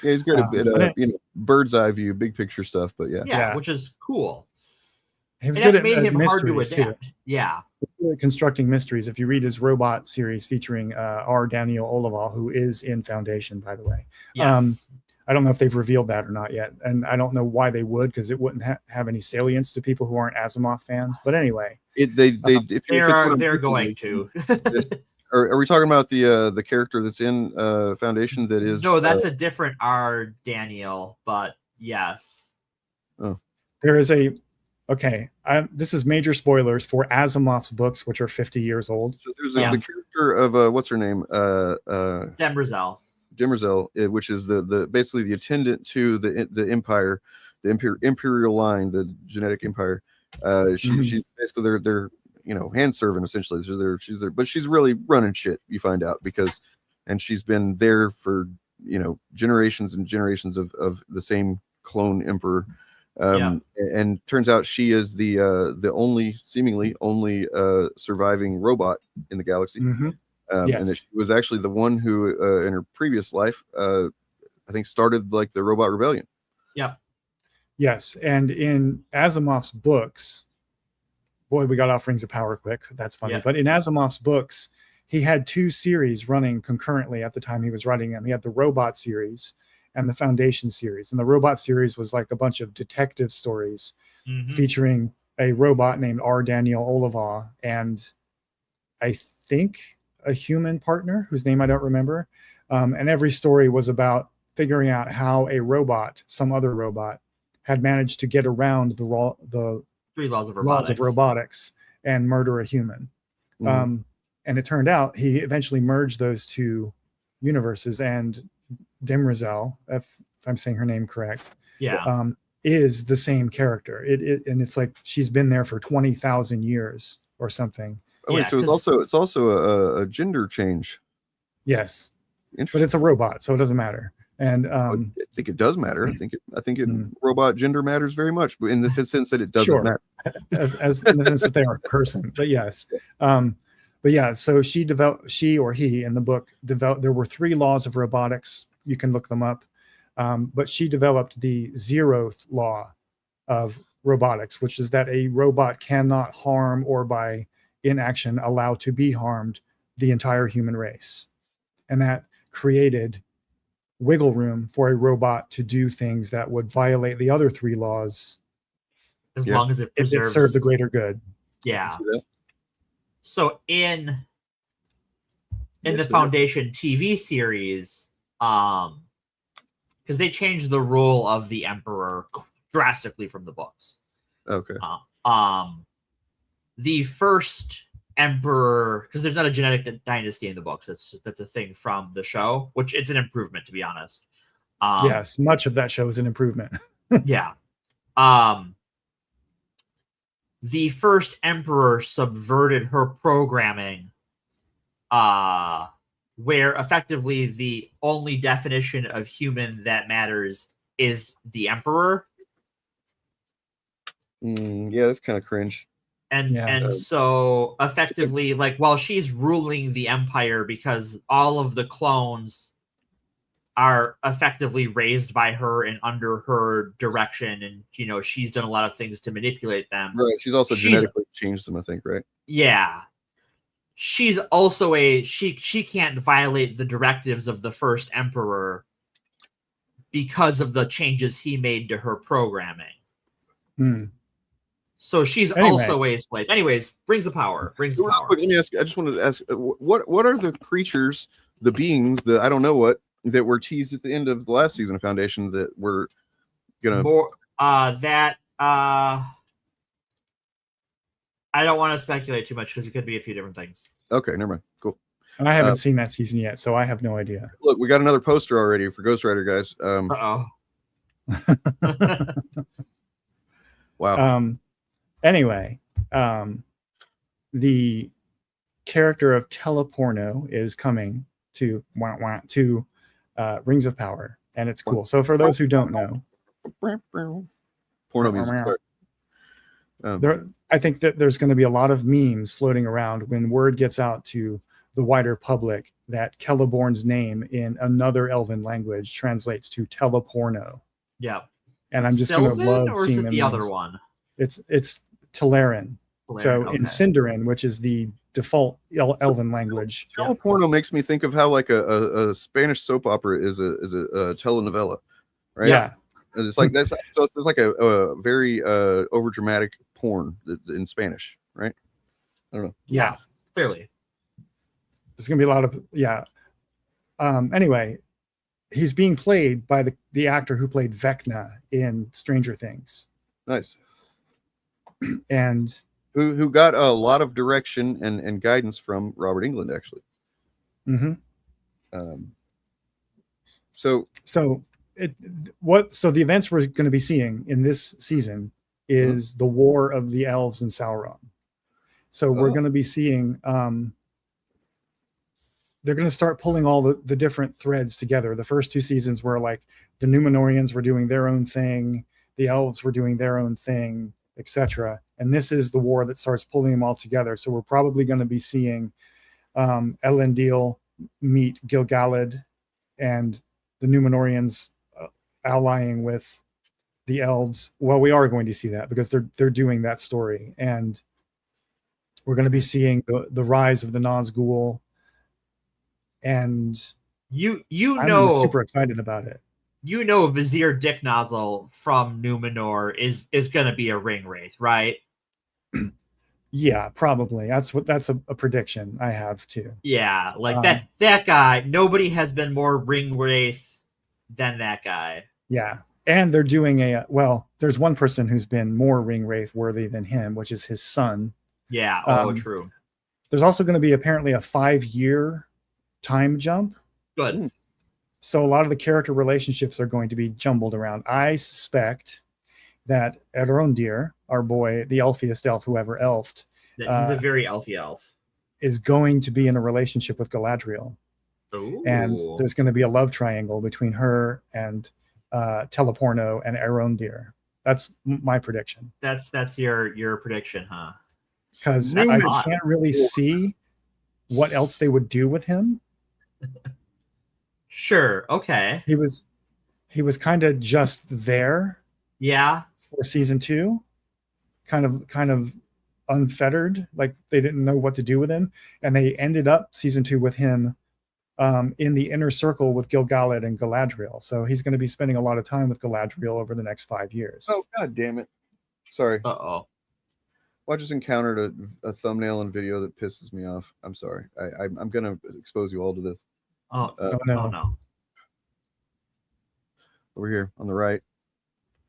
he's good at bird's eye view, big picture stuff, but Yeah, which is cool. He was and good that's made at him hard to mysteries, adapt. too. Yeah. Constructing mysteries. If you read his robot series featuring R. Daniel Olival, who is in Foundation, by the way. Yes. I don't know if they've revealed that or not yet. And I don't know why they would, because it wouldn't have any salience to people who aren't Asimov fans. But anyway. They're going to. Are we talking about the character that's in Foundation that is... No, that's a different R. Daniel, but yes. Oh. There is a... Okay, this is major spoilers for Asimov's books, which are 50 years old. So there's the character of what's her name, Demerzel, which is the basically the attendant to the Empire, the Imperial line, the genetic Empire. She's basically their hand servant essentially. She's there, but she's really running shit. You find out and she's been there for generations and generations of the same clone emperor. And turns out she is the seemingly only surviving robot in the galaxy. And that she was actually the one who in her previous life I think started like the robot rebellion. Yes, and in Asimov's books, boy, we got off Rings of Power quick. That's funny. But in Asimov's books, he had 2 series running concurrently at the time he was writing them. He had the robot series and the Foundation series. And the robot series was like a bunch of detective stories featuring a robot named R. Daniel Olival and I think a human partner whose name I don't remember. And every story was about figuring out how a robot, some other robot, had managed to get around the 3 laws of robotics and murder a human. And it turned out he eventually merged those 2 universes, and Demerzel, if I'm saying her name correct, is the same character. And it's like she's been there for 20,000 years or something. Oh, wait, so it's also a gender change. Yes, but it's a robot, so it doesn't matter. And I think it does matter. I think robot gender matters very much, but in the sense that it doesn't matter, as in the sense that they are a person. But yes, but yeah. So she or he in the book developed. There were 3 laws of robotics. You can look them up. But she developed the 0th law of robotics, which is that a robot cannot harm or by inaction allow to be harmed the entire human race, and that created wiggle room for a robot to do things that would violate the other 3 laws as long as it preserves... served the greater good. So in the Foundation TV series, because they changed the role of the Emperor drastically from the books. Okay. The first Emperor, because there's not a genetic dynasty in the books. That's a thing from the show, which it's an improvement, to be honest. Yes, much of that show is an improvement. Yeah. The first Emperor subverted her programming, where effectively the only definition of human that matters is the Emperor. Yeah, that's kind of cringe. And so effectively, like, while she's ruling the Empire because all of the clones are effectively raised by her and under her direction, and she's done a lot of things to manipulate them. Right. She's also genetically changed them, I think, right? Yeah. She's also she can't violate the directives of the first Emperor because of the changes he made to her programming. So she's also a slave. Anyways, Rings of Power. Rings of Power. Let me ask. I just wanted to ask, what are the creatures, the beings, the I don't know what, that were teased at the end of the last season of Foundation that were gonna I don't want to speculate too much because it could be a few different things. Okay, never mind. Cool. And I haven't seen that season yet, so I have no idea. Look, we got another poster already for Ghost Rider, guys. Wow. Anyway, the character of Teleporno is coming to Rings of Power, and it's cool. So for those who don't know, porno music. I think that there's going to be a lot of memes floating around when word gets out to the wider public that Celeborn's name in another Elven language translates to teleporno. Yeah. And I'm just going to love or seeing is it them the memes. other one? It's Telerin. So in Sindarin, which is the default Elven language. Teleporno makes me think of how like a Spanish soap opera is a telenovela, right? Yeah. And it's like that's so it's like a very over dramatic porn in Spanish, right? I don't know. Yeah. Clearly. There's gonna be a lot of anyway, he's being played by the actor who played Vecna in Stranger Things. Nice. And who got a lot of direction and guidance from Robert Englund, actually. Mm-hmm. So the events we're going to be seeing in this season is the War of the Elves and Sauron. So we're going to be seeing they're going to start pulling all the different threads together. The first two seasons were like the Númenóreans were doing their own thing, the elves were doing their own thing, etc. And this is the war that starts pulling them all together. So we're probably going to be seeing Elendil meet Gil-galad and the Númenóreans allying with the elves. Well, we are going to see that because they're doing that story, and we're going to be seeing the rise of the Nazgul. And I'm super excited about it. You know, Vizier Dick Nozzle from Númenor is going to be a ring wraith, right? Yeah, probably. That's a prediction I have too. Yeah, like that guy. Nobody has been more ring wraith than that guy. Yeah, and they're doing there's one person who's been more ring wraith worthy than him, which is his son. Yeah. True. There's also going to be apparently a 5-year time jump. Good. So a lot of the character relationships are going to be jumbled around. I suspect that Elrondir, our boy, the elfiest elf who ever elfed, he's a very elfy elf, is going to be in a relationship with Galadriel. Ooh. And there's going to be a love triangle between her and Teleporno and Elrondir. That's my prediction. That's your prediction, huh? Because I can't really see what else they would do with him. Sure. Okay. He was kind of just there. Yeah. For season 2, kind of unfettered, like they didn't know what to do with him, and they ended up season 2 with him in the inner circle with Gil-galad and Galadriel. So he's going to be spending a lot of time with Galadriel over the next 5 years. Oh, god damn it! Sorry. Uh-oh. Well, I just encountered a thumbnail and video that pisses me off. I'm sorry. I'm going to expose you all to this. Oh, no. Oh no. Over here on the right.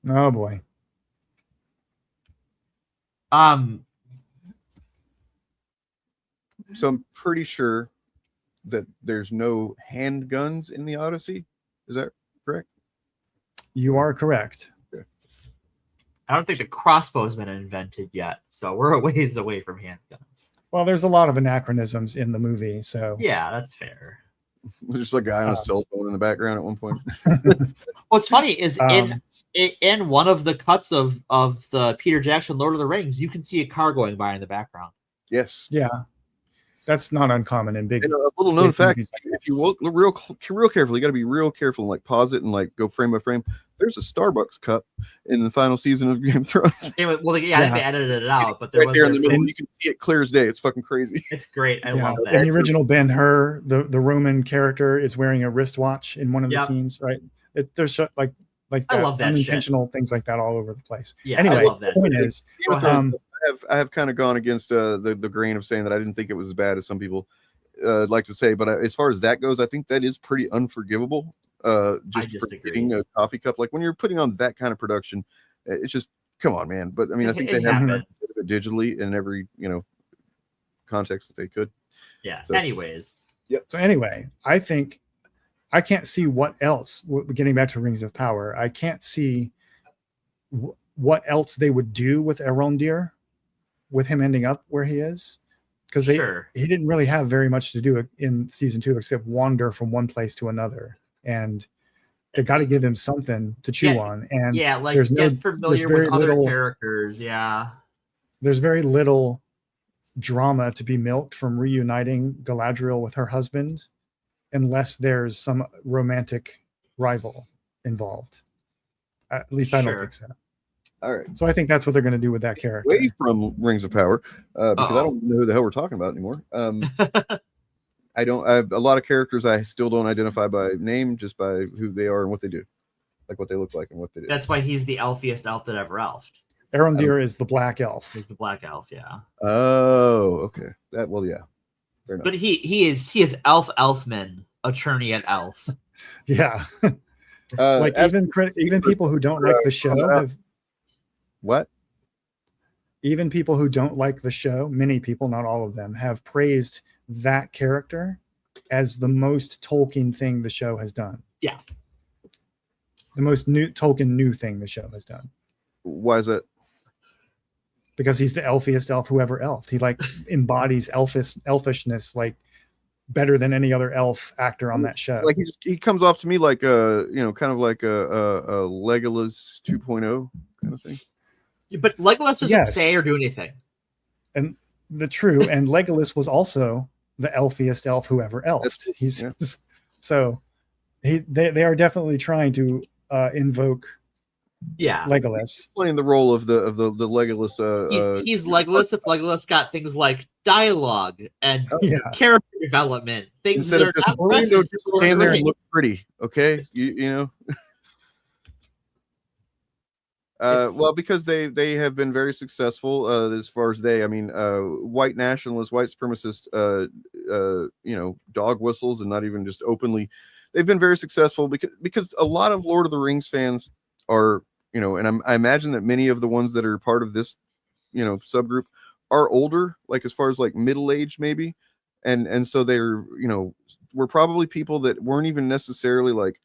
Oh boy. So I'm pretty sure that there's no handguns in the Odyssey. Is that correct? You are correct. Okay. I don't think the crossbow's been invented yet, so we're a ways away from handguns. Well, there's a lot of anachronisms in the movie, so yeah, that's fair. There's just a guy on a cell phone in the background at one point. What's funny is in one of the cuts of the Peter Jackson Lord of the Rings, you can see a car going by in the background. Yes. Yeah. That's not uncommon in big. And a little known fact: if you look real carefully, you got to be real careful and like pause it and like go frame by frame. There's a Starbucks cup in the final season of Game of Thrones. Well, I think they edited it out, but there right was there in the middle, you can see it clear as day. It's fucking crazy. It's great. I love that. In the original Ben-Hur, the Roman character is wearing a wristwatch in one of the scenes, right? There's like I love that unintentional things like that all over the place. Yeah, anyway, I love that. The point is, I have kind of gone against the grain of saying that I didn't think it was as bad as some people like to say, but as far as that goes, I think that is pretty unforgivable. Just for getting a coffee cup, like when you're putting on that kind of production, it's just come on, man. But I mean, I think they have it digitally in every context that they could. Yeah. So, anyways. Yep. So anyway, I think I can't see what else. Getting back to Rings of Power, I can't see what else they would do with Elrondir, with him ending up where he is, because he didn't really have very much to do in season 2 except wander from one place to another. And they got to give him something to chew Yeah, on. And yeah, like there's get no, familiar there's very with other little, characters. Yeah, there's very little drama to be milked from reuniting Galadriel with her husband, unless there's some romantic rival involved. At least I don't think so. All right. So I think that's what they're going to do with that character. Away from Rings of Power, because I don't know who the hell we're talking about anymore. I have a lot of characters I still don't identify by name, just by who they are and what they do, like what they look like and what they do. that's why he's the elfiest elf that ever elfed. Arondir is the black elf. He's the black elf, yeah. Oh, okay. Yeah. Fair enough. But he is Elfman, attorney at Elf. Yeah. Like even people who don't like the show have, what? Even people who don't like the show, many people, not all of them, have praised that character as the most Tolkien thing the show has done. Yeah. The most Tolkien new thing the show has done. Why is that? Because he's the elfiest elf who ever elfed. He like embodies elfishness like better than any other elf actor on that show. Like he comes off to me like kind of like a Legolas 2.0 kind of thing. But Legolas doesn't say or do anything. And and Legolas was also the elfiest elf who ever elfed. So they are definitely trying to invoke Legolas, playing the role of the Legolas. He's Legolas if Legolas got things like dialogue and character development, things Instead that of are just, not present. just stand there and look pretty, okay? You know. Well, because they have been very successful as far as white nationalists, white supremacists, dog whistles, and not even just openly. They've been very successful because a lot of Lord of the Rings fans are, and I imagine that many of the ones that are part of this, subgroup are older, like as far as like middle age maybe, and so they're, were probably people that weren't even necessarily like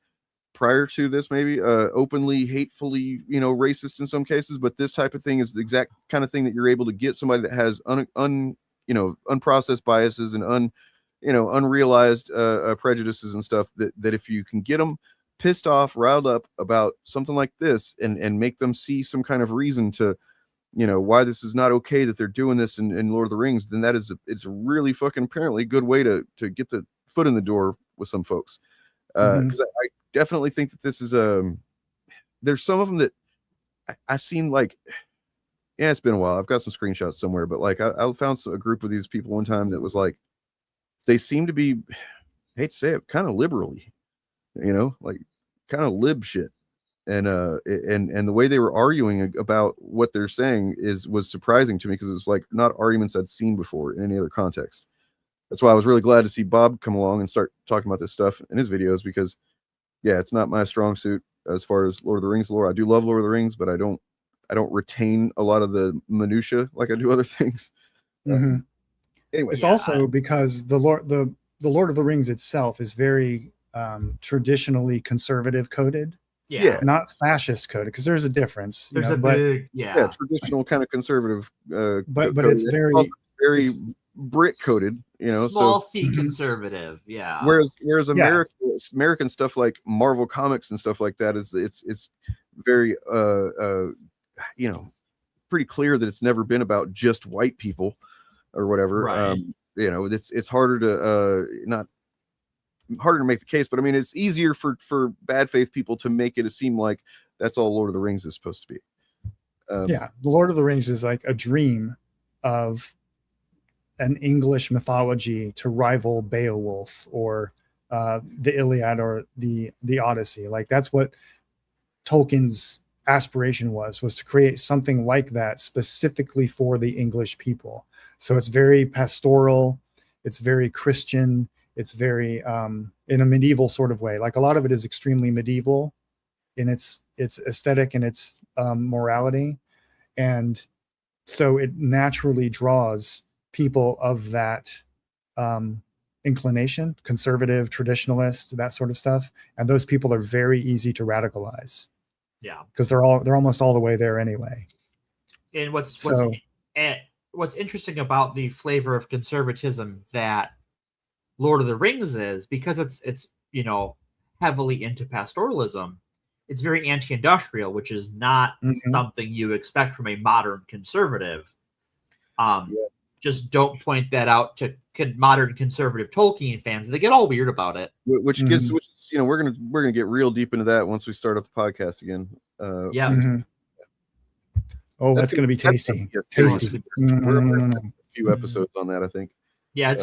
prior to this maybe openly hatefully racist in some cases, but this type of thing is the exact kind of thing that you're able to get somebody that has unprocessed biases and unrealized prejudices and stuff that if you can get them pissed off, riled up about something like this and make them see some kind of reason to why this is not okay that they're doing this in Lord of the Rings, then it's a really fucking apparently good way to get the foot in the door with some folks. Because I definitely think that this is there's some of them that I've seen, like, it's been a while. I've got some screenshots somewhere, but like I found a group of these people one time that was like, they seem to be, I hate to say it, kind of liberally, like kind of lib shit. And the way they were arguing about what they're saying was surprising to me, because it's like not arguments I'd seen before in any other context. That's why I was really glad to see Bob come along and start talking about this stuff in his videos, because it's not my strong suit as far as Lord of the Rings lore. I do love Lord of the Rings, but I don't retain a lot of the minutia like I do other things. Anyway, it's also because the Lord of the Rings itself is very traditionally conservative coded. Yeah. Not fascist coded, because there's a difference. There's a big traditional kind of conservative but it's very Brit coded, small c conservative. Whereas American stuff like Marvel Comics and stuff like that it's very pretty clear that it's never been about just white people or whatever. Right. It's harder to not harder to make the case, but I mean it's easier for bad faith people to make it seem like that's all Lord of the Rings is supposed to be. The Lord of the Rings is like a dream of an English mythology to rival Beowulf or the Iliad or the Odyssey. Like that's what Tolkien's aspiration was to create something like that specifically for the English people. So it's very pastoral, it's very Christian, it's very in a medieval sort of way. Like a lot of it is extremely medieval in its aesthetic and its morality, and so it naturally draws people of that inclination, conservative, traditionalist, that sort of stuff, and those people are very easy to radicalize. Yeah, because they're almost all the way there anyway. And what's interesting about the flavor of conservatism that Lord of the Rings is, because it's heavily into pastoralism. It's very anti-industrial, which is not something you expect from a modern conservative. Just don't point that out to modern conservative Tolkien fans. They get all weird about it. Which you know, we're gonna get real deep into that once we start up the podcast again. Oh, that's gonna be tasty. Tasty. We're a few episodes on that, I think. Yeah,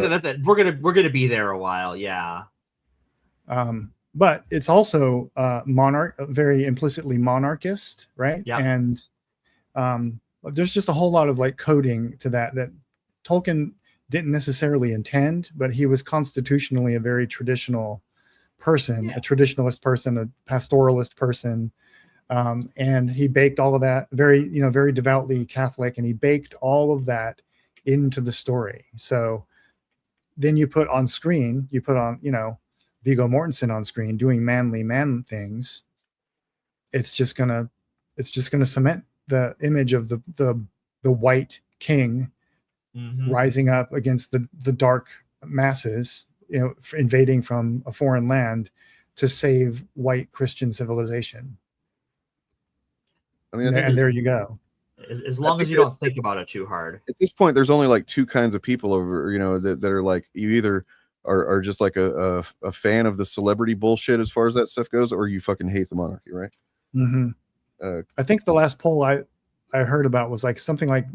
we're gonna be there a while. Yeah. But it's also very implicitly monarchist, right? Yeah. And there's just a whole lot of like coding to that Tolkien didn't necessarily intend, but he was constitutionally a very traditional person, a traditionalist person, a pastoralist person. And he baked all of that very devoutly Catholic, and he baked all of that into the story. So then you put on, Viggo Mortensen on screen doing manly man things. It's just gonna cement the image of the white king rising up against the dark masses, invading from a foreign land to save white Christian civilization. I mean, and there you go. As long as you don't think about it too hard. At this point, there's only like two kinds of people over, that are like, you either are just like a fan of the celebrity bullshit as far as that stuff goes, or you fucking hate the monarchy, right? I think the last poll I heard about was like something like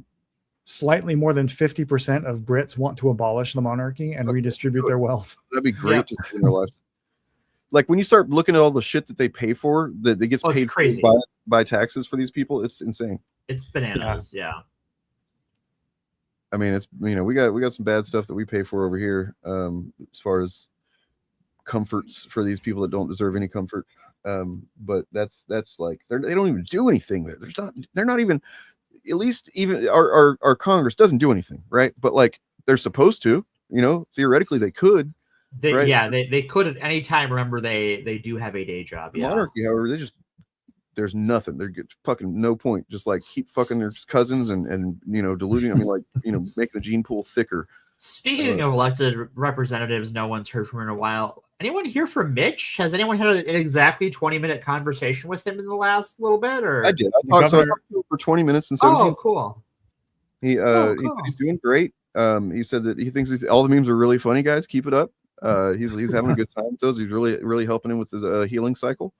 slightly more than 50% of Brits want to abolish the monarchy and redistribute their wealth. That'd be great to see in their life. Like when you start looking at all the shit that they pay for, that gets paid for by taxes for these people, it's insane. It's bananas. Yeah. I mean, it's, we got some bad stuff that we pay for over here, as far as comforts for these people that don't deserve any comfort. But that's like they don't even do anything there. They're not even, at least even our Congress doesn't do anything, right? But like they're supposed to, theoretically they could. They could at any time. Remember, they do have a day job. Yeah. Monarchy, however, there's nothing. They're fucking no point. Just like keep fucking their cousins and diluting. I mean, like making the gene pool thicker. Speaking of elected representatives, no one's heard from in a while. Anyone hear from Mitch? Has anyone had an exactly 20-minute conversation with him in the last little bit? Or I did. I talked to him for 20 minutes and 17. Oh, cool. He said he's doing great. He said that he thinks all the memes are really funny, guys. Keep it up. He's having a good time with those. He's really helping him with his healing cycle.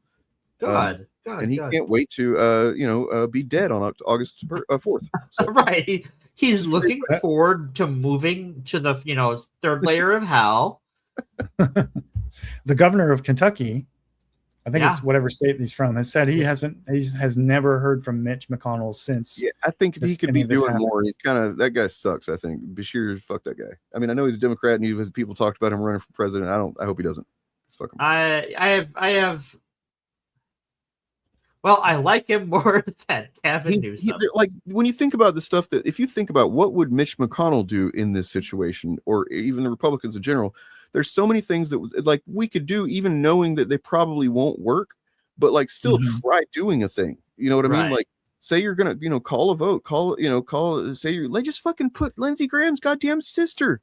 Good. And he can't wait to be dead on August 4th. So. Right. He's looking forward to moving to the third layer of hell. The governor of Kentucky, I think it's whatever state he's from, has said he has never heard from Mitch McConnell since. Yeah, I think he could be doing more. He's that guy sucks. I think Bashir, fuck that guy. I mean, I know he's a Democrat, and people talked about him running for president. I hope he doesn't. Fuck him. I have. Well, I like him more than Gavin Newsom. Like when you think about the stuff if you think about what would Mitch McConnell do in this situation, or even the Republicans in general, there's so many things that like we could do, even knowing that they probably won't work, but like still try doing a thing. You know what I mean? Like say you're gonna, call a vote, just fucking put Lindsey Graham's goddamn sister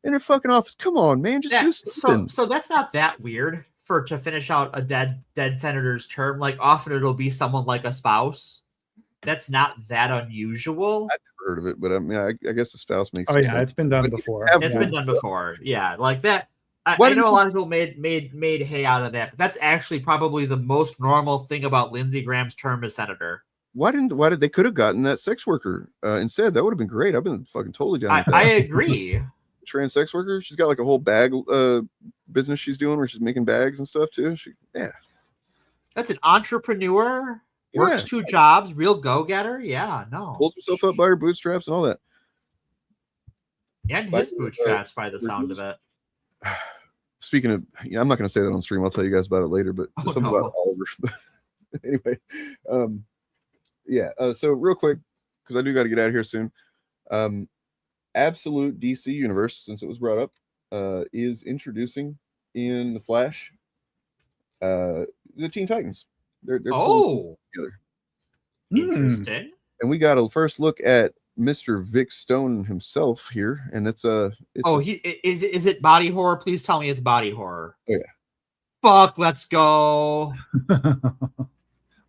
in her fucking office. Come on, man, just do something. So that's not that weird. To finish out a dead senator's term, like often it'll be someone like a spouse. That's not that unusual. I've never heard of it, but I mean, I guess the spouse makes. Oh yeah, sense. It's been done before. It's been done before. Yeah, like that. I know a lot of people made hay out of that, but that's actually probably the most normal thing about Lindsey Graham's term as senator. Why did they could have gotten that sex worker instead? That would have been great. I've been fucking totally down with that. I agree. Trans sex worker. She's got like a whole bag business she's doing where she's making bags and stuff too. That's an entrepreneur. Works 2 jobs, real go-getter. Yeah, no. Pulls herself up by her bootstraps and all that. And his bootstraps by the sound of it. Speaking of, I'm not going to say that on stream. I'll tell you guys about it later, but something about Oliver. Anyway, so real quick, because I do got to get out of here soon. Absolute DC Universe, since it was brought up, is introducing in the Flash the Teen Titans. They're together. Interesting. And we got a first look at Mr. Vic Stone himself here, and is it body horror? Please tell me it's body horror. Oh yeah. fuck, let's go.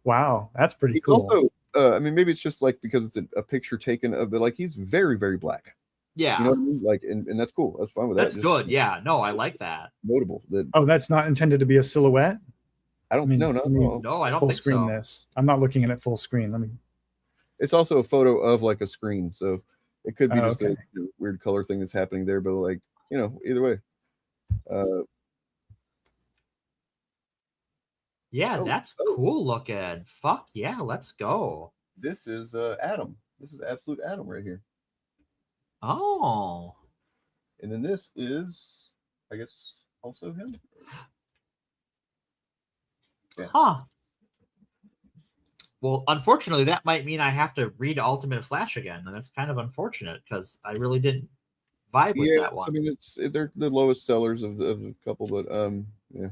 Wow, that's pretty He's cool. also, I mean, maybe it's just like because it's a picture taken of it, like he's very, very black. Yeah. You know what I mean? Like, and that's cool. That's fine with That's that. good. Yeah. No, I like that. Notable. That Oh, that's not intended to be a silhouette? I don't know. No, No, I don't full think screen so. this. I'm not looking at it full screen. Let me. It's also a photo of like a screen, so it could be just okay. a weird color thing that's happening there. But like, you know, either way. Yeah, that's cool looking. Fuck yeah, let's go. This is Adam. This is Absolute Adam right here. Oh. And then this is, I guess, also him. Yeah. Huh. Well, unfortunately, that might mean I have to read Ultimate Flash again, and that's kind of unfortunate because I really didn't vibe with that one. I mean, they're the lowest sellers of the couple, but yeah.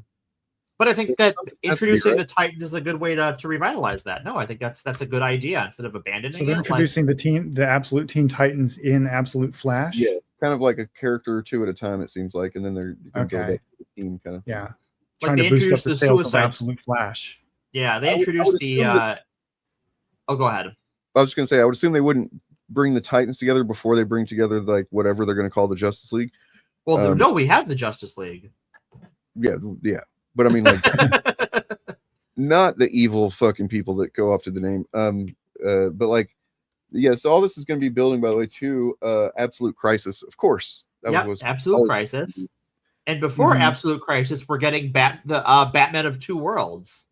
But I think that That's introducing right. the Titans is a good way to revitalize that. No, I think that's a good idea instead of abandoning So they're it. introducing the Absolute Teen Titans in Absolute Flash. Yeah, kind of like a character or two at a time, it seems like, and then they're going to Okay. build up the team kind of. Yeah, Like trying they to boost up introduced the the sales of Suicide- Absolute Flash. Yeah, they I would introduced assume the. that- Oh, go ahead. I was just going to say, I would assume they wouldn't bring the Titans together before they bring together like whatever they're going to call the Justice League. Well, no, we have the Justice League. Yeah, but I mean, like, not the evil fucking people that go up to the name. But like, yeah. So all this is going to be building, by the way, to Absolute Crisis, of course. Yep, Absolute Crisis. And before Absolute Crisis, we're getting the Batman of Two Worlds.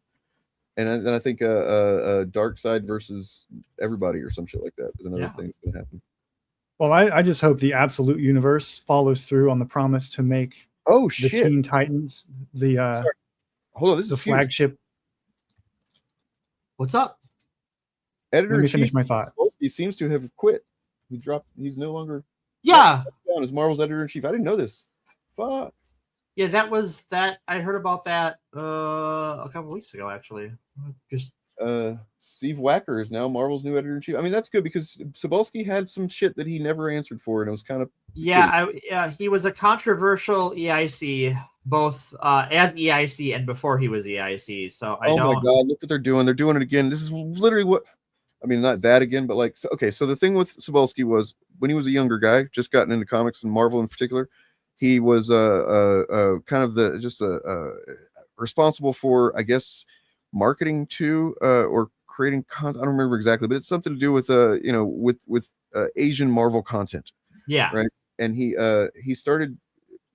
And I think Dark Side versus everybody or some shit like that is another thing that's going to happen. Well, I just hope the Absolute Universe follows through on the promise to make the Teen Titans the hold on, this is the huge. flagship. What's up? Editor Let me finish my thought. He seems to have quit. He dropped. He's no longer. Yeah. Down as Marvel's editor in chief. I didn't know this. Fuck. Yeah, that was that. I heard about that a couple weeks ago, actually. Just Steve Wacker is now Marvel's new editor in chief. I mean, that's good because Cebulski had some shit that he never answered for, and it was kind of he was a controversial EIC, both as EIC and before he was EIC. So I know. Oh my god, look what they're doing! They're doing it again. This is literally what. I mean, not that again, but like, so, okay. So the thing with Cebulski was when he was a younger guy, just gotten into comics and Marvel in particular, he was kind of responsible for, I guess, marketing to or creating content. I don't remember exactly, but it's something to do with with Asian Marvel content. Yeah. Right. And he started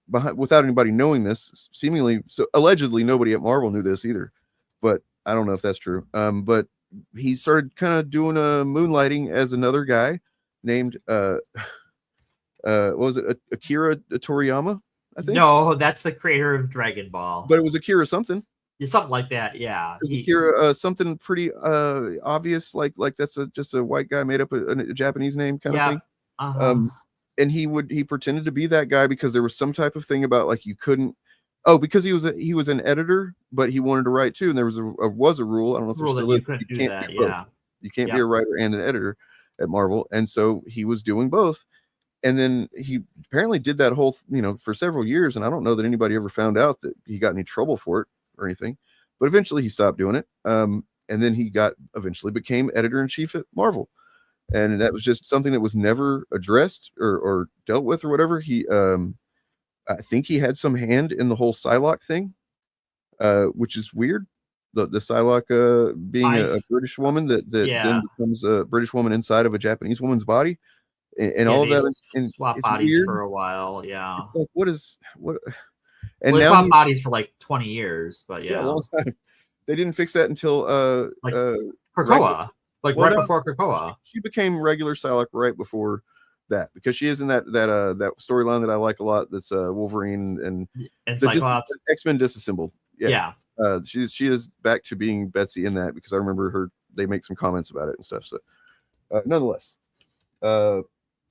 without anybody knowing this, seemingly. So allegedly, nobody at Marvel knew this either, but I don't know if that's true. But he started kind of doing moonlighting as another guy named what was it, Akira Toriyama, I think. No, that's the creator of Dragon Ball. But it was Akira something. Yeah, something like that. Yeah. It was Akira something pretty obvious, like that's just a white guy made up a Japanese name kind of thing. Uh-huh. And he pretended to be that guy because there was some type of thing about like you couldn't. Oh, because he was an editor, but he wanted to write too, and there was a rule. I don't know if Rule there that still you is. couldn't do that. be both. Yeah. You can't be a writer and an editor at Marvel, and so he was doing both. And then he apparently did that whole, for several years, and I don't know that anybody ever found out that he got any trouble for it or anything. But eventually he stopped doing it, and then he eventually became editor in chief at Marvel, and that was just something that was never addressed or dealt with or whatever. He I think he had some hand in the whole Psylocke thing, which is weird. The Psylocke being a British woman that then becomes a British woman inside of a Japanese woman's body, and all of that. And swap it's bodies weird. for a while. Yeah. It's like what? And now swap bodies for like 20 years, but a long time. They didn't fix that until Krakoa, right before Krakoa. She became regular Psylocke right before that because she is in that storyline that I like a lot. That's Wolverine and Cyclops, X-Men disassembled. Yeah. She is back to being Betsy in that because I remember they make some comments about it and stuff. So nonetheless,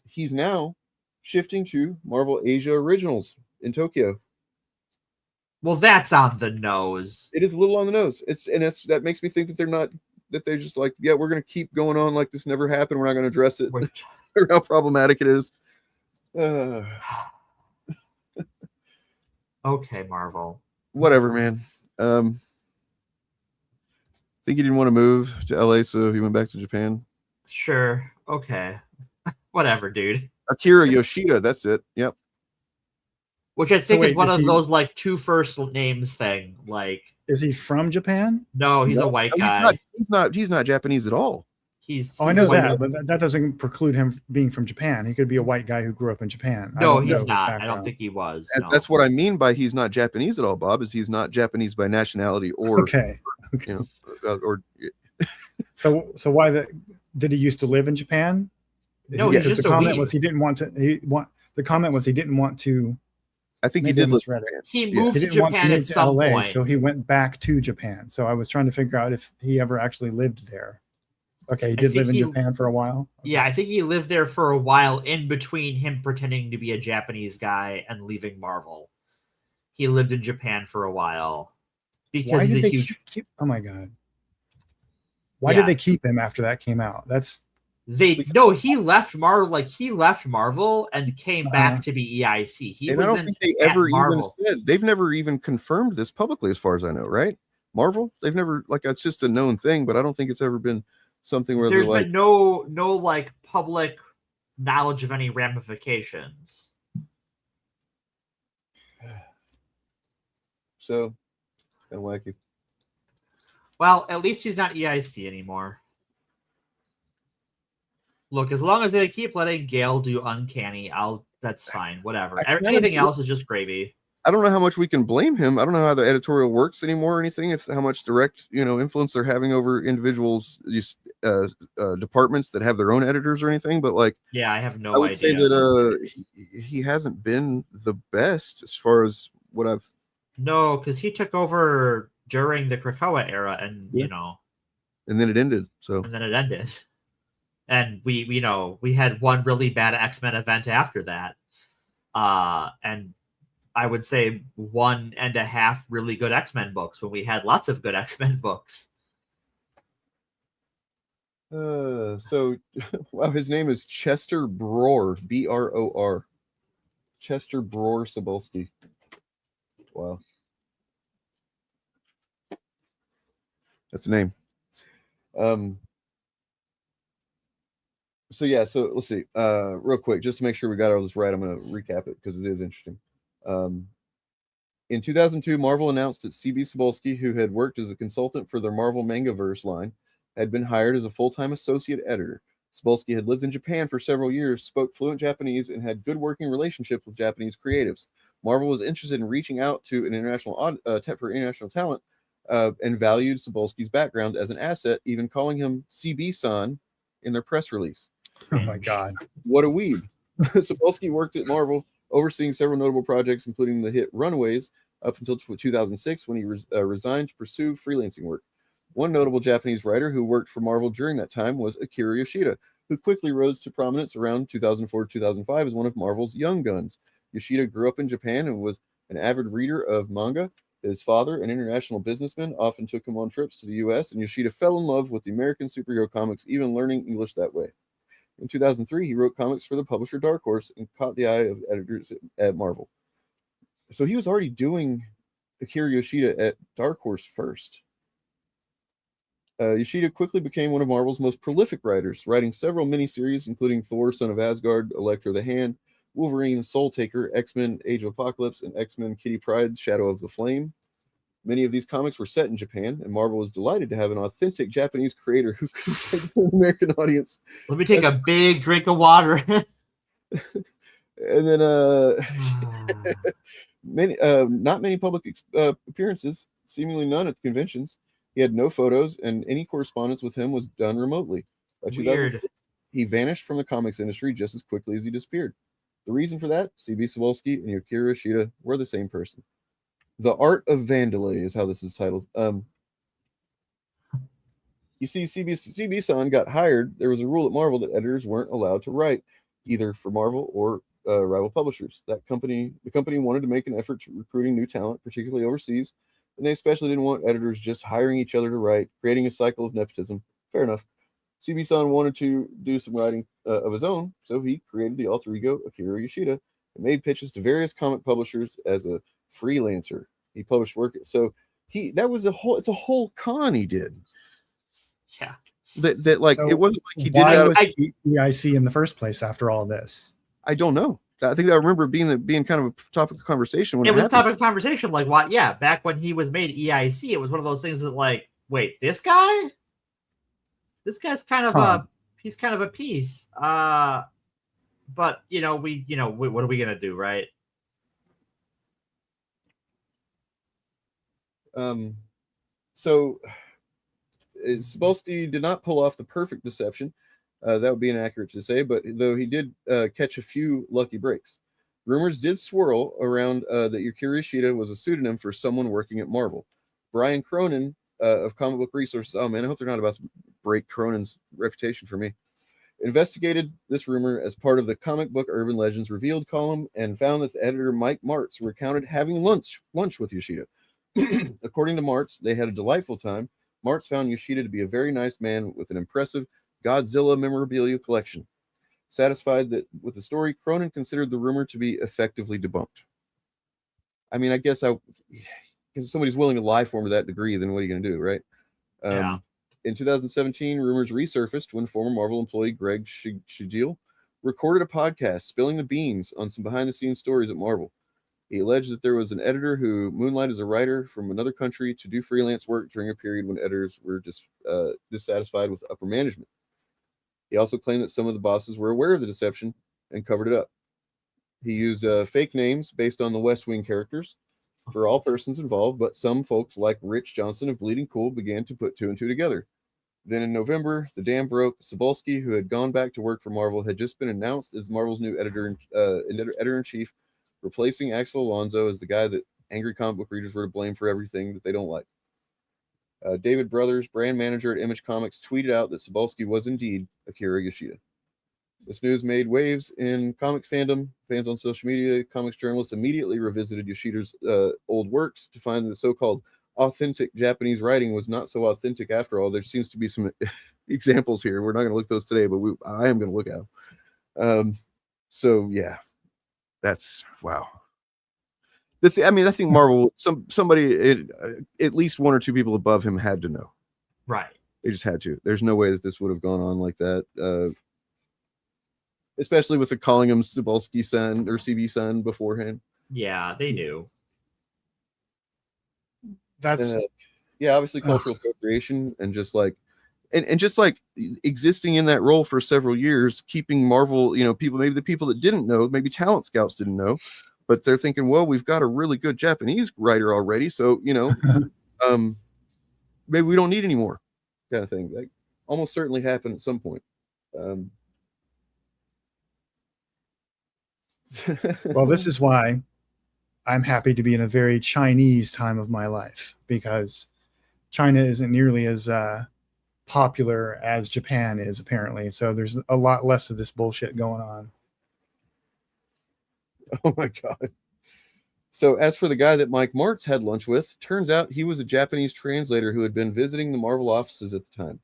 he's now shifting to Marvel Asia Originals in Tokyo. Well, that's on the nose. It is a little on the nose. That makes me think that they're just like, yeah, we're going to keep going on like this never happened. We're not going to address it or how problematic it is. Okay, Marvel. whatever, man. I think he didn't want to move to LA, so he went back to Japan. Sure. Okay. Whatever, dude. Akira Yoshida, that's it. Yep. Which I think wait, is one is of he- those like two first names thing. Like, Is he from Japan? no, he's a white guy. He's not Japanese at all. He's I know white. that, but that doesn't preclude him from being from Japan. He could be a white guy who grew up in Japan. I No, don't know he's his not. I don't background. think he was. And No. that's what I mean by he's not Japanese at all, Bob. Is he's not Japanese by nationality or Okay. you know, or So why did he used to live in Japan? No, he's because just the a comment weeb. was he didn't want to. The comment was he didn't want to. I think he maybe I did live misread it. He moved He to didn't want Japan move at to some LA, point. so he went back to Japan. So I was trying to figure out if he ever actually lived there. Okay, he did think live in he- Japan for a while. Yeah, I think he lived there for a while in between him pretending to be a Japanese guy and leaving Marvel. He lived in Japan for a while because Why he's did a they huge. keep? Oh my god! Why Yeah. did they keep him after that came out? He left Marvel. Like he left Marvel and came back to be EIC. He and I don't wasn't think they at ever even Marvel. said they've never even confirmed this publicly, as far as I know, right? Marvel, they've never it's just a known thing, but I don't think it's ever been something where There's they're like, been no like public knowledge of any ramifications. so kind of wacky. Well, at least he's not EIC anymore. Look, as long as they keep letting Gale do Uncanny, that's fine. Whatever. Anything else is just gravy. I don't know how much we can blame him. I don't know how the editorial works anymore or anything. How much direct, influence they're having over individuals, departments that have their own editors or anything. But Yeah, I have no I would idea. say that he hasn't been the best as far as what I've. No, because he took over during the Krakoa era, and and then it ended. So and then it ended, and we had one really bad X-Men event after that, and I would say 1.5 really good X-Men books when we had lots of good X-Men books. So wow, his name is Chester Bror, Bror, Chester Bror Cebulski. Wow, that's the name. So let's see. Real quick, just to make sure we got all this right, I'm going to recap it because it is interesting. In 2002, Marvel announced that C.B. Cebulski, who had worked as a consultant for their Marvel Mangaverse line, had been hired as a full-time associate editor. Cebulski had lived in Japan for several years, spoke fluent Japanese, and had good working relationships with Japanese creatives. Marvel was interested in reaching out to an international talent and valued Cebulski's background as an asset, even calling him CB-san in their press release. Oh my god! What a weeb. Cebulski worked at Marvel, overseeing several notable projects, including the hit Runaways, up until 2006, when he resigned to pursue freelancing work. One notable Japanese writer who worked for Marvel during that time was Akira Yoshida, who quickly rose to prominence around 2004-2005 as one of Marvel's young guns. Yoshida grew up in Japan and was an avid reader of manga. His father, an international businessman, often took him on trips to the U.S., and Yoshida fell in love with the American superhero comics, even learning English that way. In 2003, he wrote comics for the publisher Dark Horse and caught the eye of editors at Marvel. So he was already doing Akira Yoshida at Dark Horse first. Yoshida quickly became one of Marvel's most prolific writers, writing several miniseries, including Thor, Son of Asgard, Elektra the Hand, Wolverine, Soul Taker, X-Men, Age of Apocalypse, and X-Men Kitty Pryde, Shadow of the Flame. Many of these comics were set in Japan, and Marvel was delighted to have an authentic Japanese creator who could take to an American audience. Let me take a big drink of water. And then not many public appearances, seemingly none at the conventions. He had no photos, and any correspondence with him was done remotely. By 2006, he vanished from the comics industry just as quickly as he disappeared. The reason for that, C.B. Cebulski and Akira Yoshida were the same person. The Art of Vandalay is how this is titled. You see, CB-san got hired. There was a rule at Marvel that editors weren't allowed to write, either for Marvel or rival publishers. The company wanted to make an effort to recruiting new talent, particularly overseas, and they especially didn't want editors just hiring each other to write, creating a cycle of nepotism. Fair enough. CB-san wanted to do some writing of his own, so he created the alter ego Akira Yoshida and made pitches to various comic publishers as a freelancer. He published work. So it's a whole con he did. Yeah. That like So it wasn't like he did why that. was he EIC in the first place after all this? I don't know. I think I remember being kind of a topic of conversation when it was a happened. topic of conversation. Like, what? Yeah, back when he was made EIC, it was one of those things that, like, wait, this guy's kind of he's kind of a piece. But what are we gonna do, right? So Cebulski did not pull off the perfect deception. That would be inaccurate to say, but though he did catch a few lucky breaks. Rumors did swirl around that Yukari Yoshida was a pseudonym for someone working at Marvel. Brian Cronin of Comic Book Resources, oh man, I hope they're not about to break Cronin's reputation for me, investigated this rumor as part of the Comic Book Urban Legends Revealed column and found that the editor Mike Martz recounted having lunch with Yoshida. According to Martz, they had a delightful time. Martz found Yoshida to be a very nice man with an impressive Godzilla memorabilia collection. Satisfied with the story, Cronin considered the rumor to be effectively debunked. I mean, I guess if somebody's willing to lie for him to that degree, then what are you going to do, right? Yeah. In 2017, rumors resurfaced when former Marvel employee Greg Shigiel recorded a podcast spilling the beans on some behind-the-scenes stories at Marvel. He alleged that there was an editor who moonlighted as a writer from another country to do freelance work during a period when editors were dissatisfied with upper management. He also claimed that some of the bosses were aware of the deception and covered it up. He used fake names based on the West Wing characters for all persons involved, but some folks like Rich Johnson of Bleeding Cool began to put two and two together. Then in November, the dam broke. Cebulski, who had gone back to work for Marvel, had just been announced as Marvel's new editor-in-chief, replacing Axel Alonso as the guy that angry comic book readers were to blame for everything that they don't like. David Brothers, brand manager at Image Comics, tweeted out that Cebulski was indeed Akira Yoshida. This news made waves in comic fandom. Fans on social media, comics journalists immediately revisited Yoshida's old works to find that the so-called authentic Japanese writing was not so authentic after all. There seems to be some examples here. We're not going to look those today, but I am going to look at them. So yeah, that's wow. I think Marvel, somebody, at least one or two people above him had to know. Right. They just had to. There's no way that this would have gone on like that. Especially with the calling him Cebulski-san or CB-san beforehand. Yeah, they knew. That's obviously cultural appropriation and just like existing in that role for several years, keeping Marvel, people, maybe the people that didn't know, maybe talent scouts didn't know, but they're thinking, well, we've got a really good Japanese writer already, so maybe we don't need any more, kind of thing. Like almost certainly happened at some point. Well, this is why I'm happy to be in a very Chinese time of my life, because China isn't nearly as popular as Japan is, apparently. So there's a lot less of this bullshit going on. Oh my God. So as for the guy that Mike Martz had lunch with, turns out he was a Japanese translator who had been visiting the Marvel offices at the time.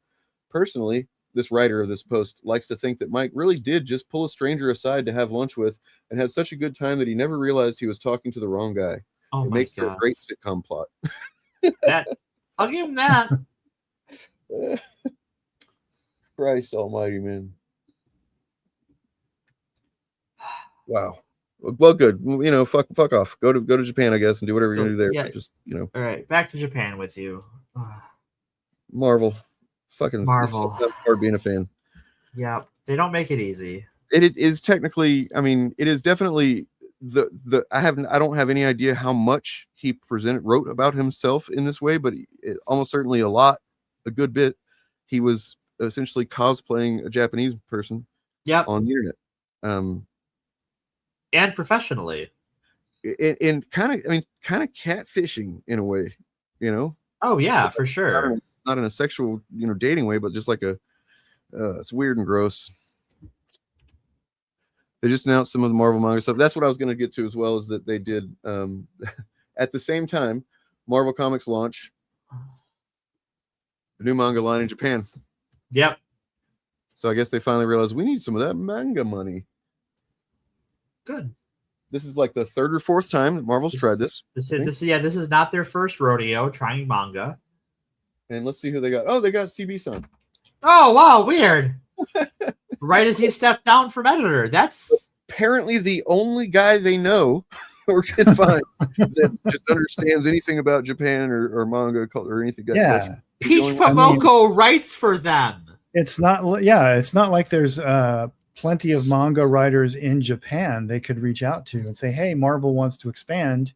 Personally, this writer of this post likes to think that Mike really did just pull a stranger aside to have lunch with and had such a good time that he never realized he was talking to the wrong guy. Oh, it makes for a great sitcom plot. I'll give him that. Christ almighty, man. Wow. Well, good. Fuck off. Go to Japan, I guess, and do whatever you're gonna do there. Yeah. Just All right, back to Japan with you. Marvel. Fucking Marvel. It's hard being a fan. Yeah, they don't make it easy. It is technically, it is definitely I don't have any idea how much he wrote about himself in this way, but almost certainly a good bit. He was essentially cosplaying a Japanese person. Yep. On the internet. And professionally. And kind of catfishing in a way, Oh yeah, for sure. Not in a sexual, dating way, but just like it's weird and gross. They just announced some of the Marvel manga stuff. That's what I was going to get to as well, is that they did at the same time, Marvel Comics launch a new manga line in Japan. Yep. So I guess they finally realized we need some of that manga money. Good. This is like the third or fourth time that Marvel's tried this. This is not their first rodeo trying manga. And let's see who they got. Oh, they got CB-san. Oh wow, weird. Right as he stepped down from editor. That's apparently the only guy they know or can find that just understands anything about Japan or manga or anything. Yeah. Peach Momoko writes for them. It's not like there's plenty of manga writers in Japan they could reach out to and say, hey, Marvel wants to expand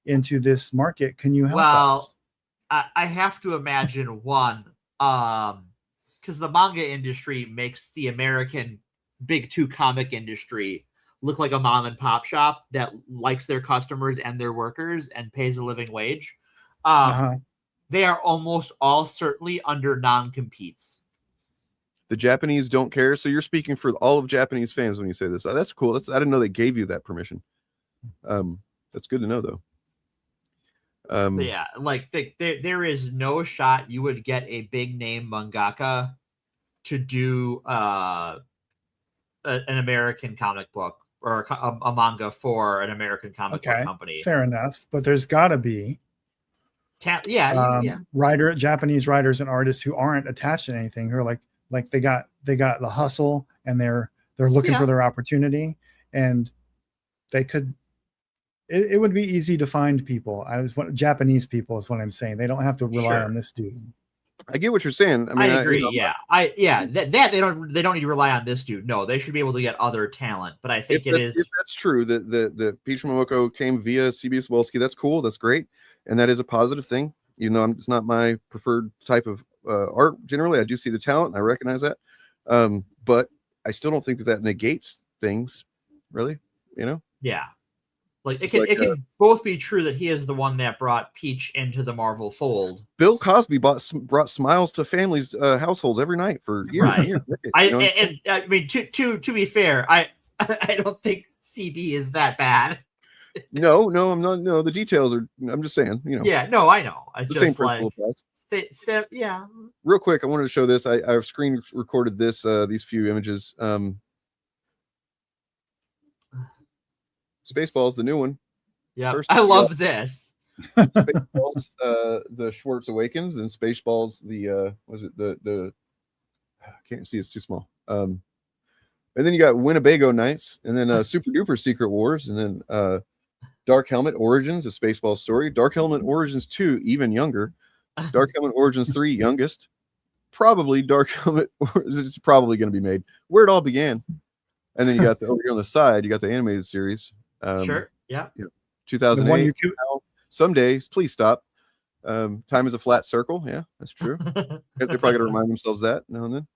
into this market. Can you help us? I have to imagine one, because the manga industry makes the American big two comic industry look like a mom and pop shop that likes their customers and their workers and pays a living wage. They are almost all certainly under non-competes. The Japanese don't care. So you're speaking for all of Japanese fans when you say this. That's cool. I didn't know they gave you that permission. That's good to know, though. Yeah, like there is no shot you would get a big name mangaka to do an American comic book or a manga for an American comic book company. Fair enough, but there's got to be Japanese writers and artists who aren't attached to anything, who are like they got the hustle and they're looking for their opportunity, and they could. It would be easy to find people. Japanese people is what I'm saying. They don't have to rely on this dude. I get what you're saying. I mean, I agree. That they don't need to rely on this dude. No, they should be able to get other talent. But I think if that's true, the Peach Momoko came via CB Swelsky. That's cool. That's great, and that is a positive thing. Even though it's not my preferred type of art generally, I do see the talent. And I recognize that, but I still don't think that negates things. Really, Yeah. Like it can both be true that he is the one that brought Peach into the Marvel fold. Bill Cosby brought smiles to families' households every night for years. Right. And years. I mean, to be fair, I don't think CB is that bad. No, I'm not. No, the details are. I'm just saying. Yeah. No, I know. The same principle applies. Yeah. Real quick, I wanted to show this. I've screen recorded these few images. Spaceballs, the new one. Yeah, I love this. Spaceballs, the Schwartz Awakens, and Spaceballs, the I can't see, it's too small. And then you got Winnebago Nights, and then Super Duper Secret Wars, and then Dark Helmet Origins, a Spaceball story. Dark Helmet Origins 2, even younger. Dark Helmet Origins 3, youngest. Probably Dark Helmet. It's probably going to be made. Where it all began. And then you got over here on the side, you got the animated series. Sure. Yeah. 2008. Some days, please stop. Time is a flat circle. Yeah, that's true. They're probably going to remind themselves that now and then.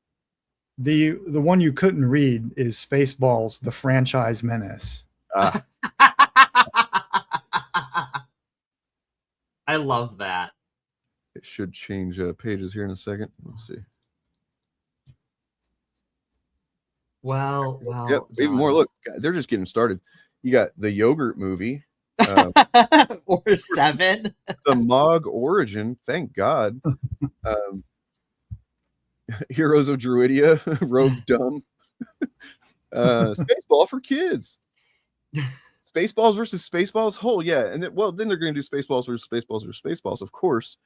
The one you couldn't read is Spaceballs, the franchise menace. I love that. It should change pages here in a second. Let's see. Well. Yep, even more. Look, they're just getting started. You got the yogurt movie. Or 7. The Mog Origin. Thank God. Heroes of Druidia. Rogue Dumb. Spaceball for kids. Spaceballs versus Spaceballs whole. Yeah. And then they're going to do Spaceballs versus Spaceballs versus Spaceballs. Of course.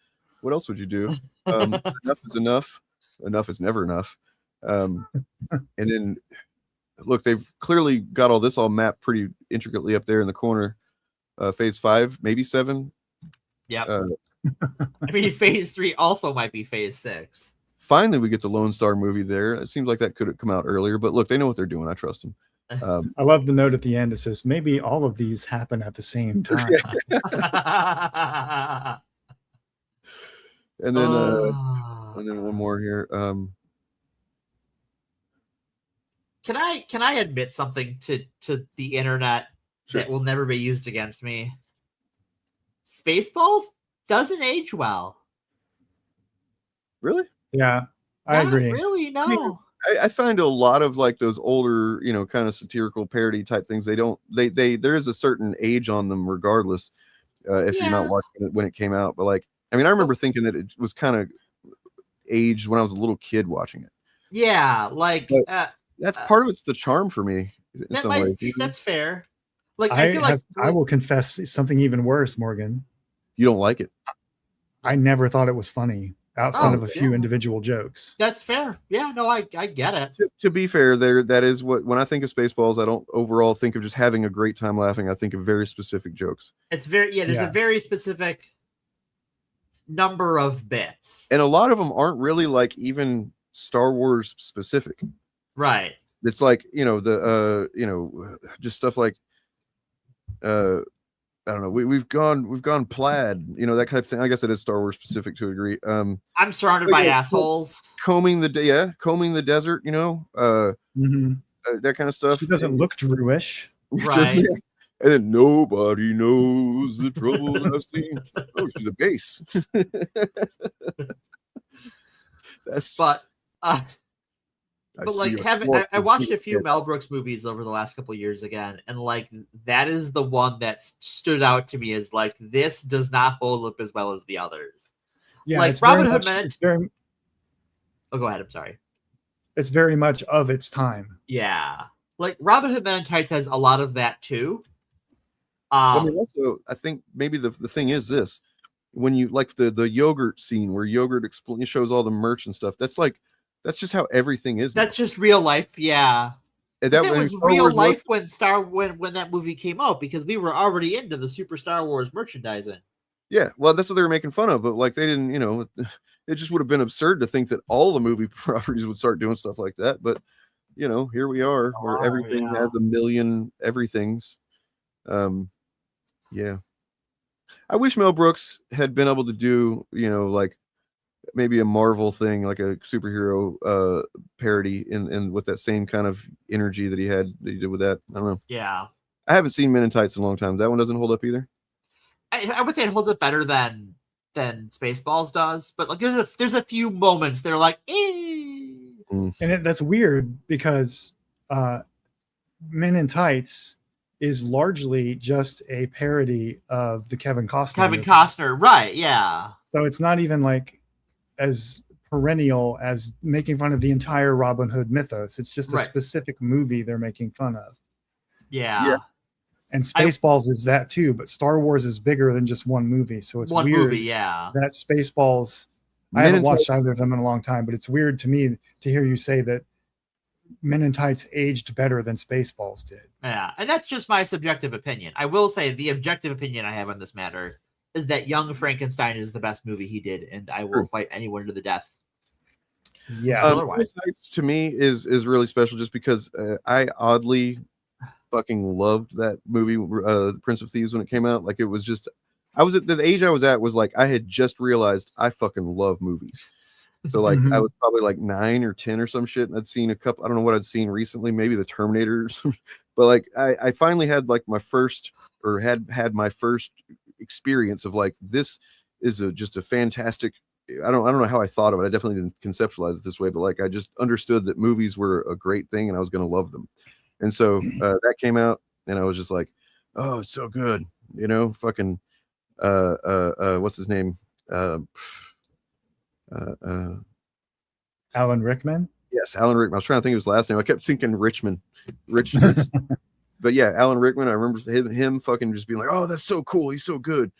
What else would you do? Enough is enough. Enough is never enough. And then look, they've clearly got all this all mapped pretty intricately up there in the corner. Phase 5, maybe 7. Yeah. I mean, Phase 3 also might be Phase 6. Finally, we get the Lone Star movie there. It seems like that could have come out earlier, but look, they know what they're doing. I trust them. I love the note at the end. It says maybe all of these happen at the same time. And then one more here. Can I admit something to the internet that will never be used against me? Spaceballs doesn't age well. Really? Yeah, I agree. Really, no. I mean, I find a lot of like those older, kind of satirical parody type things. There is a certain age on them, regardless if you're not watching it when it came out. But I remember thinking that it was kind of aged when I was a little kid watching it. Yeah, that's part of it's the charm for me in some ways. That's fair. Like I feel like I will confess something even worse, Morgan. You don't like it? I never thought it was funny outside of a few individual jokes. That's fair. Yeah, no, I get it. To be fair, that is what, when I think of Spaceballs, I don't overall think of just having a great time laughing. I think of very specific jokes. It's very there's a very specific number of bits, and a lot of them aren't really like even Star Wars specific. Right. It's like, just stuff like I don't know. We've gone plaid, that kind of thing. I guess it is Star Wars specific to a degree. I'm surrounded by assholes. Combing the desert, that kind of stuff. She doesn't look Druish, right? And then nobody knows the troubles I've seen. Oh, she's a base. But like I watched a few Mel Brooks movies over the last couple of years again, and like that is the one that stood out to me as like this does not hold up as well as the others. Yeah, like Robin Hood Men. Oh, go ahead. I'm sorry. It's very much of its time. Yeah, like Robin Hood Men in Tights has a lot of that too. I think maybe the thing is this: when you like the yogurt scene where yogurt shows all the merch and stuff, that's just how everything is. That's just real life, yeah. And that was real life when that movie came out, because we were already into the Super Star Wars merchandising. Yeah, well, that's what they were making fun of, but like they didn't, it just would have been absurd to think that all the movie properties would start doing stuff like that. But here we are, where everything has a million everythings. Yeah. I wish Mel Brooks had been able to do, like maybe a Marvel thing, like a superhero parody and with that same kind of energy that he did with that. I don't know. Yeah. I haven't seen Men in Tights in a long time. That one doesn't hold up either. I would say it holds up better than Spaceballs does, but like there's a few moments that are like, and that's weird because Men in Tights is largely just a parody of the Kevin Costner movie. Right? Yeah. So it's not even like as perennial as making fun of the entire Robin Hood mythos. It's just a specific movie they're making fun of. Yeah. And Spaceballs is that too, but Star Wars is bigger than just one movie. So it's weird that Spaceballs, I haven't watched either of them in a long time, but it's weird to me to hear you say that Men in Tights aged better than Spaceballs did. Yeah, and that's just my subjective opinion. I will say the objective opinion I have on this matter is that Young Frankenstein is the best movie he did, and I will fight anyone to the death. Yeah. Otherwise, Tights to me is really special just because I oddly fucking loved that movie, Prince of Thieves, when it came out. Like it was just, I was at the age I was at was like I had just realized I fucking love movies. So like I was probably like 9 or 10 or some shit, and I'd seen a couple. I don't know what I'd seen recently, maybe the Terminator, but like I finally had like my first, or had my first experience of like, this is just a fantastic. I don't know how I thought of it. I definitely didn't conceptualize it this way, but like I just understood that movies were a great thing and I was going to love them. And so that came out, and I was just like, oh, it's so good, fucking what's his name? Alan Rickman. Yes, Alan Rickman. I was trying to think of his last name. I kept thinking Richmond. But yeah, Alan Rickman. I remember him fucking just being like, "Oh, that's so cool. He's so good."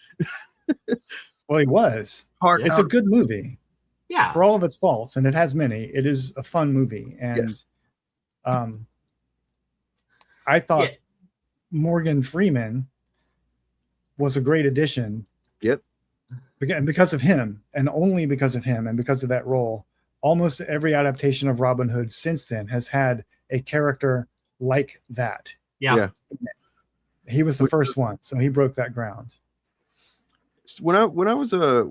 Well, he was. It's a good movie. Yeah. For all of its faults, and it has many, it is a fun movie. And I thought Morgan Freeman was a great addition. Yep. Because of him, and only because of him, and because of that role, almost every adaptation of Robin Hood since then has had a character like that. Yeah. He was the first one, so he broke that ground. When I was a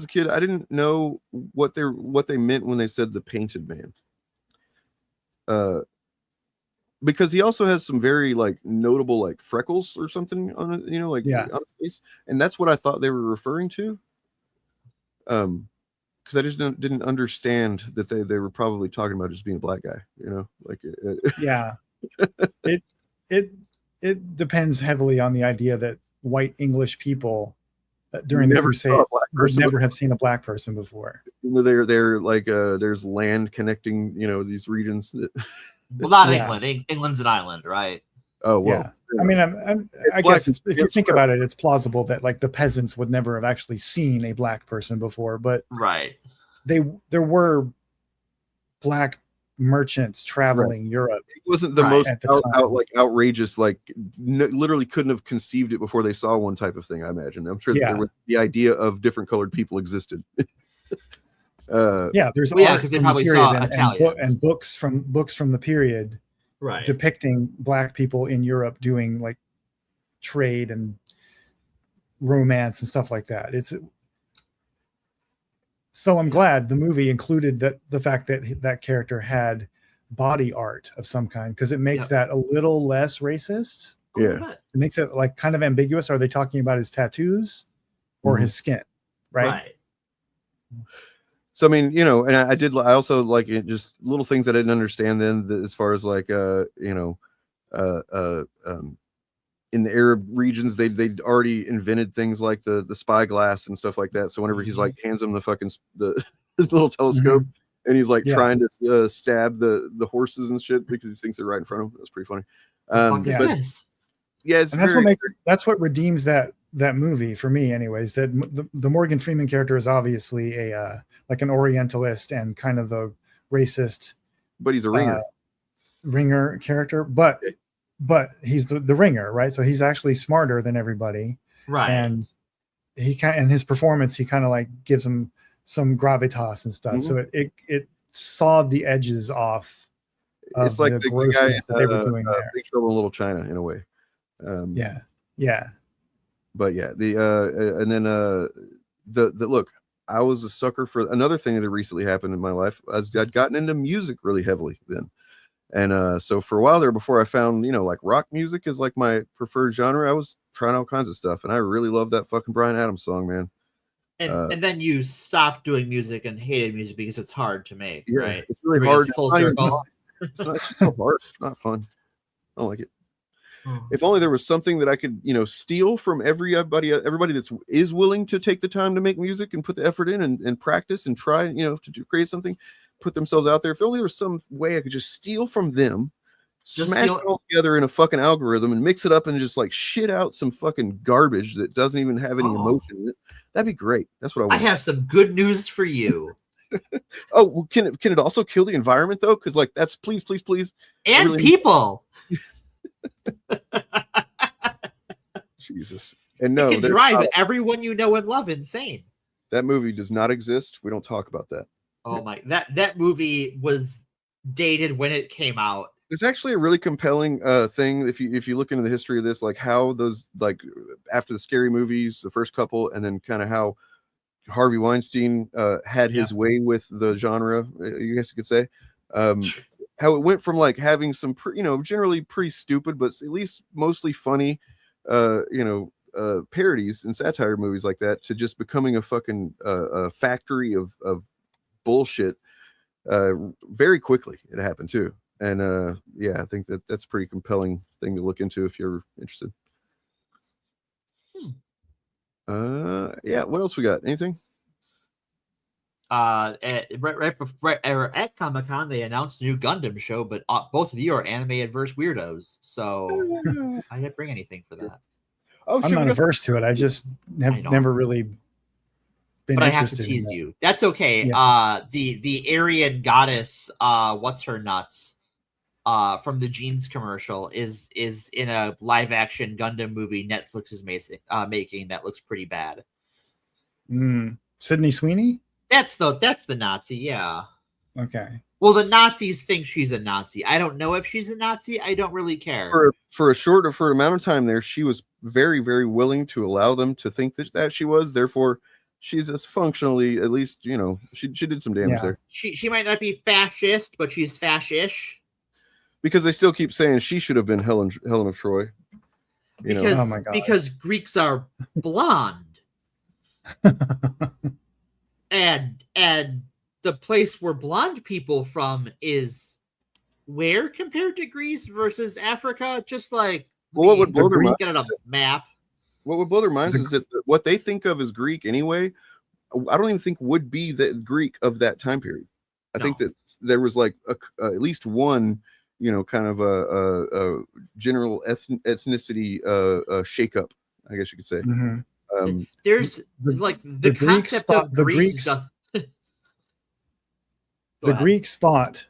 kid, I didn't know what they meant when they said the painted man. Because he also has some very like notable like freckles or something on it, on his face, and that's what I thought they were referring to. Because I just didn't understand that they were probably talking about just being a black guy, Yeah, it depends heavily on the idea that white English people during the Crusades would never have seen a black person before. They're like there's land connecting these regions that. Well, not England. England's an island, right? Oh well. Yeah. I mean, I guess if you think about it, it's plausible that like the peasants would never have actually seen a black person before, but right. There were black merchants traveling Europe. It wasn't the most outrageous, like literally couldn't have conceived it before they saw one type of thing. I imagine. I'm sure that there was the idea of different colored people existed. There's because they probably saw Italians and books from the period, depicting black people in Europe doing like trade and romance and stuff like that. So I'm glad the movie included the fact that that character had body art of some kind, because it makes that a little less racist. Yeah, it makes it like kind of ambiguous. Are they talking about his tattoos or his skin? Right. So I mean, and I also like it, just little things I didn't understand then, as far as like in the Arab regions, they'd already invented things like the spyglass and stuff like that. So whenever he's like hands him the little telescope and he's like trying to stab the horses and shit because he thinks they're right in front of him, that's pretty funny. It's and that's what redeems that movie for me, anyways. That the Morgan Freeman character is obviously a like an Orientalist and kind of the racist, but he's a ringer character, but he's the ringer, right? So he's actually smarter than everybody, right? And his performance, he kind of like gives him some gravitas and stuff. So it sawed the edges off. It's like the guy that they were doing there. Big Trouble in Little China in a way. But and then the look. I was a sucker for another thing that recently happened in my life. I'd gotten into music really heavily then. And so for a while there, before I found, like rock music is like my preferred genre, I was trying all kinds of stuff. And I really love that fucking Bryan Adams song, man. And then you stopped doing music and hated music because it's hard to make, right? It's really hard. Full circle. It's just so hard. It's not fun. I don't like it. If only there was something that I could, steal from everybody is willing to take the time to make music and put the effort in and practice and try, to create something, put themselves out there. If only there was some way I could just steal from them, smash it all together in a fucking algorithm and mix it up and just like shit out some fucking garbage that doesn't even have any emotion in it. That'd be great. That's what I want. I have some good news for you. Well, can it also kill the environment though? Because like that's please. And really people. Jesus. And no, you can drive everyone you know and love insane. That movie does not exist. We don't talk about that. Oh my, that movie was dated when it came out. There's actually a really compelling thing if you look into the history of this, like how those, like after the Scary Movies, the first couple, and then kind of how Harvey Weinstein had his way with the genre, you guess you could say. How it went from like having some generally pretty stupid but at least mostly funny parodies and satire movies like that to just becoming a fucking factory of bullshit very quickly. It happened too. And I think that's a pretty compelling thing to look into if you're interested. What else we got? Anything? At Comic-Con, they announced a new Gundam show, but both of you are anime adverse weirdos, so I didn't bring anything for that. I'm not averse to it. I just have never really been but interested. I have to tease you. That's okay. Yeah. The Aryan goddess, what's her nuts, from the Jeans commercial is in a live action Gundam movie Netflix is making that looks pretty bad. Sydney Sweeney? That's the Nazi, yeah. Okay. Well, the Nazis think she's a Nazi. I don't know if she's a Nazi. I don't really care. For an amount of time there, she was very, very willing to allow them to think that she was. Therefore, she's as functionally, at least, she did some damage there. She might not be fascist, but she's fascish. Because they still keep saying she should have been Helen of Troy. Because, oh my God. Because Greeks are blonde. and the place where blonde people from is where compared to Greece versus Africa? Just like what would blow their minds? Get on a map. What would blow their minds is that what they think of as Greek anyway, I don't even think would be the Greek of that time period. I think that there was like at least one, kind of a general ethnicity shakeup, I guess you could say. There's the Greeks concept thought of Greece. The Greeks thought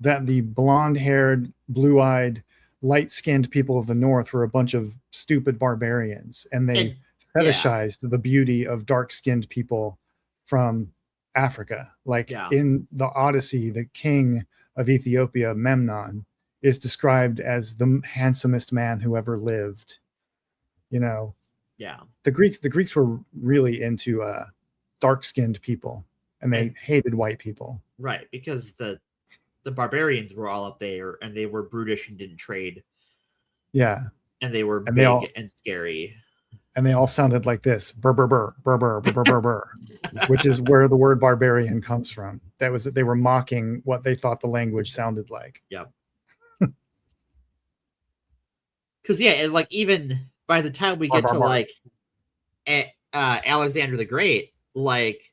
that the blonde-haired, blue-eyed, light-skinned people of the north were a bunch of stupid barbarians, and they fetishized the beauty of dark-skinned people from Africa. Like in the Odyssey, the king of Ethiopia, Memnon, is described as the handsomest man who ever lived. The Greeks were really into dark-skinned people, and they hated white people. Right, because the barbarians were all up there, and they were brutish and didn't trade. Yeah, and they were and big and scary. And they all sounded like this: burr burr burr burr burr burr burr burr, which is where the word barbarian comes from. They were mocking what they thought the language sounded like. Yep. Because and like even by the time we get to like Alexander the Great, like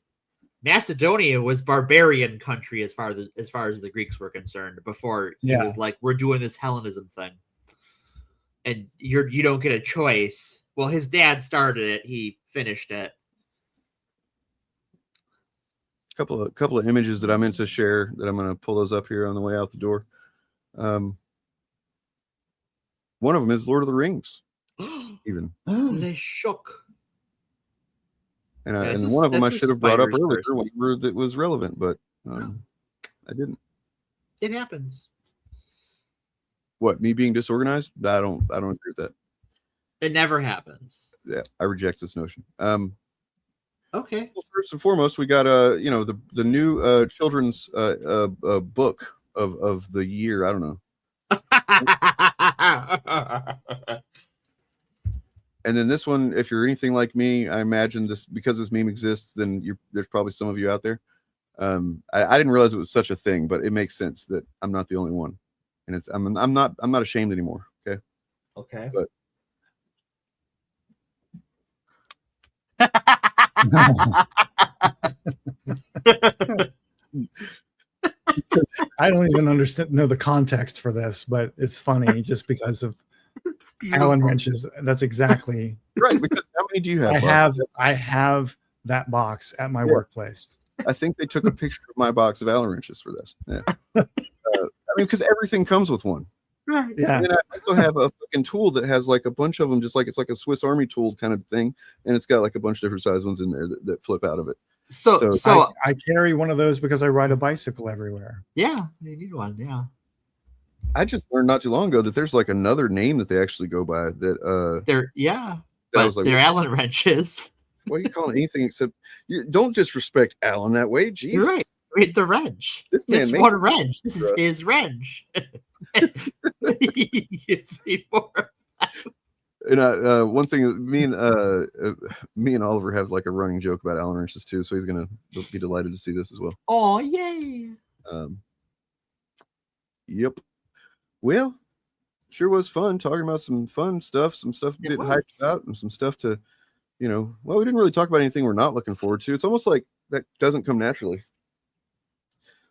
Macedonia was barbarian country as far as the Greeks were concerned before he was like, we're doing this Hellenism thing, and you don't get a choice. Well, his dad started it; he finished it. Couple of images that I meant to share that I'm going to pull those up here on the way out the door. One of them is Lord of the Rings. Even Les Choc. And one of them I should have brought up earlier whenever that was relevant, but I didn't. It happens. What, me being disorganized? I don't agree with that. It never happens. Yeah, I reject this notion. Okay. Well, first and foremost, we got the new children's book of the year. I don't know. And then this one, if you're anything like me, I imagine because this meme exists, then there's probably some of you out there. I didn't realize it was such a thing, but it makes sense that I'm not the only one, and I'm not ashamed anymore. Okay. Okay. But I don't even know the context for this, but it's funny just because of Allen wrenches. That's exactly right. Because how many do you have? I have that box at my workplace. I think they took a picture of my box of Allen wrenches for this. Yeah. I mean, because everything comes with one. Right. Yeah. And I also have a fucking tool that has like a bunch of them, just like it's like a Swiss Army tool kind of thing, and it's got like a bunch of different size ones in there that flip out of it. So I carry one of those because I ride a bicycle everywhere. Yeah, you need one. Yeah. I just learned not too long ago that there's like another name that they actually go by that they're Allen wrenches. What are you calling anything except don't disrespect Allen that way. Gee. You're right. Read the wrench. This man is one wrench. This is his wrench. He gives me more. And one thing, me and Oliver have like a running joke about Allen wrenches too, so he's gonna be delighted to see this as well. Oh yay! Yep. Well, sure was fun talking about some fun stuff, some stuff to get hyped about, and some stuff to, well, we didn't really talk about anything we're not looking forward to. It's almost like that doesn't come naturally.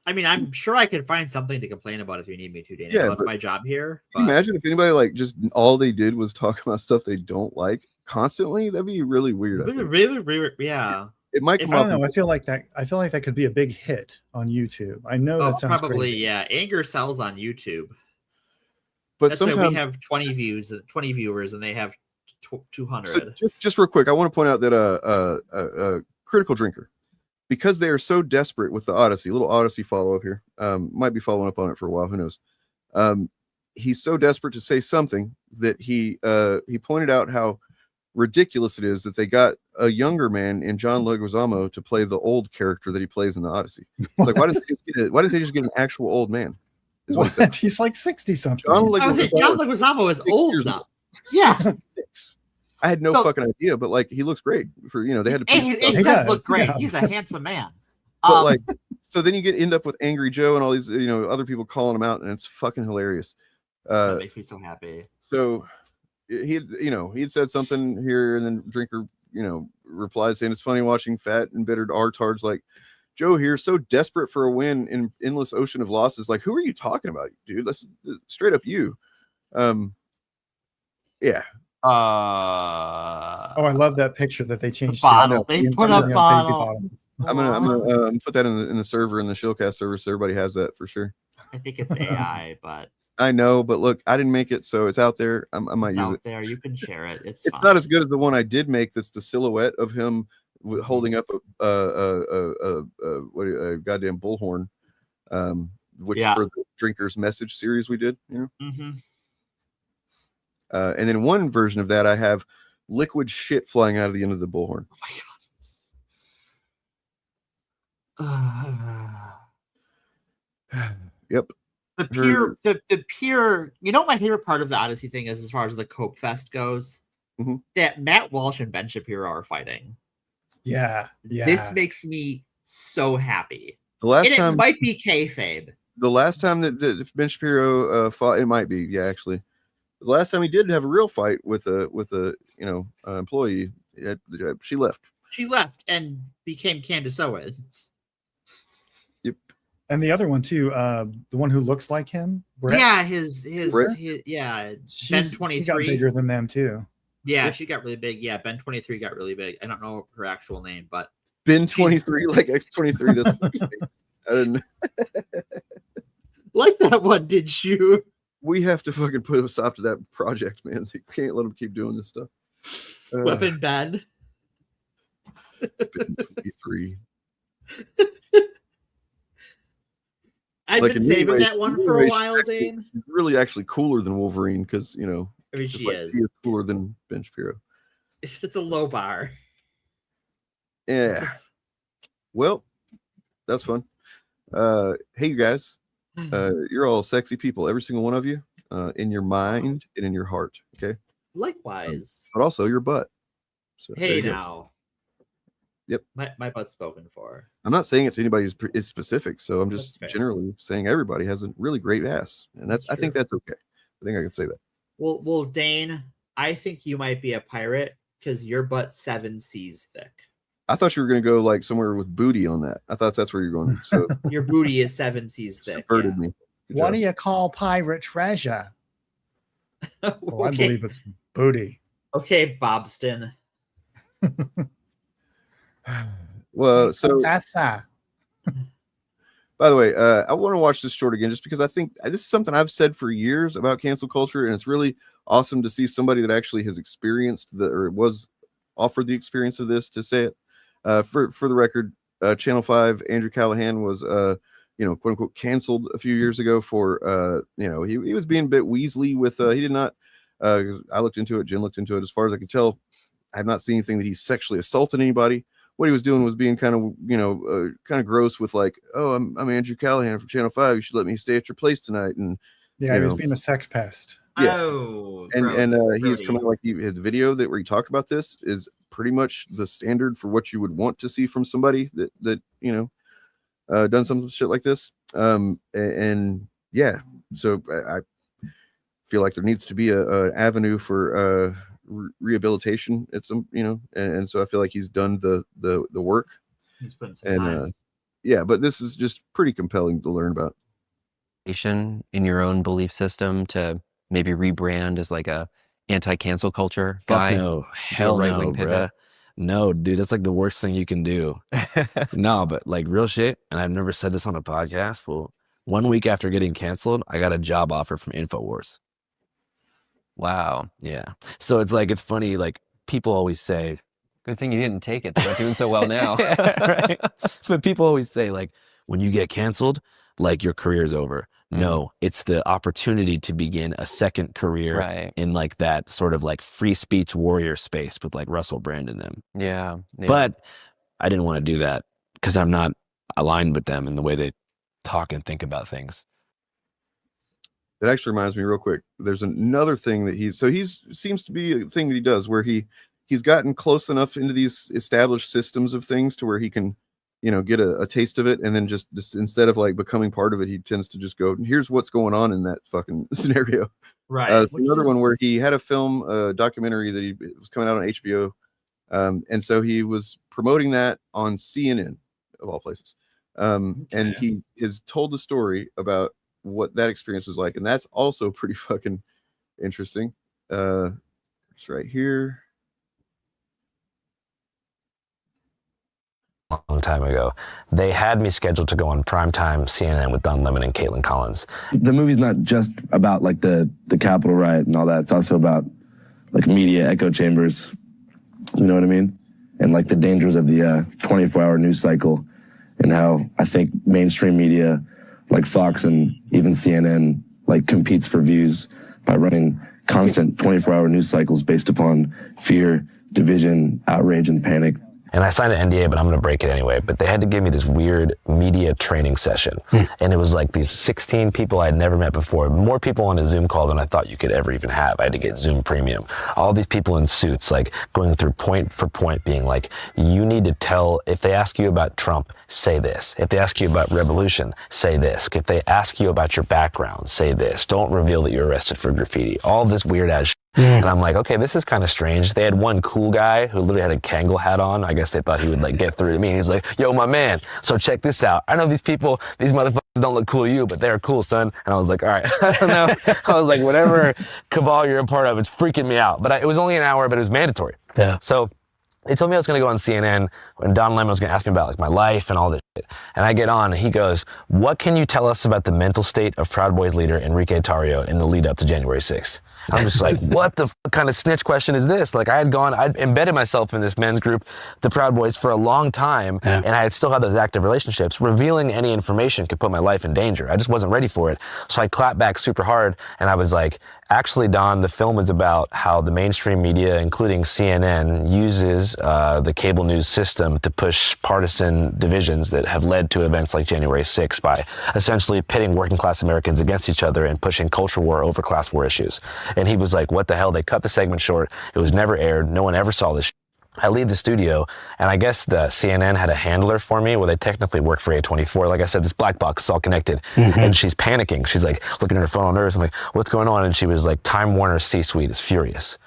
I mean, I'm sure I could find something to complain about if you need me to, Dana. Yeah, that's my job here. Can you imagine if anybody like just all they did was talk about stuff they don't like constantly? That'd be really weird. Really, yeah. It might come I off. don't know. I feel like that could be a big hit on YouTube. I know that sounds probably crazy. Yeah. Anger sells on YouTube. But that's sometimes why we have 20 viewers, and they have 200. So just real quick, I want to point out that a Critical Drinker, because they are so desperate with the Odyssey, little Odyssey follow up here, might be following up on it for a while, who knows. He's so desperate to say something that he pointed out how ridiculous it is that they got a younger man in John Leguizamo to play the old character that he plays in the Odyssey. Like, why didn't they just get an actual old man? What? He's like 60 something. John Leguizamo is old now. Yeah. 66. I had no fucking idea, but like he looks great for they had to. He does look great. Yeah. He's a handsome man. But like, so then you end up with Angry Joe and all these other people calling him out, and it's fucking hilarious. That makes me so happy. So he had said something here, and then Drinker replied saying it's funny watching fat and bitter artards like Joe here, so desperate for a win in endless ocean of losses. Like, who are you talking about, dude? That's straight up you. Yeah. Oh, I love that picture that they changed. Bottle. They put a bottle. I'm gonna put that in the server, in the Shieldcast server, so everybody has that for sure. I think it's AI, but I know, but look, I didn't make it, so it's out there. I might it's use out it. there. You can share it. It's fine. not as good as the one I did make. That's the silhouette of him holding up a goddamn bullhorn, which for the Drinker's Message series we did. You know. And then one version of that, I have liquid shit flying out of the end of the bullhorn. Oh my god. Yep. The pure. You know what my favorite part of the Odyssey thing is, as far as the Cope Fest goes, that Matt Walsh and Ben Shapiro are fighting. Yeah. This makes me so happy. The last and time it might be kayfabe. The last time that Ben Shapiro fought, it might be, yeah, actually. The last time he did have a real fight with a employee, she left. She left and became Candace Owens. Yep. And the other one too, the one who looks like him. Brett. Yeah, his Ben 23. She got bigger than them too. Yeah, she got really big. Yeah, Ben 23 got really big. I don't know her actual name, but Ben 23, like X23. That's I didn't like that one, did you? We have to fucking put a stop to that project, man. You can't let them keep doing this stuff. Weapon Ben. Ben 23. I've been saving that one for a while, Dane. She's really actually cooler than Wolverine because, you know, I mean, she is cooler than Ben Shapiro. It's a low bar. Yeah. Well, that's fun. Hey, you guys. You're all sexy people, every single one of you, in your mind and in your heart. Okay. Likewise. But also your butt. So, hey, now. Yep. My butt's spoken for. I'm not saying it to anybody is specific, so I'm just generally saying everybody has a really great ass, and I think that's okay. I think I can say that. Well, Dane, I think you might be a pirate because your butt's 7 C's thick. I thought you were going to go like somewhere with booty on that. I thought that's where you're going. So your booty is 7 C's thick. Subverted me. Good What job. do you call pirate treasure? Well, I Okay. believe it's booty. Okay, Bobston. Well, so Professor. by the way, I want to watch this short again just because I think this is something I've said for years about cancel culture, and it's really awesome to see somebody that actually has experienced or was offered the experience of this to say it. For the record, Channel 5, Andrew Callahan was quote unquote canceled a few years ago for he was being a bit Weasley with he did not I looked into it, Jen looked into it. As far as I can tell, I have not seen anything that he sexually assaulted anybody. What he was doing was being kind of gross with like, oh, I'm Andrew Callahan from Channel 5. You should let me stay at your place tonight. And Yeah, he was being a sex pest. yeah. Oh, and gross. he was coming out like his video where he talked about this is pretty much the standard for what you would want to see from somebody that done some shit like this. And yeah, so I feel like there needs to be a avenue for rehabilitation at some, and so I feel like he's done the work. He's putting some time. Yeah, but this is just pretty compelling to learn about. In your own belief system to maybe rebrand as like a anti-cancel culture guy. Fuck no, hell no, bro. No, dude, that's like the worst thing you can do. No, but like real shit, and I've never said this on a podcast. Well, 1 week after getting canceled, I got a job offer from InfoWars. Wow. Yeah. So it's funny, like people always say, good thing you didn't take it. They're not doing so well now. Right? But people always say, like, when you get canceled, like your career's over. No, it's the opportunity to begin a second career in like that sort of like free speech warrior space with like Russell Brand in them. Yeah. But I didn't want to do that because I'm not aligned with them in the way they talk and think about things. That actually reminds me real quick. There's another thing that he's seems to be a thing that he does where he's gotten close enough into these established systems of things to where he can, get a taste of it. And then just instead of like becoming part of it, he tends to just go, here's what's going on in that fucking scenario. Right. Another one where he had a film, documentary that he was coming out on HBO. And so he was promoting that on CNN of all places. And he has told the story about what that experience was like, and that's also pretty fucking interesting. It's right here. Long time ago, they had me scheduled to go on primetime CNN with Don Lemon and Caitlin Collins. The movie's not just about like the Capitol riot and all that. It's also about like media echo chambers. You know what I mean? And like the dangers of the 24-hour news cycle, and how I think mainstream media like Fox and even CNN like competes for views by running constant 24-hour news cycles based upon fear, division, outrage, and panic. And I signed an NDA, but I'm going to break it anyway. But they had to give me this weird media training session. And it was like these 16 people I'd never met before. More people on a Zoom call than I thought you could ever even have. I had to get Zoom Premium. All these people in suits, like going through point for point, being like, you need to tell, if they ask you about Trump, say this. If they ask you about revolution, say this. If they ask you about your background, say this. Don't reveal that you're arrested for graffiti. All this weird ass shit. And I'm like, okay, this is kind of strange. They had one cool guy who literally had a Kangol hat on. I guess they thought he would like get through to me. And he's like, yo, my man, so check this out. I know these people, these motherfuckers don't look cool to you, but they're cool, son. And I was like, all right. I don't know. I was like, whatever cabal you're a part of, it's freaking me out. But it was only an hour, but it was mandatory. Yeah. So they told me I was going to go on CNN, and Don Lemon was going to ask me about like my life and all this shit. And I get on, and he goes, what can you tell us about the mental state of Proud Boys leader Enrique Tarrio in the lead up to January 6th? I'm just like, what the kind of snitch question is this? Like I'd embedded myself in this men's group, the Proud Boys, for a long time, and I had still had those active relationships. Revealing any information could put my life in danger. I just wasn't ready for it. So I clapped back super hard, and I was like, actually, Don, the film is about how the mainstream media, including CNN, uses the cable news system to push partisan divisions that have led to events like January 6th by essentially pitting working class Americans against each other and pushing culture war over class war issues. And he was like, what the hell? They cut the segment short. It was never aired. No one ever saw this shit. I leave the studio, and I guess the CNN had a handler for me. Well, they technically work for A24. Like I said, this black box is all connected. And she's panicking. She's like looking at her phone on hers. I'm like, what's going on? And she was like, Time Warner C-Suite is furious.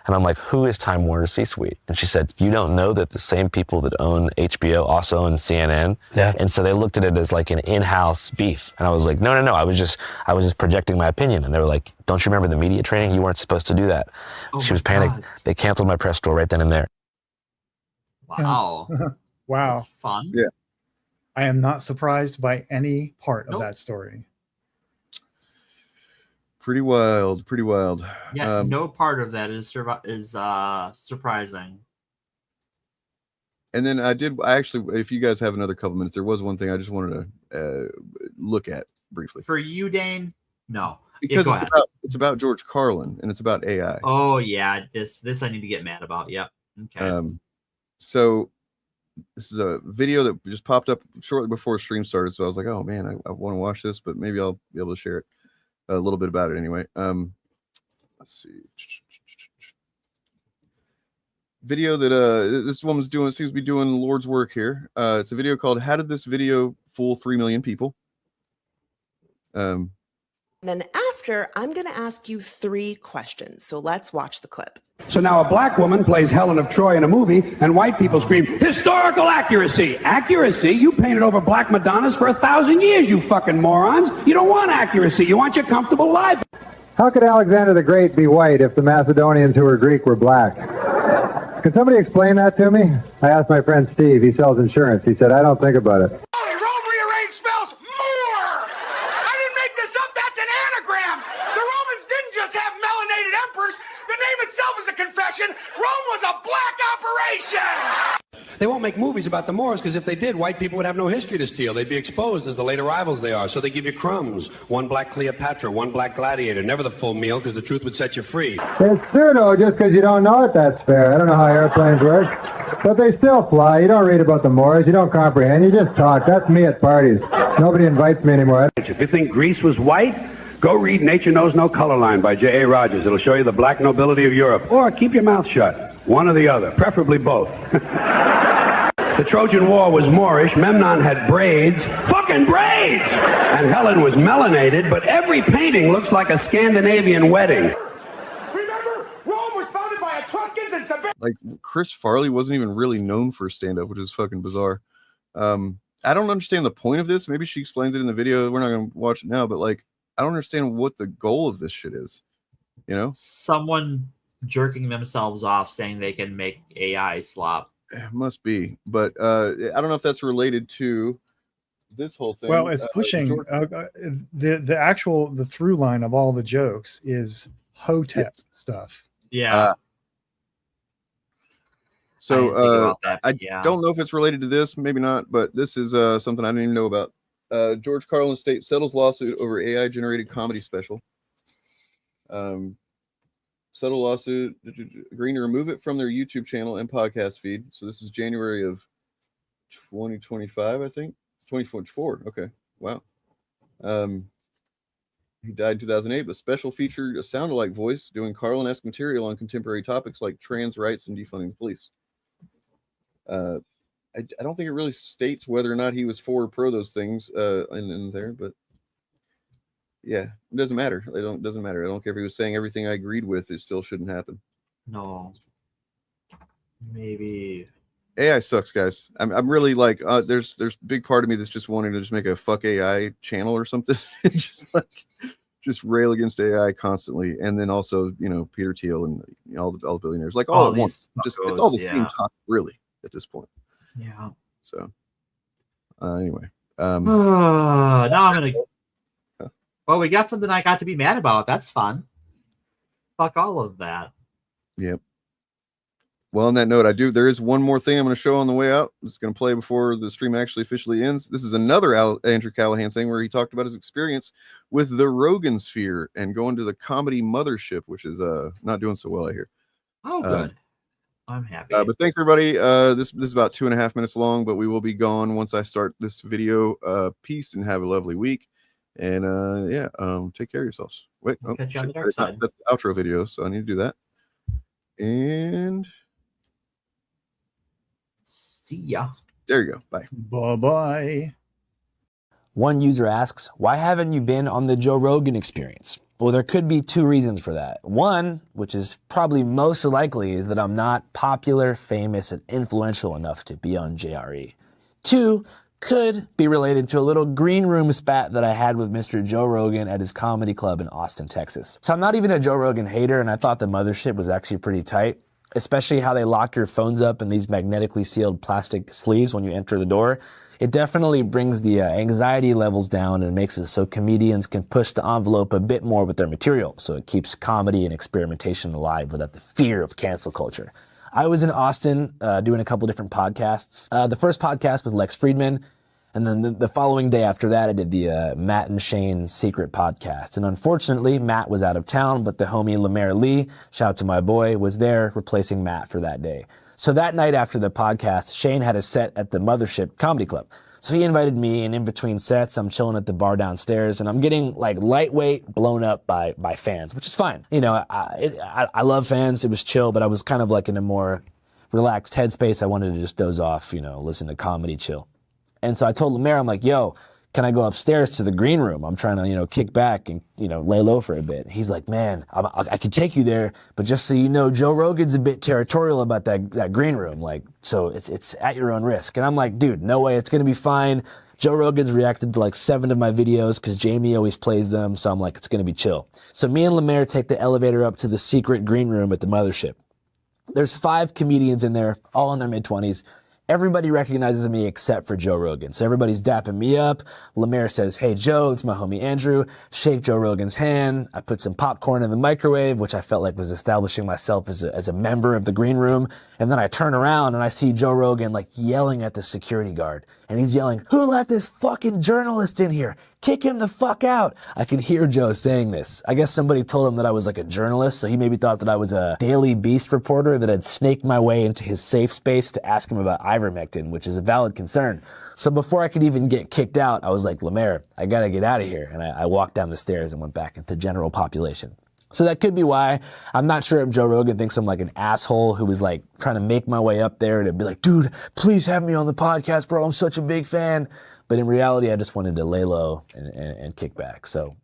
And I'm like, who is Time Warner C-Suite? And she said, you don't know that the same people that own HBO also own CNN? Yeah. And so they looked at it as like an in-house beef. And I was like, no. I was just projecting my opinion. And they were like, don't you remember the media training? You weren't supposed to do that. She was panicked. God. They canceled my press tour right then and there. Wow. Wow. That's fun. Yeah. I am not surprised by any part of that story. Pretty wild. Yeah, no part of that is surprising. And then I actually, if you guys have another couple minutes, there was one thing I just wanted to look at briefly. For you, Dane? No. Because it's about George Carlin, and it's about AI. Oh yeah, this I need to get mad about. Yep. Okay. So this is a video that just popped up shortly before stream started. So I was like, oh man, I want to watch this, but maybe I'll be able to share it a little bit about it anyway. Let's see. Video that this woman's doing, seems to be doing the Lord's work here. It's a video called "How Did This Video Fool 3 Million People?" Then after, I'm going to ask you 3 questions. So let's watch the clip. So now a black woman plays Helen of Troy in a movie, and white people scream, historical accuracy! Accuracy? You painted over black Madonnas for 1,000 years, you fucking morons! You don't want accuracy, you want your comfortable life! How could Alexander the Great be white if the Macedonians who were Greek were black? Could somebody explain that to me? I asked my friend Steve, he sells insurance. He said, I don't think about it. Rome rearranged spells more! I didn't make this up, that's an anagram! The Romans didn't just have melanated emperors, the name itself is a confession. Rome was a black operation! They won't make movies about the Moors, because if they did, white people would have no history to steal. They'd be exposed as the late arrivals they are. So they give you crumbs. One black Cleopatra, one black gladiator. Never the full meal, because the truth would set you free. It's pseudo just because you don't know it, that's fair. I don't know how airplanes work. But they still fly. You don't read about the Moors. You don't comprehend. You just talk. That's me at parties. Nobody invites me anymore. If you think Greece was white, go read Nature Knows No Color Line by J.A. Rogers. It'll show you the black nobility of Europe. Or keep your mouth shut. One or the other. Preferably both. The Trojan War was Moorish. Memnon had braids. Fucking braids! And Helen was melanated, but every painting looks like a Scandinavian wedding. Remember, Rome was founded by Etruscans and Like Chris Farley wasn't even really known for stand-up, which is fucking bizarre. I don't understand the point of this. Maybe she explains it in the video. We're not going to watch it now, but like, I don't understand what the goal of this shit is. You know, someone jerking themselves off saying they can make AI slop. It must be, but I don't know if that's related to this whole thing. Well, it's pushing the through line of all the jokes is Hotep stuff. Yeah. So I don't know if it's related to this, maybe not, but this is something I didn't even know about. George Carlin Estate settles lawsuit over AI generated comedy special. Settle lawsuit, agreeing to remove it from their YouTube channel and podcast feed. So this is January of 2025, I think. 2024. Okay. Wow. He died in 2008, but special featured a sound-alike voice doing Carlin-esque material on contemporary topics like trans rights and defunding the police. I don't think it really states whether or not he was for or pro those things in there, but yeah, it doesn't matter. Doesn't matter. I don't care if he was saying everything I agreed with. It still shouldn't happen. No. Maybe AI sucks, guys. I'm really like there's a big part of me that's just wanting to just make a fuck AI channel or something, just rail against AI constantly, and then also Peter Thiel and all the billionaires like all at once. Just it's all the same talk really at this point. Yeah. So anyway, now I'm gonna. Well, we got something I got to be mad about. That's fun. Fuck all of that. Yep. Well, on that note, there is one more thing I'm going to show on the way out. It's going to play before the stream actually officially ends. This is another Andrew Callahan thing where he talked about his experience with the Rogan Sphere and going to the comedy mothership, which is not doing so well, I hear. Oh, good. I'm happy. But thanks, everybody. This is about 2.5 minutes long, but we will be gone once I start this video. Peace and have a lovely week. And take care of yourselves. Wait, catch you on the dark side. That's the outro video, so I need to do that. And see ya. There you go. Bye. Bye-bye. One user asks, why haven't you been on the Joe Rogan Experience? Well, there could be two reasons for that. One, which is probably most likely, is that I'm not popular, famous, and influential enough to be on JRE. Two, could be related to a little green room spat that I had with Mr. Joe Rogan at his comedy club in Austin, Texas. So I'm not even a Joe Rogan hater, and I thought the mothership was actually pretty tight, especially how they lock your phones up in these magnetically sealed plastic sleeves when you enter the door. It definitely brings the anxiety levels down and makes it so comedians can push the envelope a bit more with their material, so it keeps comedy and experimentation alive without the fear of cancel culture. I was in Austin doing a couple different podcasts. The first podcast was Lex Friedman, and then the following day after that, I did the Matt and Shane Secret podcast. And unfortunately, Matt was out of town, but the homie Lemaire Lee, shout out to my boy, was there replacing Matt for that day. So that night after the podcast, Shane had a set at the Mothership Comedy Club. So he invited me, and in between sets, I'm chilling at the bar downstairs, and I'm getting like lightweight blown up by fans, which is fine. I love fans. It was chill, but I was kind of like in a more relaxed headspace. I wanted to just doze off, listen to comedy, chill. And so I told Lemaire, I'm like, yo, can I go upstairs to the green room? I'm trying to, kick back and, lay low for a bit. He's like, man, I could take you there, but just so you know, Joe Rogan's a bit territorial about that green room. Like, so it's at your own risk. And I'm like, dude, no way, it's going to be fine. Joe Rogan's reacted to like 7 of my videos because Jamie always plays them. So I'm like, it's going to be chill. So me and Lemaire take the elevator up to the secret green room at the Mothership. There's 5 comedians in there, all in their mid-20s. Everybody recognizes me except for Joe Rogan. So everybody's dapping me up. Lemaire says, hey, Joe, it's my homie Andrew. Shake Joe Rogan's hand. I put some popcorn in the microwave, which I felt like was establishing myself as a member of the green room. And then I turn around and I see Joe Rogan like yelling at the security guard. And he's yelling, who let this fucking journalist in here? Kick him the fuck out. I could hear Joe saying this. I guess somebody told him that I was like a journalist, so he maybe thought that I was a Daily Beast reporter that had snaked my way into his safe space to ask him about ivermectin, which is a valid concern. So before I could even get kicked out, I was like, Lemaire, I gotta get out of here. And I walked down the stairs and went back into general population. So that could be why. I'm not sure if Joe Rogan thinks I'm like an asshole who was like trying to make my way up there to be like, dude, please have me on the podcast, bro. I'm such a big fan. But in reality, I just wanted to lay low and kick back. So